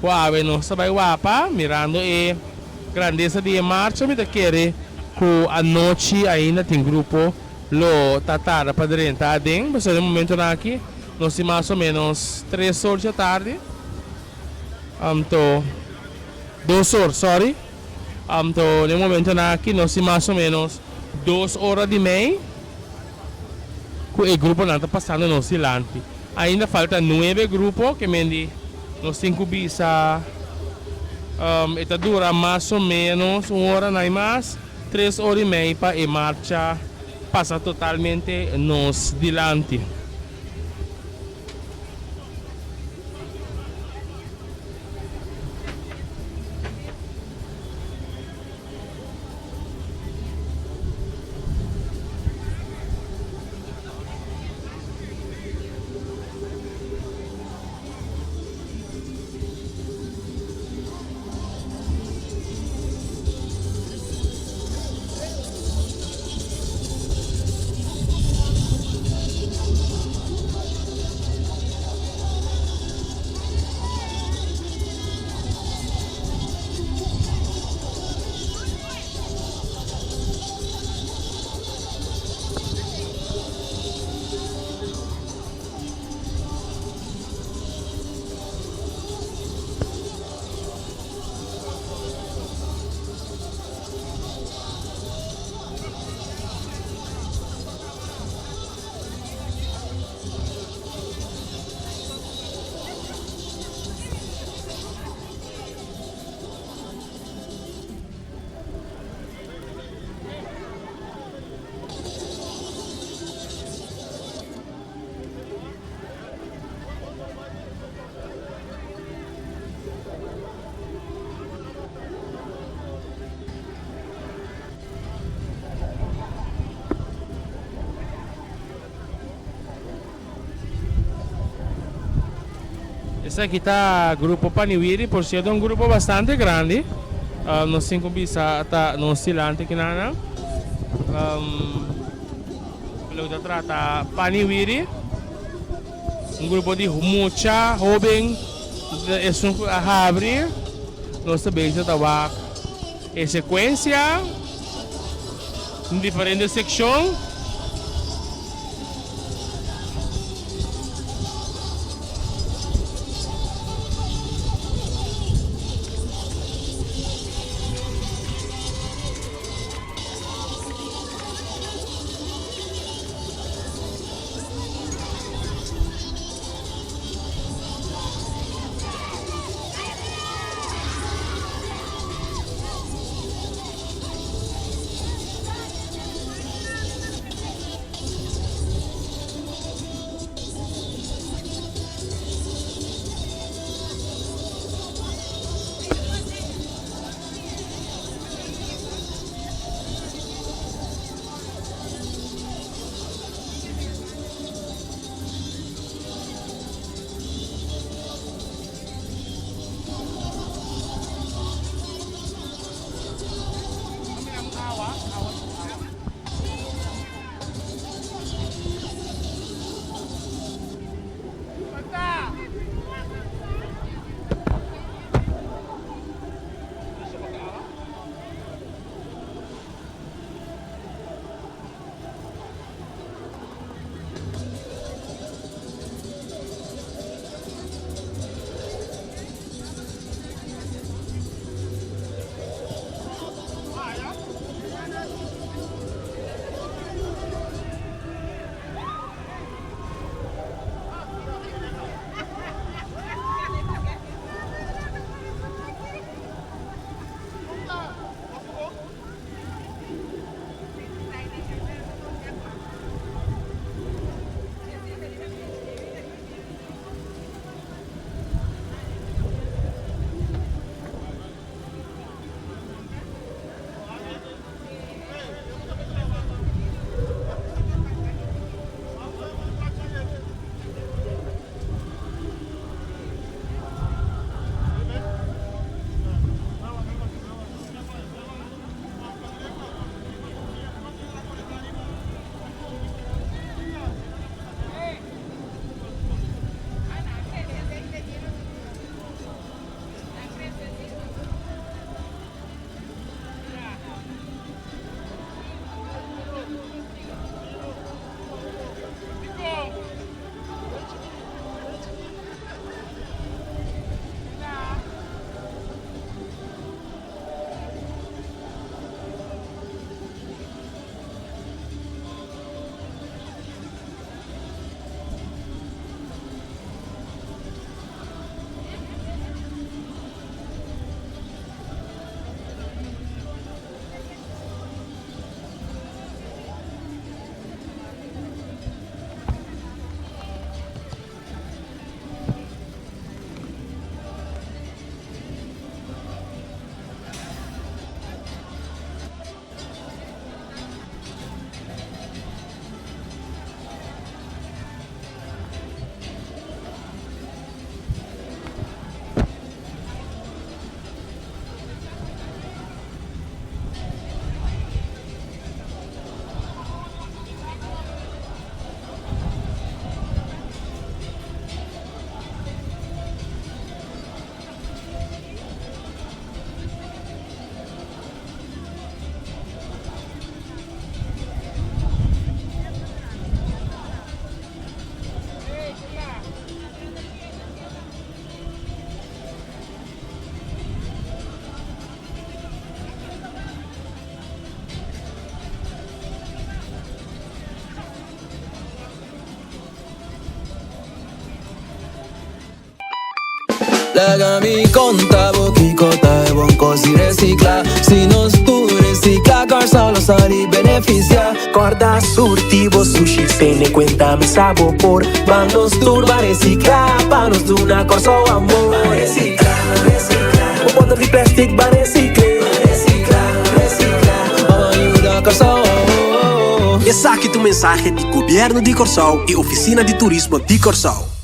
guave, no sabe guapa, mirando grandeza de marcha, me da quiere, que anoche ainda tem grupo, lo tatara para rentar dentro, mas no momento aqui, nós temos mais ou menos 3 horas da tarde, 2 horas, sorry. No momento aqui, nós temos mais ou menos 2 horas e meia, que o grupo não está passando no silante. Ainda falta 9 grupos, que mendi, nós temos que bisa, esta dura mais ou menos 1 hora, não mais, 3 horas e meia para a marcha passa totalmente nos dilante. Esse aqui está grupo Paniwiri, por cierto, um grupo bastante grande. Nós cinco bisa tá no silante aqui na. Pelo que trata Paniwiri, um grupo de mucha jovem, é a abrir. Nós também já estava em sequência, em diferentes secções. Legami conta boquicota é bom coisa reciclar. Se nós tu reciclar, garçom lo sai beneficiar. Corda surtivo sushi, pene cuenta mi sabor. Vamos turba reciclar, para nos dar una cosa amor. Reciclar, reciclar. Un bottle de plástico va reciclar. Reciclar, reciclar. Vamos ayudar garçom. Essa aqui é mensagem do Governo de Corsol e Oficina de Turismo de Corsol.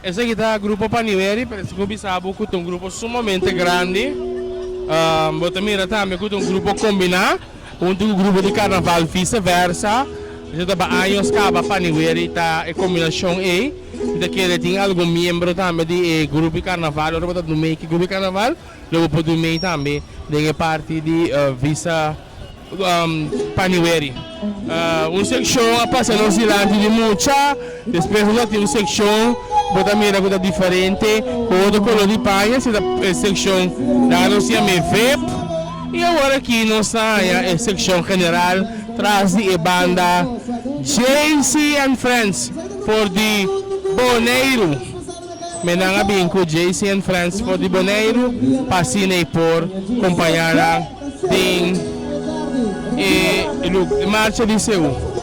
Esse aqui tá o grupo Paniweri, parece que o sabe que é um grupo sumamente grande. Bota mira também que é um grupo combinado, um grupo de carnaval vice-versa. Já tá anos que a Paniweri tá em combinação aí. Daquele tem algum membro também de grupo de carnaval, ou bota do meio que grupo de carnaval, logo pode do meio também de parte de visa Paniweri. Uma seção a passar no silêncio de mucha, depois nós temos uma seção bota mira coisa diferente, outro color de paia, essa seção da nossa VEP, e agora aqui nossa a seção general traz a banda JC and Friends for the Boneiro. Menanga binco JC and Friends for the Boneiro, passinei por companheira de marcha de Seul.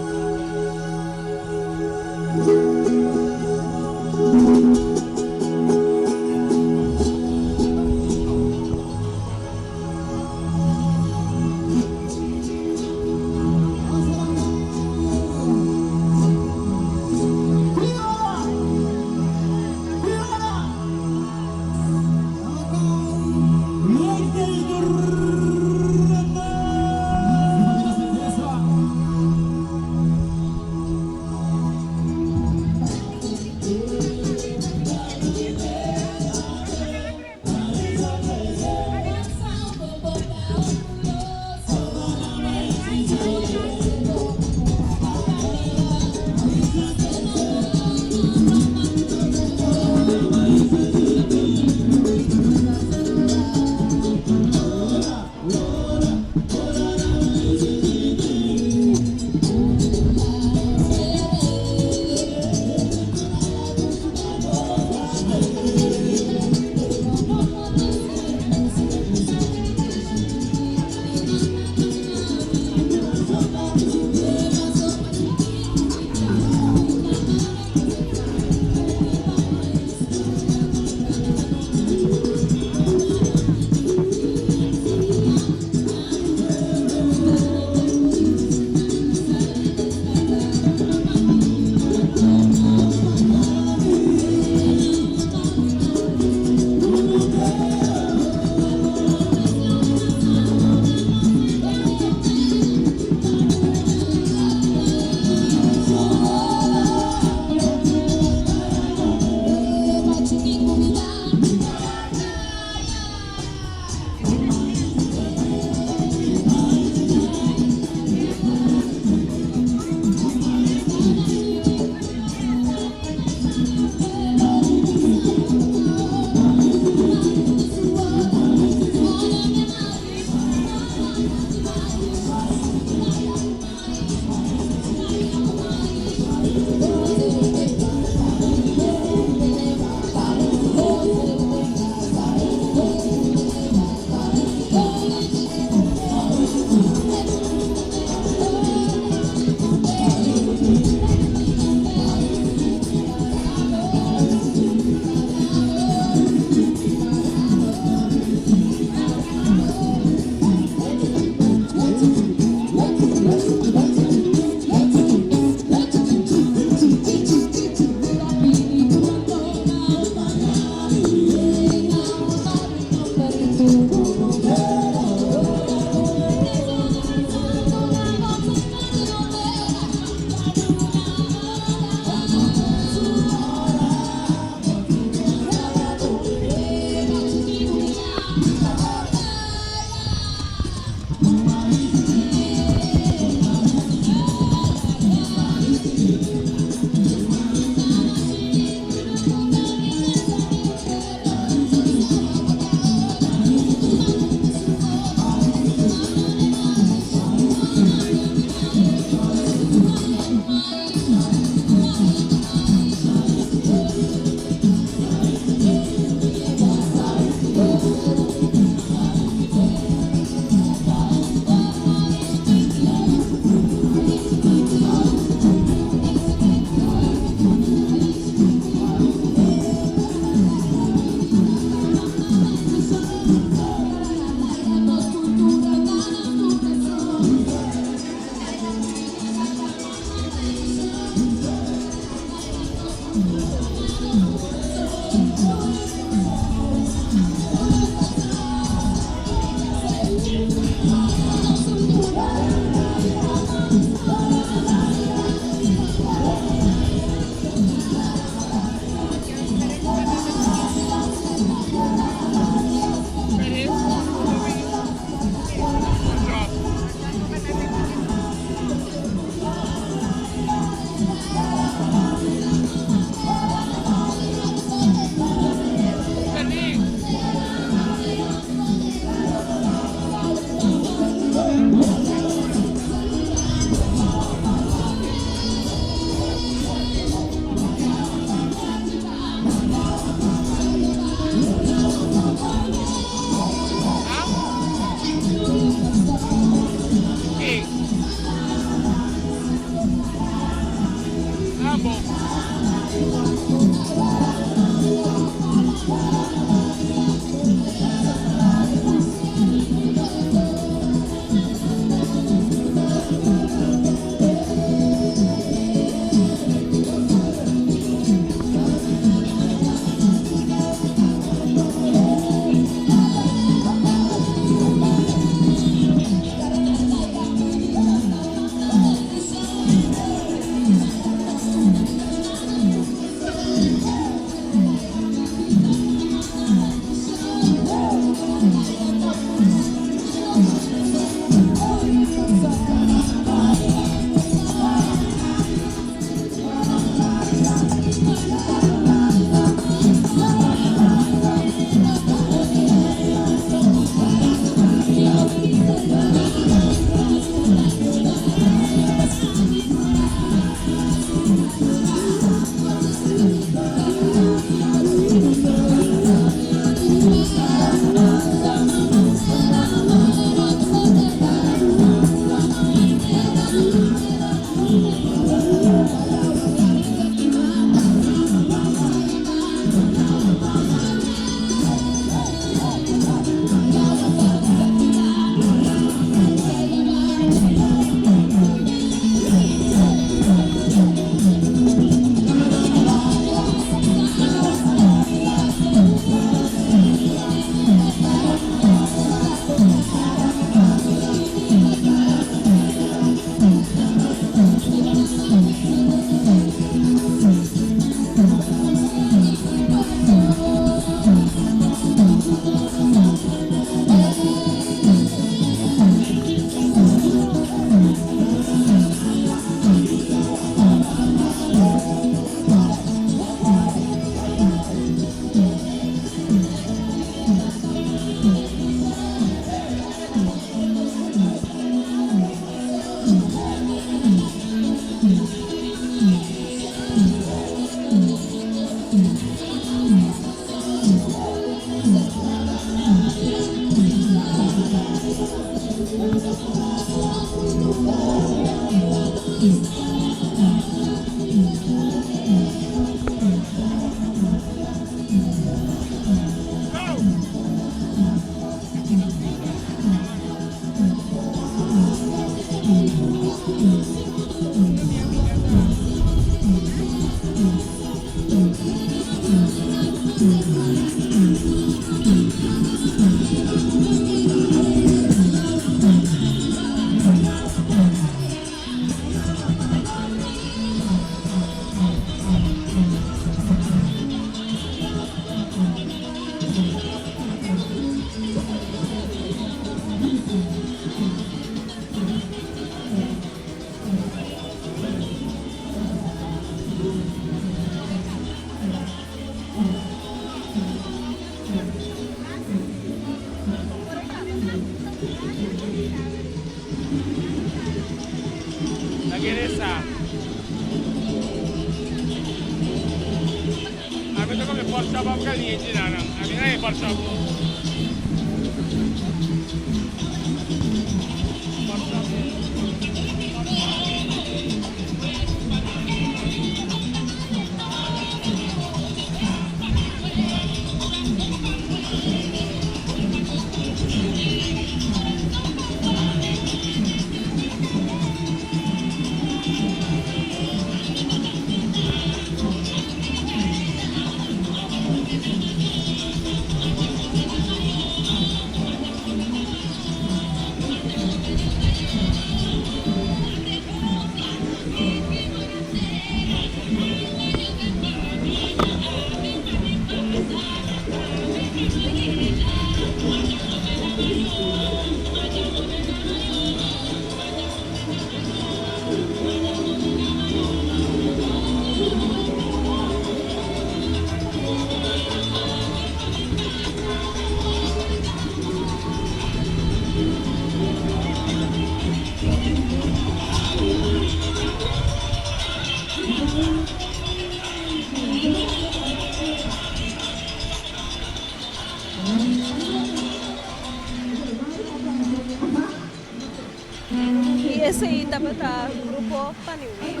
E esse aí também tá grupo Paniwi.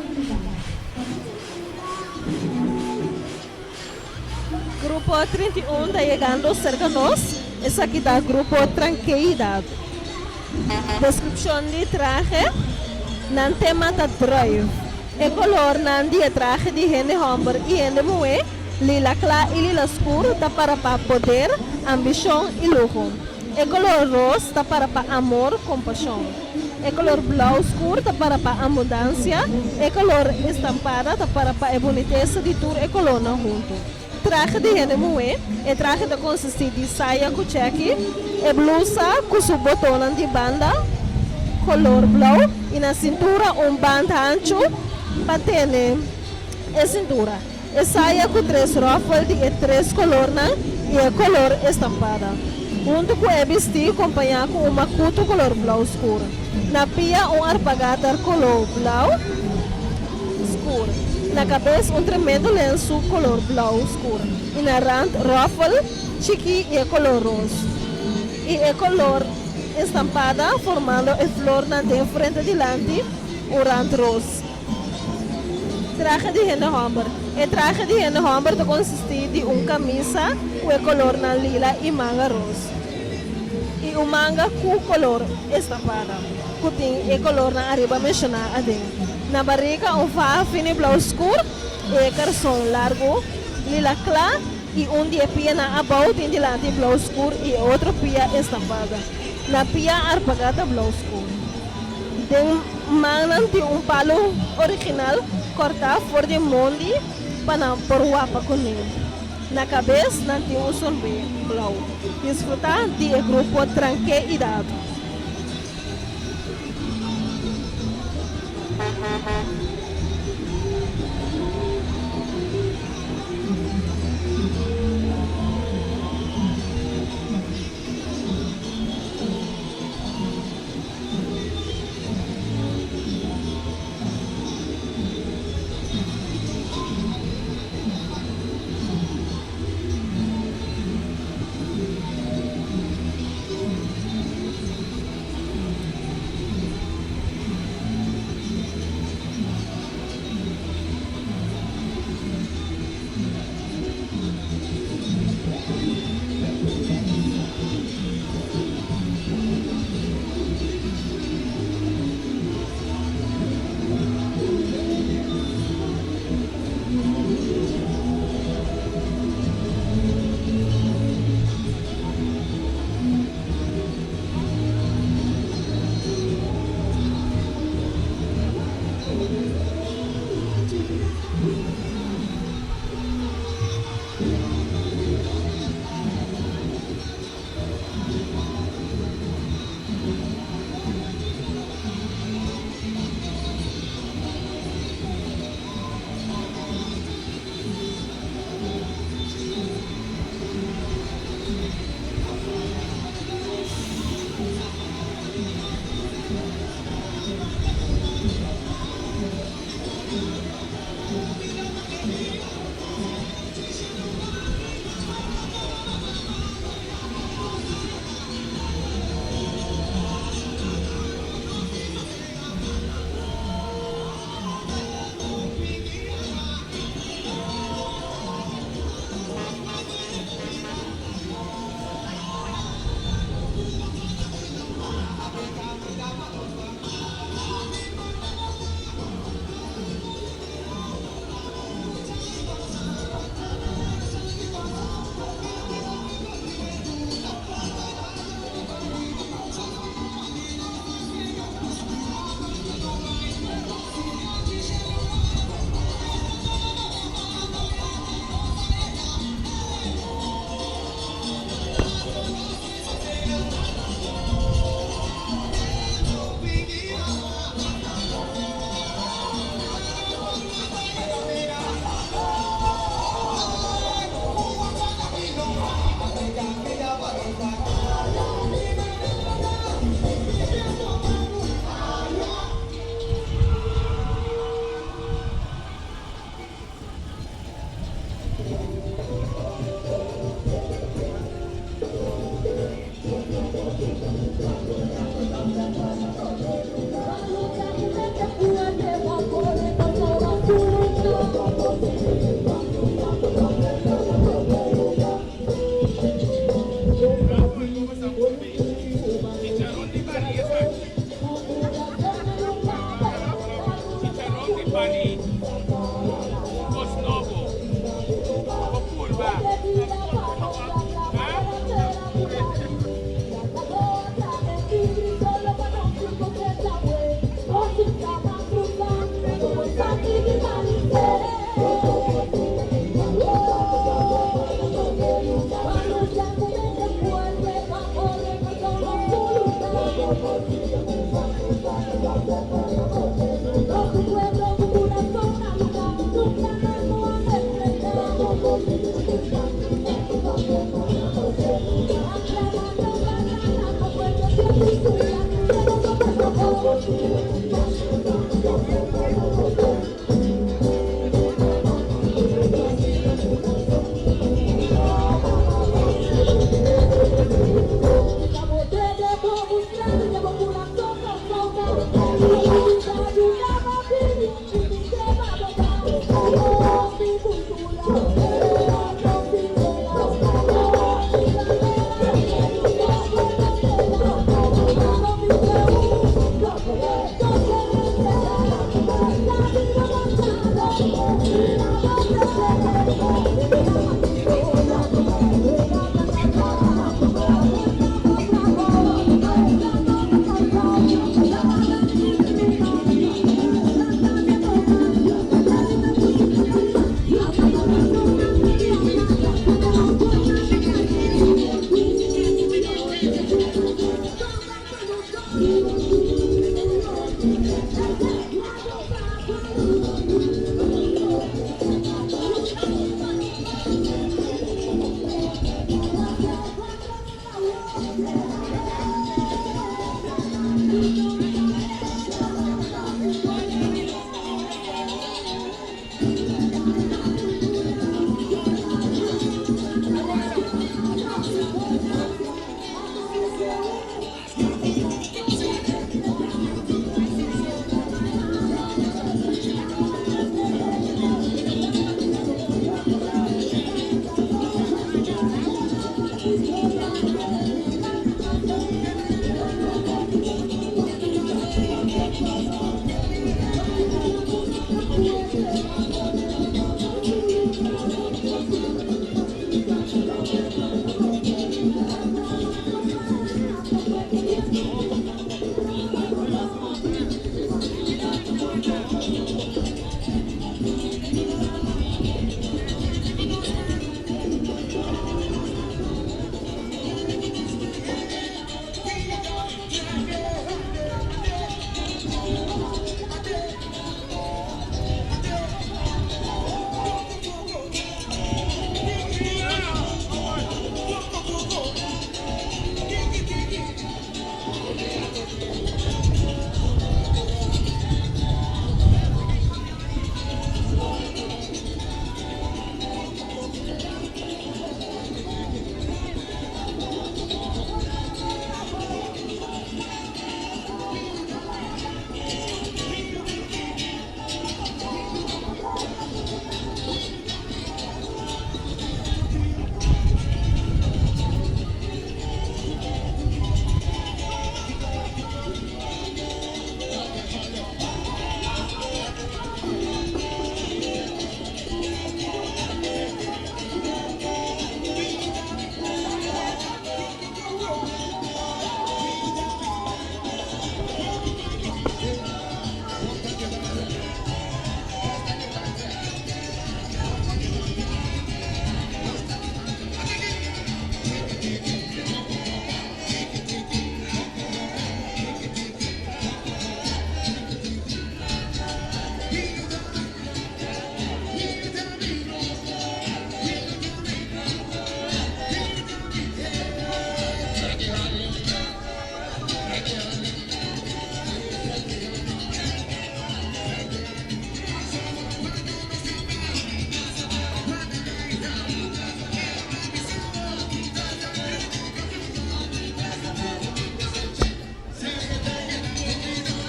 Grupo 31 está chegando cerca de nós. Esse aqui tá grupo Tranqueidade. Descrição de traje. Não tema da drive. O color não de traje de gente hombre e gente mulher. Lila clara e lila escuro está para poder, ambição e luxo. O color rosa está para amor, compaixão. O color blau escuro está para abundância. O color estampada está para a boniteza de tudo e color junto. Traje de gente mulher, o traje de consiste de saia com cheque, e blusa com seu botão de banda, color blau, e na cintura banda ancho para ter a cintura. E saia com 3 ruffles de 3 colores e a color estampada. Junto com o vestido acompanhado com uma cuto color blau escuro. Na pia arpagata color blau escuro. Na cabeça tremendo lenço color blau escuro. E na rand ruffle chiqui e color rosa. E a color estampada formando a flor na frente e delante o rand rosa. Traje de gente hombre. O traje de gente hombre consiste de camisa com color na lila e manga rosa. E o manga com color estampada. Que tem o color na arriba mencionado. Na barriga faja fino blau escuro e calção largo, lila clara e dia pia na abaixo tem delante blau escuro e outro pia estampada. Na pia arpagata blau escuro. Tem manga tem palo original cortado por de mondi para por guapa com ele. Na cabeça não tem sombreiro blau. Desfrutar de grupo Tranqueidade.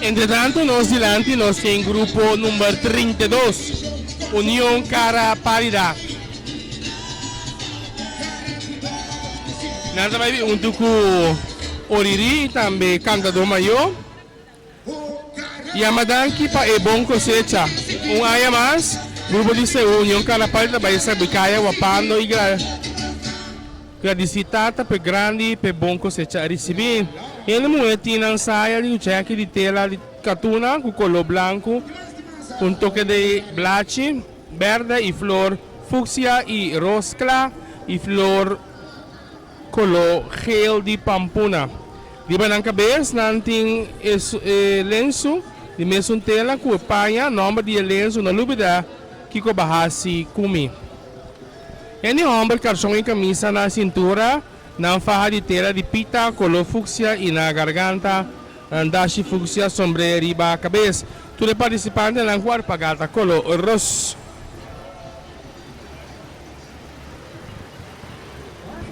Entretanto, nós Zilanti, nós temos grupo número 32, União Cara Pálida. Nós também junto com Oriri, também cantador maior. Yamadanki para e bom cosecha. Aya mais, grupo de seu União Cara Pálida vai ser bicaya wapando e gradicitata per grandi per bom cosecha a receber. Ele moeti nang saya di cheque di tela di catuna con color blanco, un toque de blachi, verde y flor fucsia y roscla y flor color gel di pampuna. Di ba ng kabes nanting lenço de mesmo tela com panha nome de lenço na lubida que bahasi kumi. Eni homem calção em camisa na cintura, na faja de tela de pita color fúcsia e na garganta andashi fúcsia sombrero riba a cabeça. Tudo participante na guarda pagata color rosso.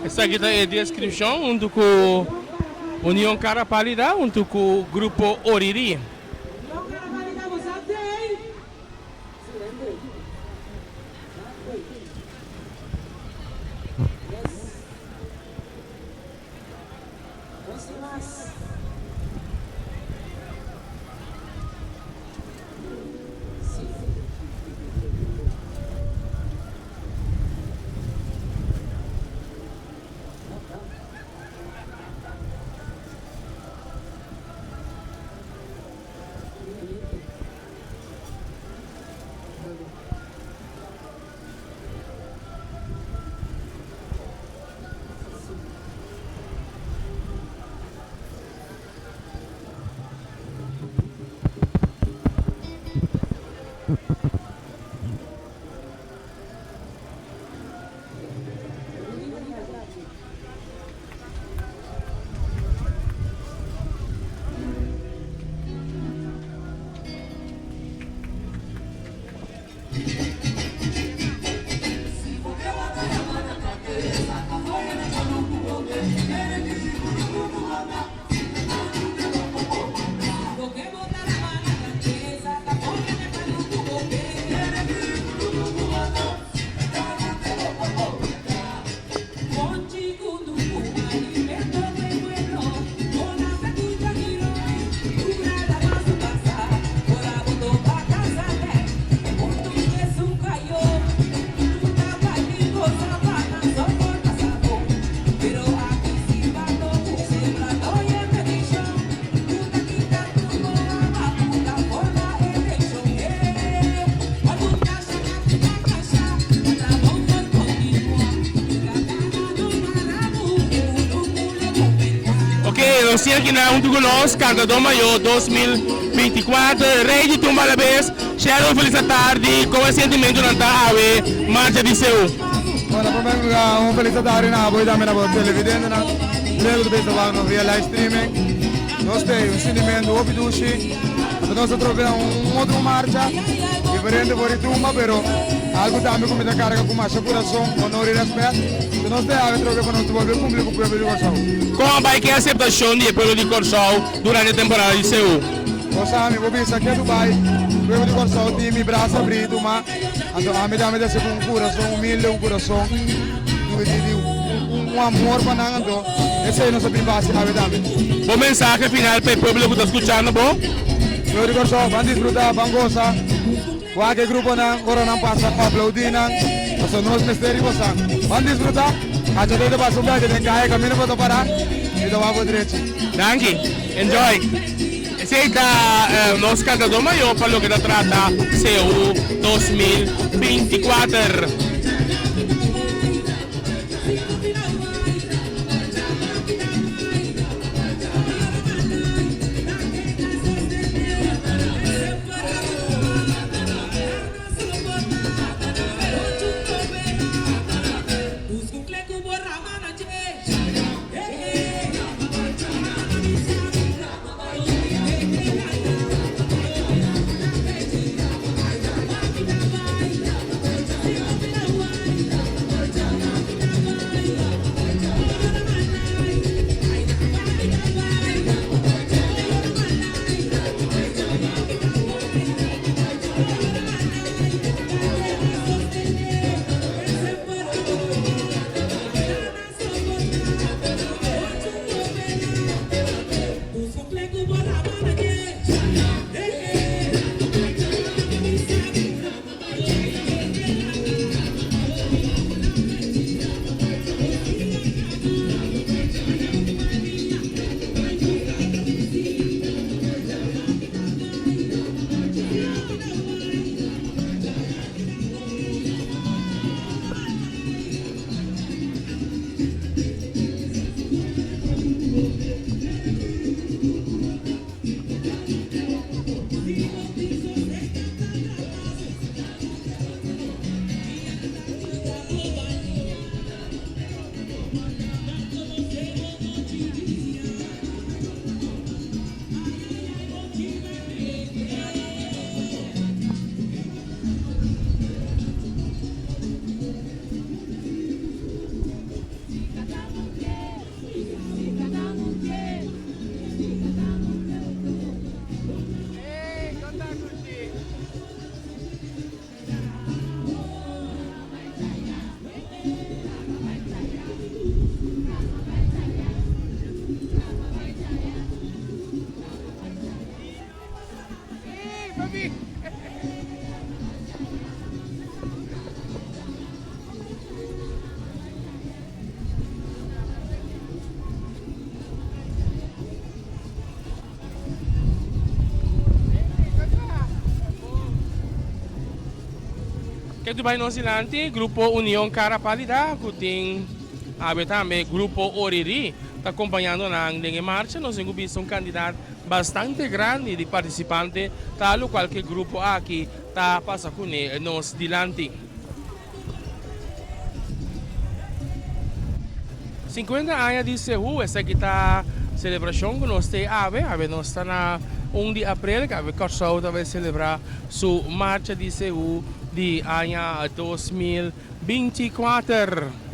Essa aqui é a descrição junto com União Cara Pálida, junto com o grupo Oriri. Você aqui na junto conosco, Cantador Maior 2024, Rei de Tumbalabes, Sharon Feliz tarde, com o sentimento na Tawe, Marcha de Seu. Ora, per me feliz tarde na voi da mena televidente na lego do pessoal no via live streaming. Nós temos um sentimento obiduci, nós troviamo outro marcha, diferente por Tumba, pero algo também com muita carga com mais coração, honor e respeito. Nós temos trocar para nosso público para ver o Corsol. Como vai que a aceitação de pelo de Corsol durante a temporada de Seu? Você vou pensar que é Dubai, pelo de Corsol time braço abrido, mas a medida desse com coração humilde, coração um amor para nós, então esse aí não sabe base a verdade. Bom mensagem final para o público que está escutando, bom? Pelo de Corsol, vamos desfrutar, vamos gostar. Qualquer grupo na corona passa para aplaudir, nós somos mistérios, vamos desfrutar. A gente deve passar um bocado de cair, caminho para parar e dar uma boa direita. Thank you, enjoy. Esse é o nosso Cantador Maior para o que trata Seu 2024. Ito ba no silanti, Grupo União Carapalida, kuting também Grupo Oriri, está acompanhando na marcha, nós temos visto um candidato bastante grande de participante, talo qualquer grupo aqui está passando com nós dilanti. 50 anos de Cehu, essa aqui está celebração que nós temos ave nós está na 1 de abril, que a Corsol vai celebrar sua marcha de Cehu de ano 2024.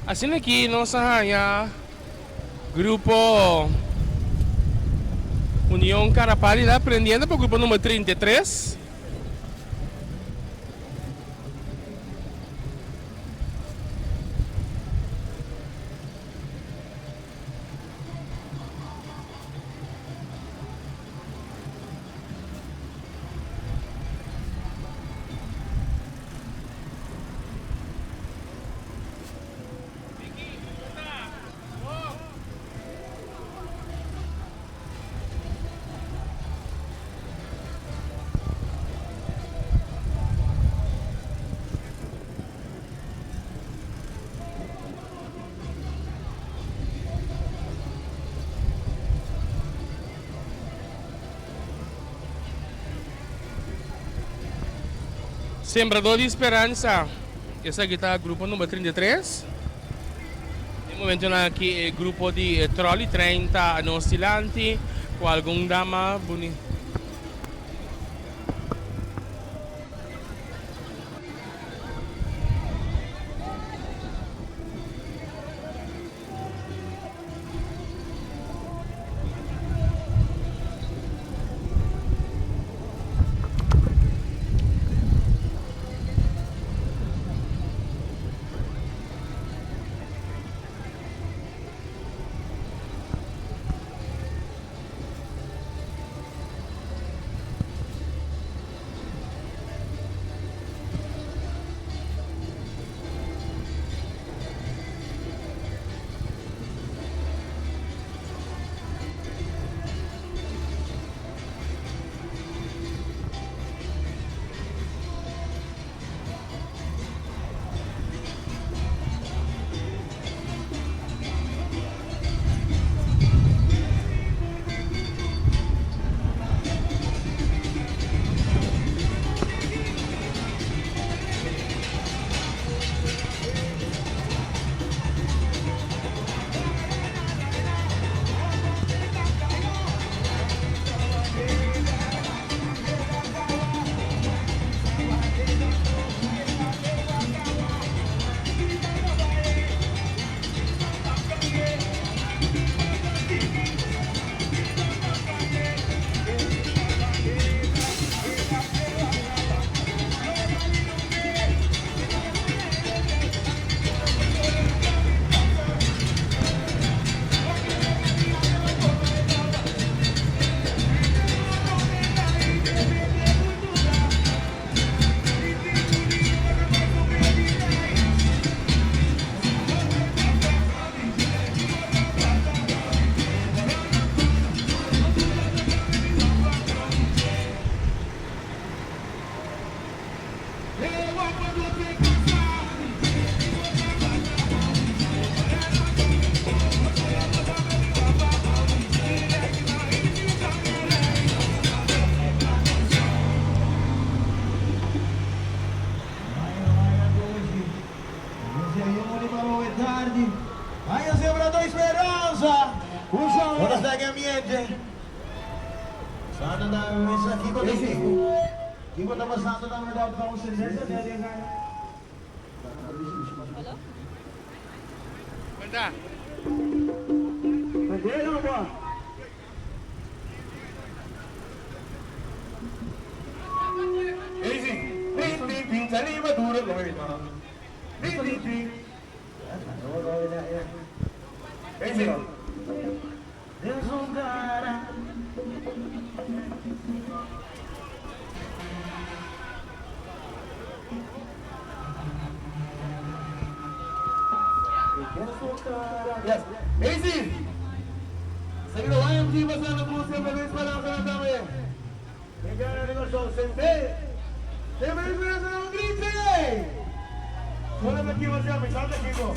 Assim aqui, nossa raia, Grupo União Carapalida, aprendendo para o grupo número 33. Sembrador de Esperança. Esse aqui está o grupo número 33. No momento aqui o grupo de Trolley 30 no oscilante com algum dama bonito. Aí o Sembrador Esperança, o João, ora segue ambiente. Sana na mesa aqui quando eu quando eu passando na verdade para vocês essa dele cara. Manda. Yes. Easy. Seguido YMG pasando como siempre Luis Balanza también. Me gana de nosotros, senté. ¡Te me esperanza no grite! Solo me equivoco, me salta equipo.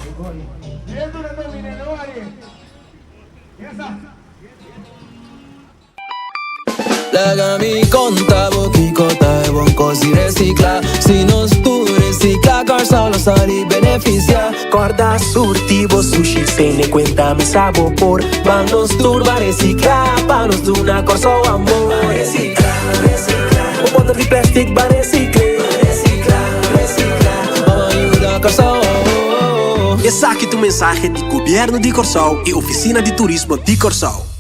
Y esto no termine, no vale. Ya está. Legami conta bochicota e buon così recicla. Se non tu recicla, cosa lo sali beneficia. Corda surtivo sushi, se ne cuenta mi sabor. Manos turba recicla, panos de una corso amor. Recicla, recicla. Un bottle de plastic va recicla. Recicla, recicla. Vamos ayuda corso. Esse aqui é o mensagem do Governo de Corsol e Oficina de Turismo de Corsol.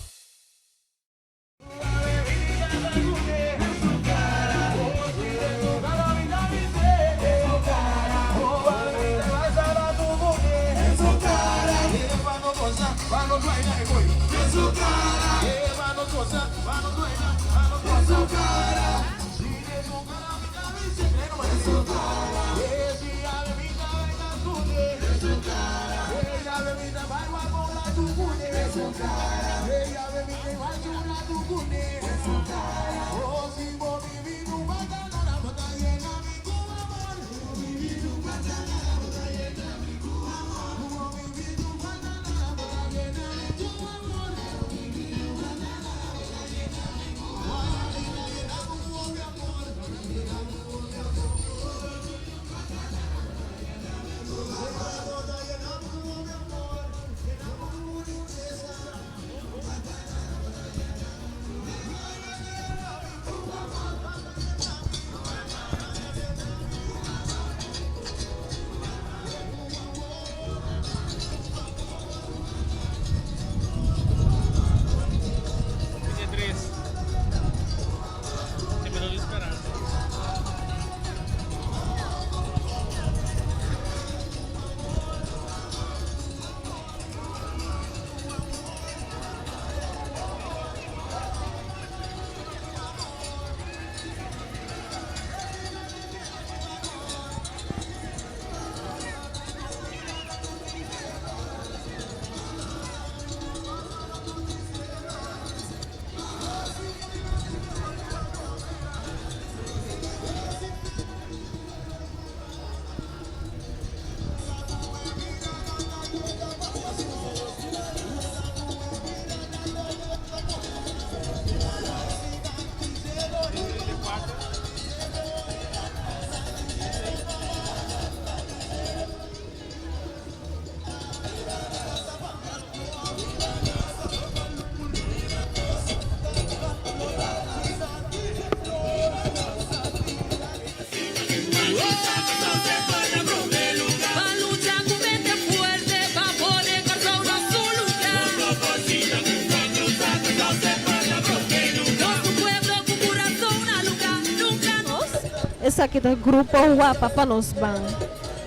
Essa aqui do grupo Wapa Panosban.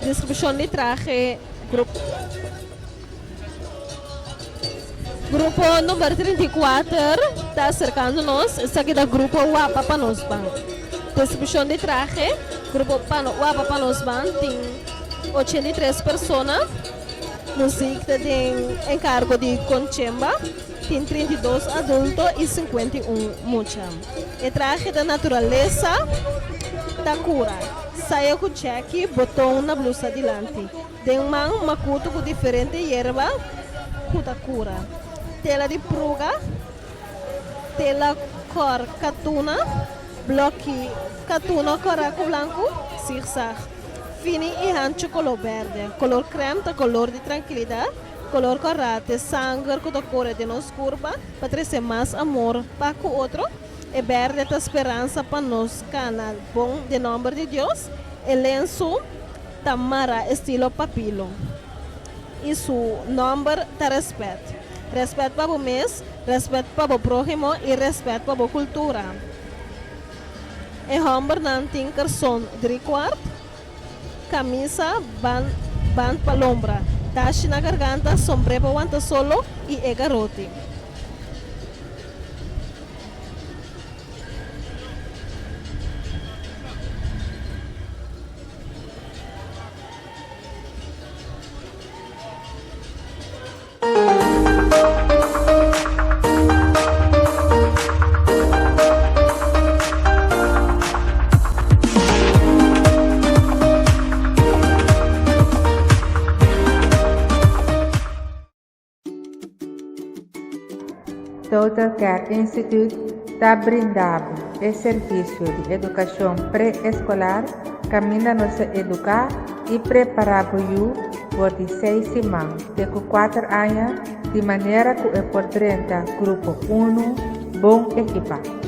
Descrição de traje. Grupo número 34 está cercando-nos. Essa aqui do grupo Wapa Panosban. Descrição de traje. Grupo Wapa Panosban tem 83 pessoas. Música tem encargo de Conchemba. Tem 32 adultos e 51 muchas. E traje da natureza. Da cura. Saia com cheque, botou na blusa delante. Tem um macuto com diferente erva, puta cura. Tela de pruga, tela cor catuna, bloque catuna coraco branco, zigzag. Fini e ancho color verde, color creme da color de tranquilidade, color corate, sangue com a cor de nos curva, para trazer mais amor para o outro. E verde da esperança para nos canal bom de nome de Deus. E lenço tamara estilo papilo. E su nome da respeito. respeito para o mês, respeito para o próximo e respeito para a cultura. E homem não tem carson 3/4, camisa, band palombra, taxa na garganta, sombrero para solo e garote. Total Care Institute está brindando o serviço de educação pré-escolar, caminha nos educar e preparar por 6 semanas, de 4 anos, de maneira que é por 30 grupo 1, bom equipado.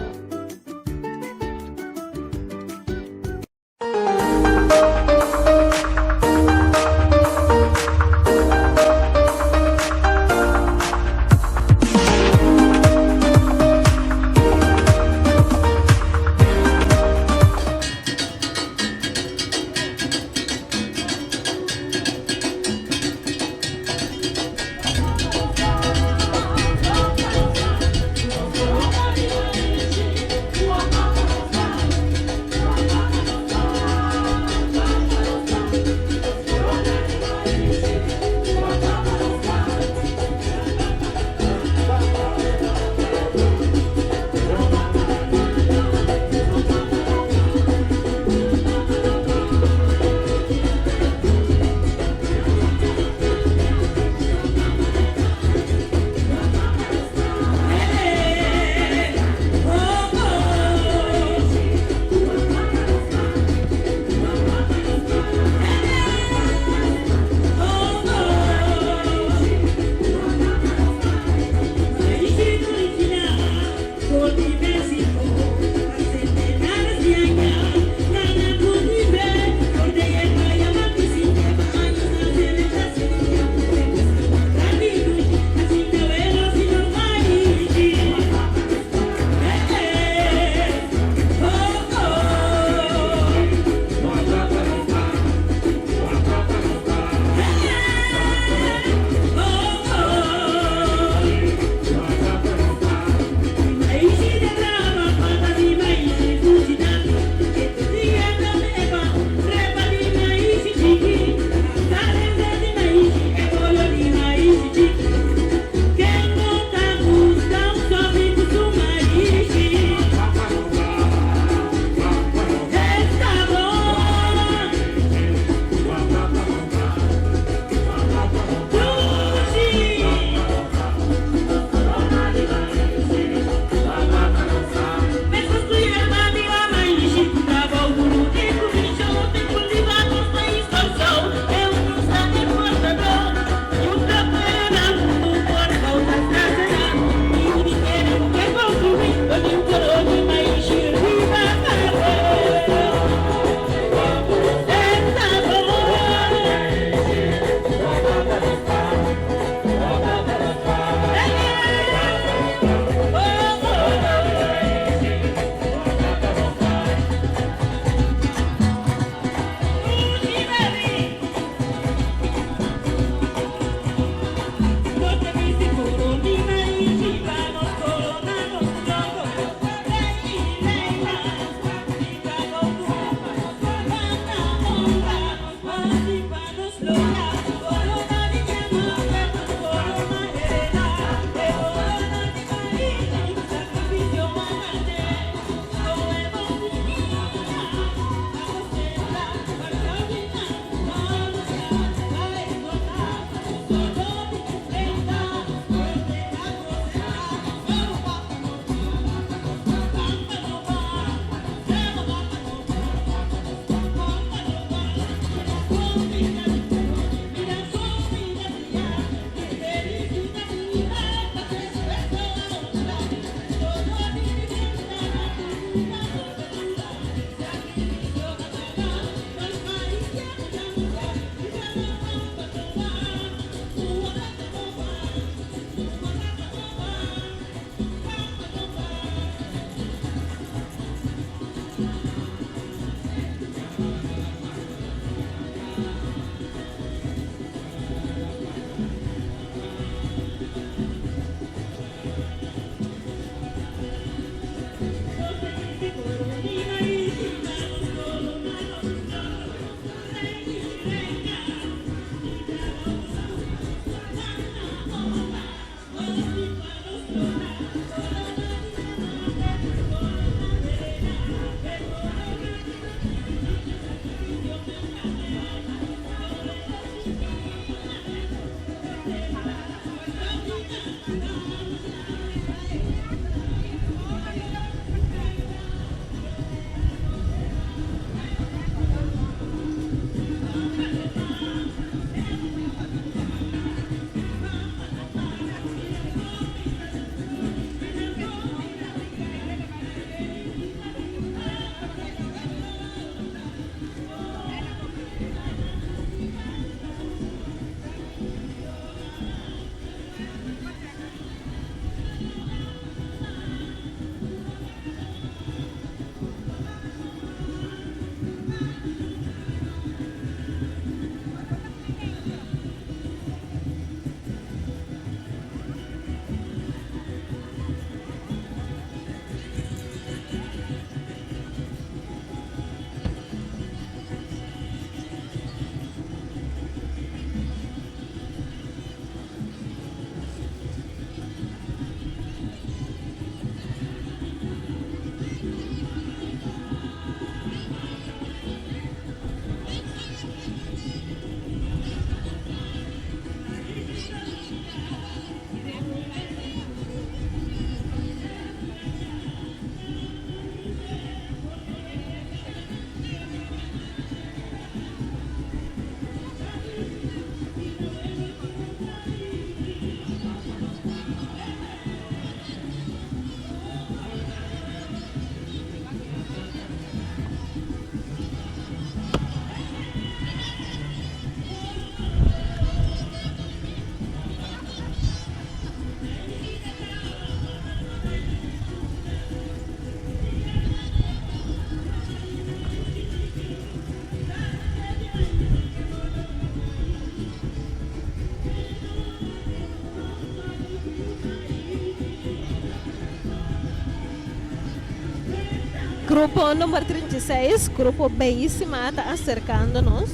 Grupo número 36, grupo Bellísima, está acercándonos.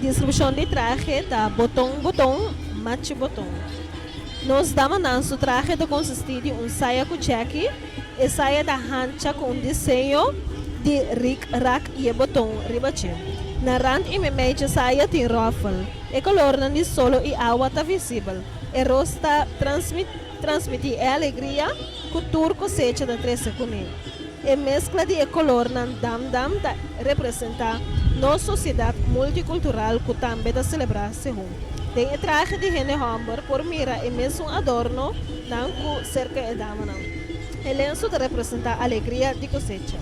Distribuição de traje da botão, machi botão. Nós damos su traje de consistir de saia com cheque e saia da hancha com desenho de rack e botão ribache. Na rand e meia saia tem ruffle. E color não é solo e água está visível. E rosta transmitir alegria com tour cosecha da 3 segundos. E mescla de color na dam representa nossa sociedade multicultural que também da celebração. Tem traje de rene hamburg por mira e mesmo adorno não cerca de dama. E lenço representa a alegria de cosecha.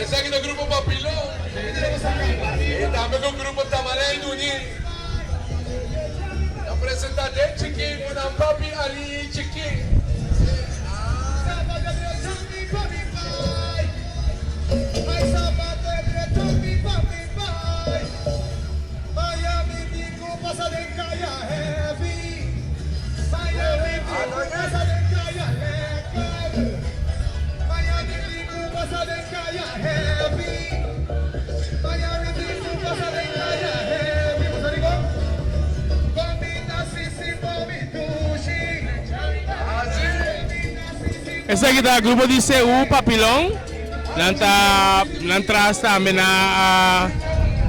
Esse aqui do grupo Papilão. E também com o grupo Tamarém Nunin. Apresentador Chiquinho, na Papi Ali Chiquinho. Esse aqui da grupo de CU Papilão. Nantras também na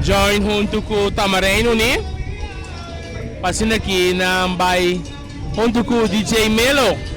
join junto com o Tamarém Nunin. Passando aqui na Bay junto com o DJ Melo.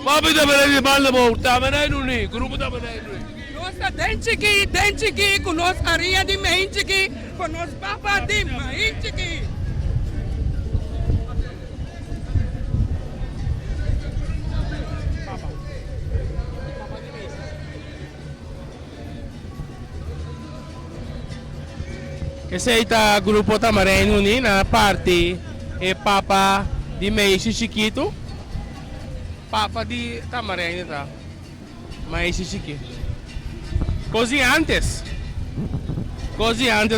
Papi Tamarém de Baldabow, Tamarém Nunin, grupo Tamarém Nunin. Nossa Denchiki, conosco Aria de Meinchiki, conosco Papa de Meinchiki. Esse aí tá o grupo Tamarém Nunin, na parte é Papa de Meixe Chiquito. Papa de Tamarém, tá? Meixe Chiquito. Cozinhantes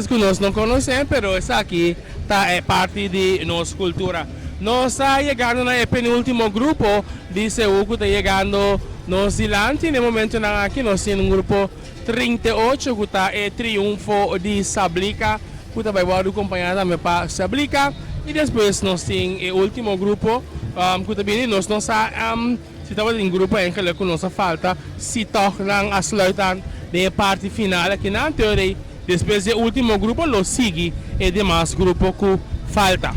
que nós não conhecemos, pero essa aqui tá, é parte de nossa cultura. Nós estamos chegando no penúltimo grupo de CU que está chegando no Zilante. No momento aqui nós temos um grupo 38 que está é Triunfo de Sablica, que está vai acompanhar também para Sablica. E depois nós temos o último grupo que também nós não sabemos se estava em grupo em que nossa falta se torna a sluitan de parte final aqui na teoria. Depois do último grupo lo sigue e demais grupo que falta.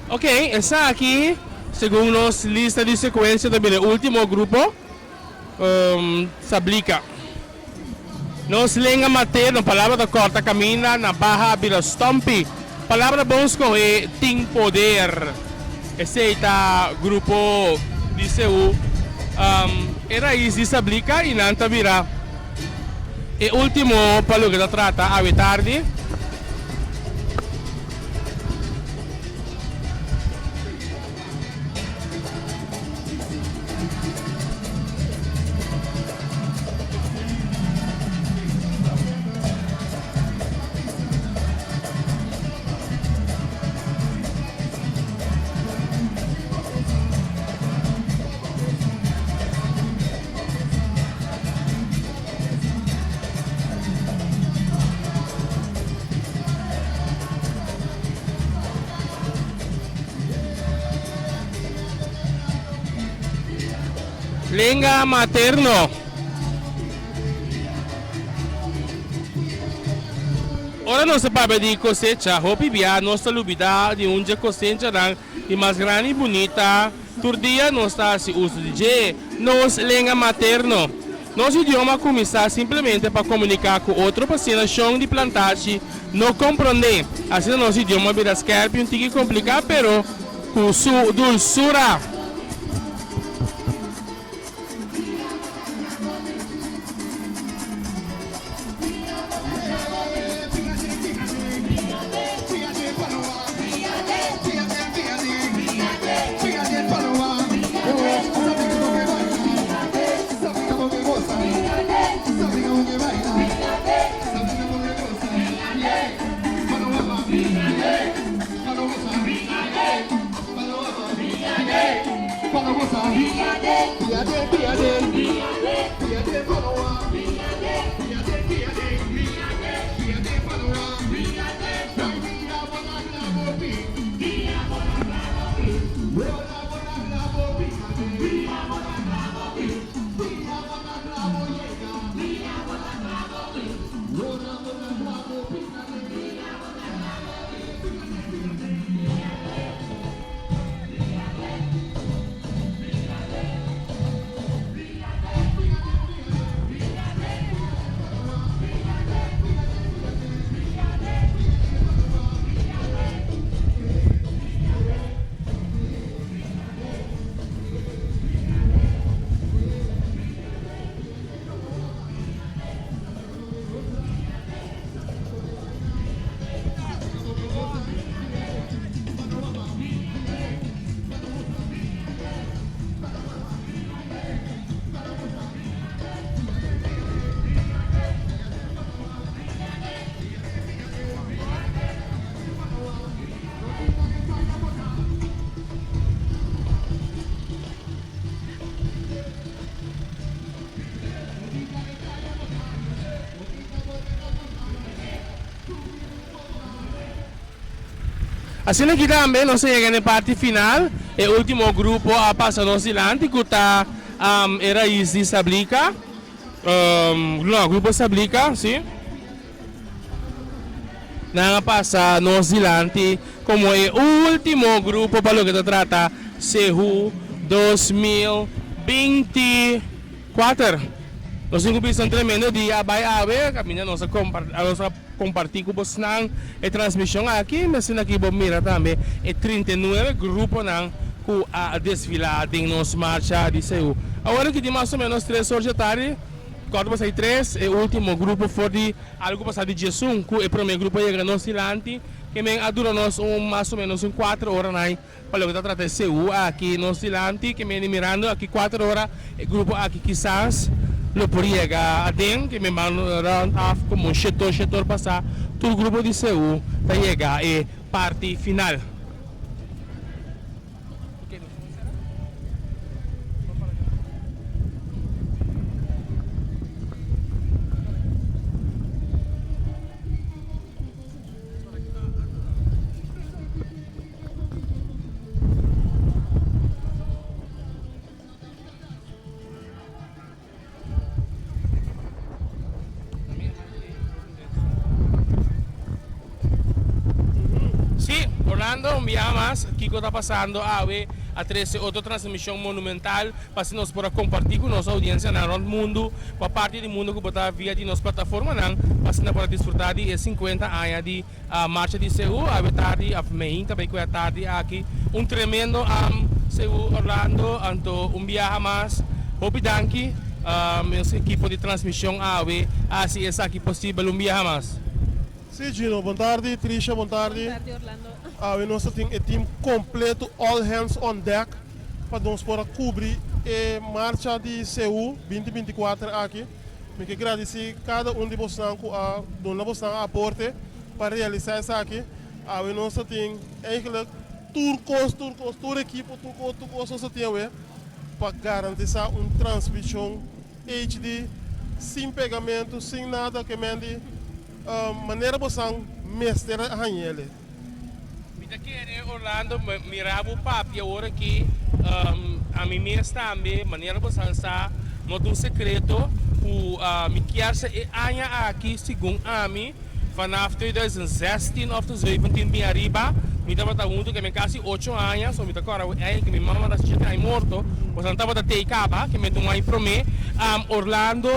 Ok, essa aqui, segundo nossa lista de sequência, também é o último grupo, Sablica. Nós lenga mater, na palavra da corta camina, na barra vira stompi. Palavra bons com é tem poder. Esse é o grupo de CU. Era isso de Sablica e nanta vira. E último, para o que trata, a tarde. Lengua materno. Ora non si parla di cosecha, hopi via nostra lubida di unge cosecha di mais grande e bonita. Turdia non sta si uso di G, nos lengua materno. Nosso idioma começa simplesmente para comunicar com outro paciente chão de plantagem, não compreender. Assim nosso idioma vira scarpe um tique complicado, pero com sua dulçura. Assim aqui também nós chegamos na parte final, e o último grupo a passar no silante, que está era Easy Sablica, não, grupo Sablica, sim. Nang passa no silante, como é o último grupo para o que se trata, Cehu 2024. Nós temos um tremendo dia, vai haver, caminha nossa compartir com vocês a transmissão aqui, mas aqui vamos mirar também, 39 grupos que a desfilar em nossa marcha de Cehu. Agora que tem mais ou menos 3 horas da tarde, 4 para 3, o último grupo foi de algo passado de Jesus, que o primeiro grupo chega no silante, que dura mais ou menos 4 horas para o que trata de Cehu aqui no silante, que me mirando aqui 4 horas, o grupo aqui quizás lo podia chegar a dentro, que me mandaram como um setor passar, todo o grupo de Cehu para chegar à parte final. Un día más, Kiko está pasando a 13 otra transmisión monumental para que nos pueda compartir con nuestra audiencia en el mundo, para parte del mundo que está vía de nuestra plataforma, para disfrutar de 50 años de marcha de Cehu, a tarde, a meia, também que a tarde aqui, tremendo Cehu Orlando, então viaje más, hope danke, esse equipo de transmissão assim é aqui possível viaje más. Sim, Gino, boa tarde, Trisha, boa tarde. Boa tarde, Orlando. Nós temos um time completo, all hands on deck, para nós poder cobrir a marcha de Cehu 2024 aqui. Eu quero agradecer cada de vocês que dona vocês aporte para realizar isso aqui. Nós temos eigenlijk toda a equipe, tudo nós temos para garantir uma transmissão HD, sem pegamento, sem nada que mande. Maneira vocês mestre a ele. Aqui em Orlando, mirava o papo agora que a mim mesmo também, maneira você lançar, não tem segredo, o me quer se anha aqui, segundo a mim, vanaf 2016 of 2017 bem arriba, me dava da que me quase 8 anos, so me agora que minha mamãe da gente é morto, você não tava da teicaba, que me deu uma promessa, Orlando,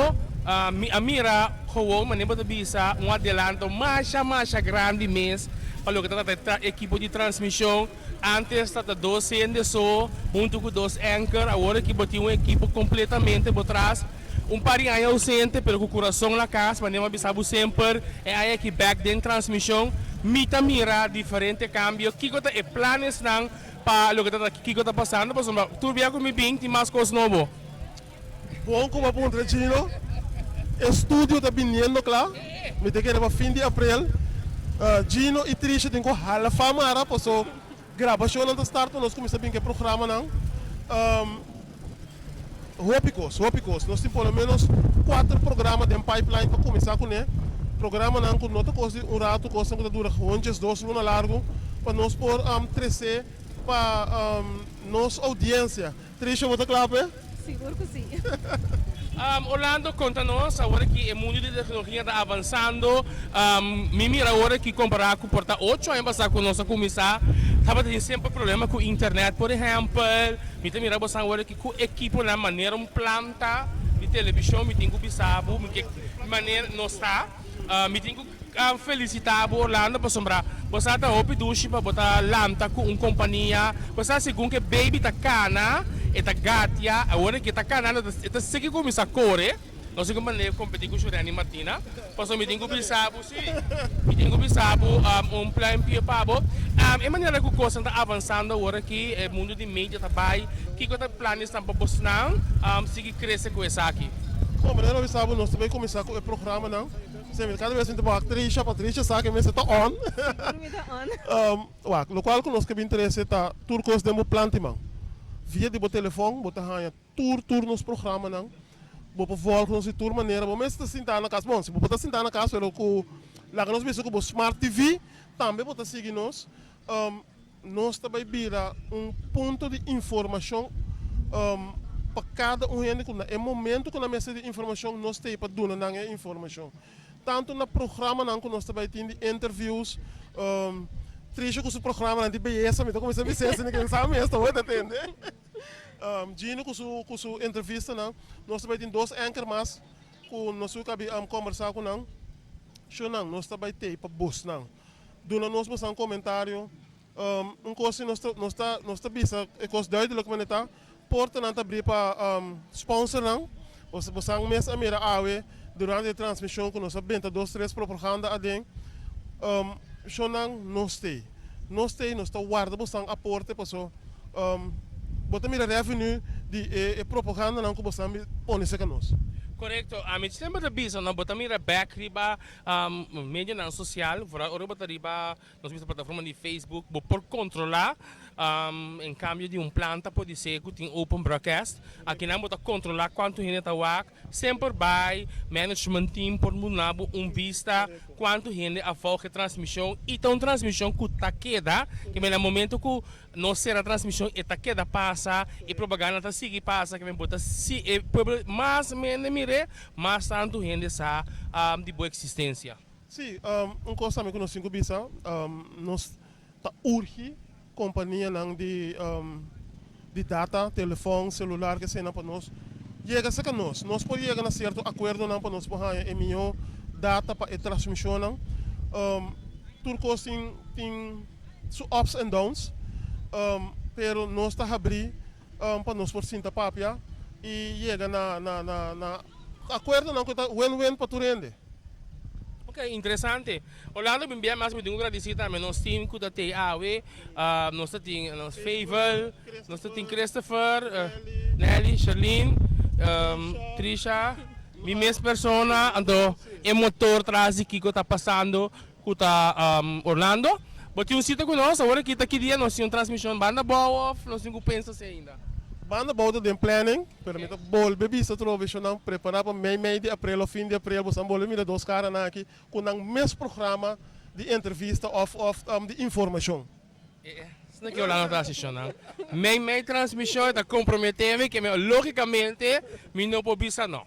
a mira, como maneira da bisa, adelanto mais grande mês, para o que está equipo de transmissão, antes estava 12 de só, junto com 2 anchor, agora que botou uma equipe completamente por trás. Parinho ausente, pelo que o coração na casa, mas não sabe sempre, é aí que back dentro transmissão, mita mira diferente cambio, que está e planos não para o que está passando, por exemplo, tu viaja com bem, tem mais coisas novas. Bom, como aponta Gino, estúdio está vindo, claro, me tem que ir para fim de abril. Gino e Trisha têm que hala fama, para so gravação não start, nós começamos a ver que programa não. Hópicos, nós temos pelo menos 4 programas de pipeline para começar com ele. Programa não com nota coisa rato, coisa que dura 2 lunas largo, para nós por crescer para nossa audiência. Trisha, você claro? Seguro que sim. Orlando, conta-nos, agora que o mundo de tecnologia está avançando, me mira agora que comparar com porta 8 anos com nossa comissão, estava tendo sempre problema com a internet, por exemplo, me tem mira agora que com equipe na maneira planta de televisão, me tem que bisabo, me que maneira não está, me tem que felicitar Orlando para sombrar, você está opidushi para botar lanta com uma companhia, você segundo que baby tá cana eta gatia, agora que está canando, está seguindo como essa cor, nós temos maneira de competir com o Jurani Martina, passou me tenho que bisabo, sim, me tenho que bisabo, plano pio pabo, é maneira que o coisa está avançando agora que o mundo de mídia está bem, que os planos estão para buscar, seguir crescer com isso aqui. Bom, maneira bisabo, nós também começar com o programa não. Cada vez que a gente vai Patrícia sabe que você está on. O qual que nós que interessa está turcos de plantimão. Via de telefone, botar hanha tour nos programas não. Botar volta nos tour maneira, mas está sentado na casa. Bom, se botar sentado na casa, eu com lá que nós vemos com Smart TV, também botar seguir nós. Nós também vira ponto de informação para cada gente que é momento que na mesa de informação nós temos para dar na informação. Tanto no programa não que nós também temos interviews, Trisha com o programa de beleza, então começa a dizer que não sabe mesmo, vai entender. Gino com sua entrevista não, nós também temos 2 anchors mais com nós cabe conversar com não. Show não, nós também temos para bus não. Dona nós passar comentário, coisa nós tá bisa, é coisa duidelijk que está, porta não tá abrir para sponsor não. Você passar mês a mira awe durante a transmissão que nós sabemos 2-3 propaganda adem. Show não nós está guarda bastante aporte para so bota mira revenue de propaganda não que você põe se conosco. Correto, a mim sempre da bisa, não bota mira back riba mídia não social, fora ora bota riba nós vimos plataforma de Facebook, por controlar em cambio de planta pode ser que tem open broadcast, aqui não bota controlar quanto gente está wak, sempre vai management team por munabo vista quanto gente a volta transmissão e então transmissão que está queda, que no momento que não será transmissão e está queda passa e propaganda está seguir passa que vem bota se mais mas tanto gente sa de boa existência. Sim, coisa que nós cinco bisa, nós tá urge companhia não de data, telefone, celular que sena para nós. Chega a nós podemos chegar a certo acordo não para nós para enviar data para a transmissão não. Turcos tem ups and downs, pero nós está abrir para nós por cinta papia e chega na acordo não que está win-win para tu rende. Ok, interessante. Orlando, bem mais me tenho agradecer também nós team que da TAW, nós temos Fable, nós temos Christopher, Nelly, Charlene, Trisha, minha mesma persona, ando é motor traz aqui que está passando, que está Orlando. Boti um sítio conosco, agora que está aqui dia nós temos transmissão banda boa, nós temos pensa ainda. Banda boa de planning, permita bol bebi sa televisão não preparar para meio de abril ou fim de abril, você bol mira 2 caras aqui com um mesmo programa de entrevista of de informação. Não que eu lá não está assistindo. Minha transmissão está comprometendo que logicamente me não pode bisa não.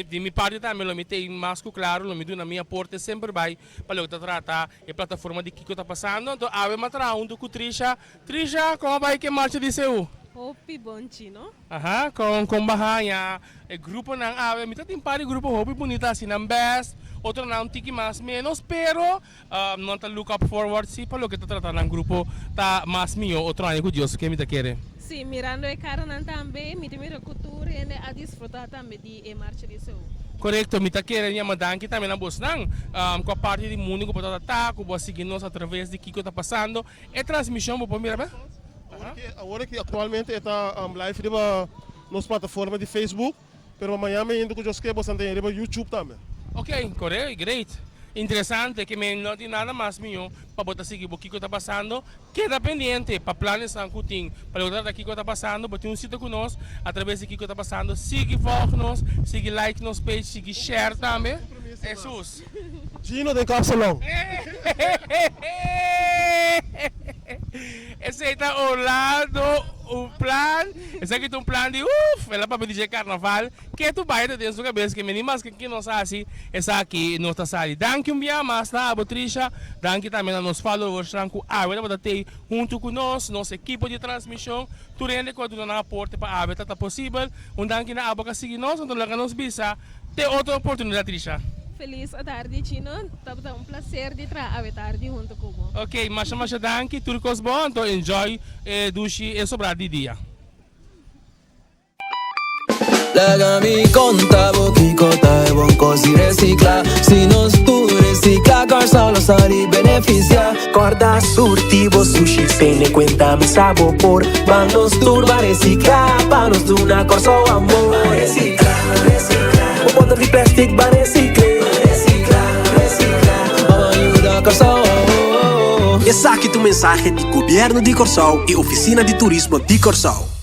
De minha parte também eu me tenho mais claro, eu me dou na minha porta sempre vai para eu tratar a plataforma de que está passando. Então ave matra com Trisha. Trisha, como vai que marcha de seu? Hopi Bonchino. Aha, com bahaya, o grupo ng ave, mita tem pari grupo Hopi bonita assim ng best, outro não tiki mais menos, pero não tá look up forward si palo que tá tratando ng grupo tá mais mio, outro ano que Deus que me tá querer. Sim, mirando a cara também, me mira cultura e a desfrutar também de marcha de seu. Correto, me tá querendo e mandanki também na boss nang com a parte de mundo que pode estar, que pode seguir nós através de que está passando, e transmissão vou mira bem. Agora que atualmente está live nas plataformas de Facebook, mas amanhã ainda que eu escrevo bastante no YouTube também. Ok, correto, great. Interessante que me não tem nada mais meu para botar seguir o que está passando. Queda pendente para planos que tem para botar daqui que está passando, botar sítio conosco através de que está passando. Siga follow-nos, siga like nos page, siga share também. Jesus. Gino de Capsalão. Esse está ao lado o plano. Esse aqui é um plano de ela para pedir carnaval. Que tu vai ter dentro da cabeça que meninas que não sabe essa aqui não está sali. Danke dia mais na Trisha. Danke também a nos followers que a ter junto conosco, nossa equipe de transmissão. Tu rende quando na porta para a tá possível. Danke na aba que seguir nós, então lá nos bisa. Tem outra oportunidade, Trisha. Feliz tarde, Chino. Tá prazer de trabalhar tarde junto comigo. Ok, mas danke, turcos bom, então enjoy dushi e sobrar de dia. Legami conta boquicota e buon così recicla. Se nós tu recicla, corsa lo sali beneficia. Corda surtivo sushi, tiene cuenta mi sabor. Vamos turba reciclar, pa nos do una corso amor. Reciclar, reciclar. Un bottle de plastic va reciclar. E sa aqui tu mensagem de Governo de Corsol e Oficina de Turismo de Corsol.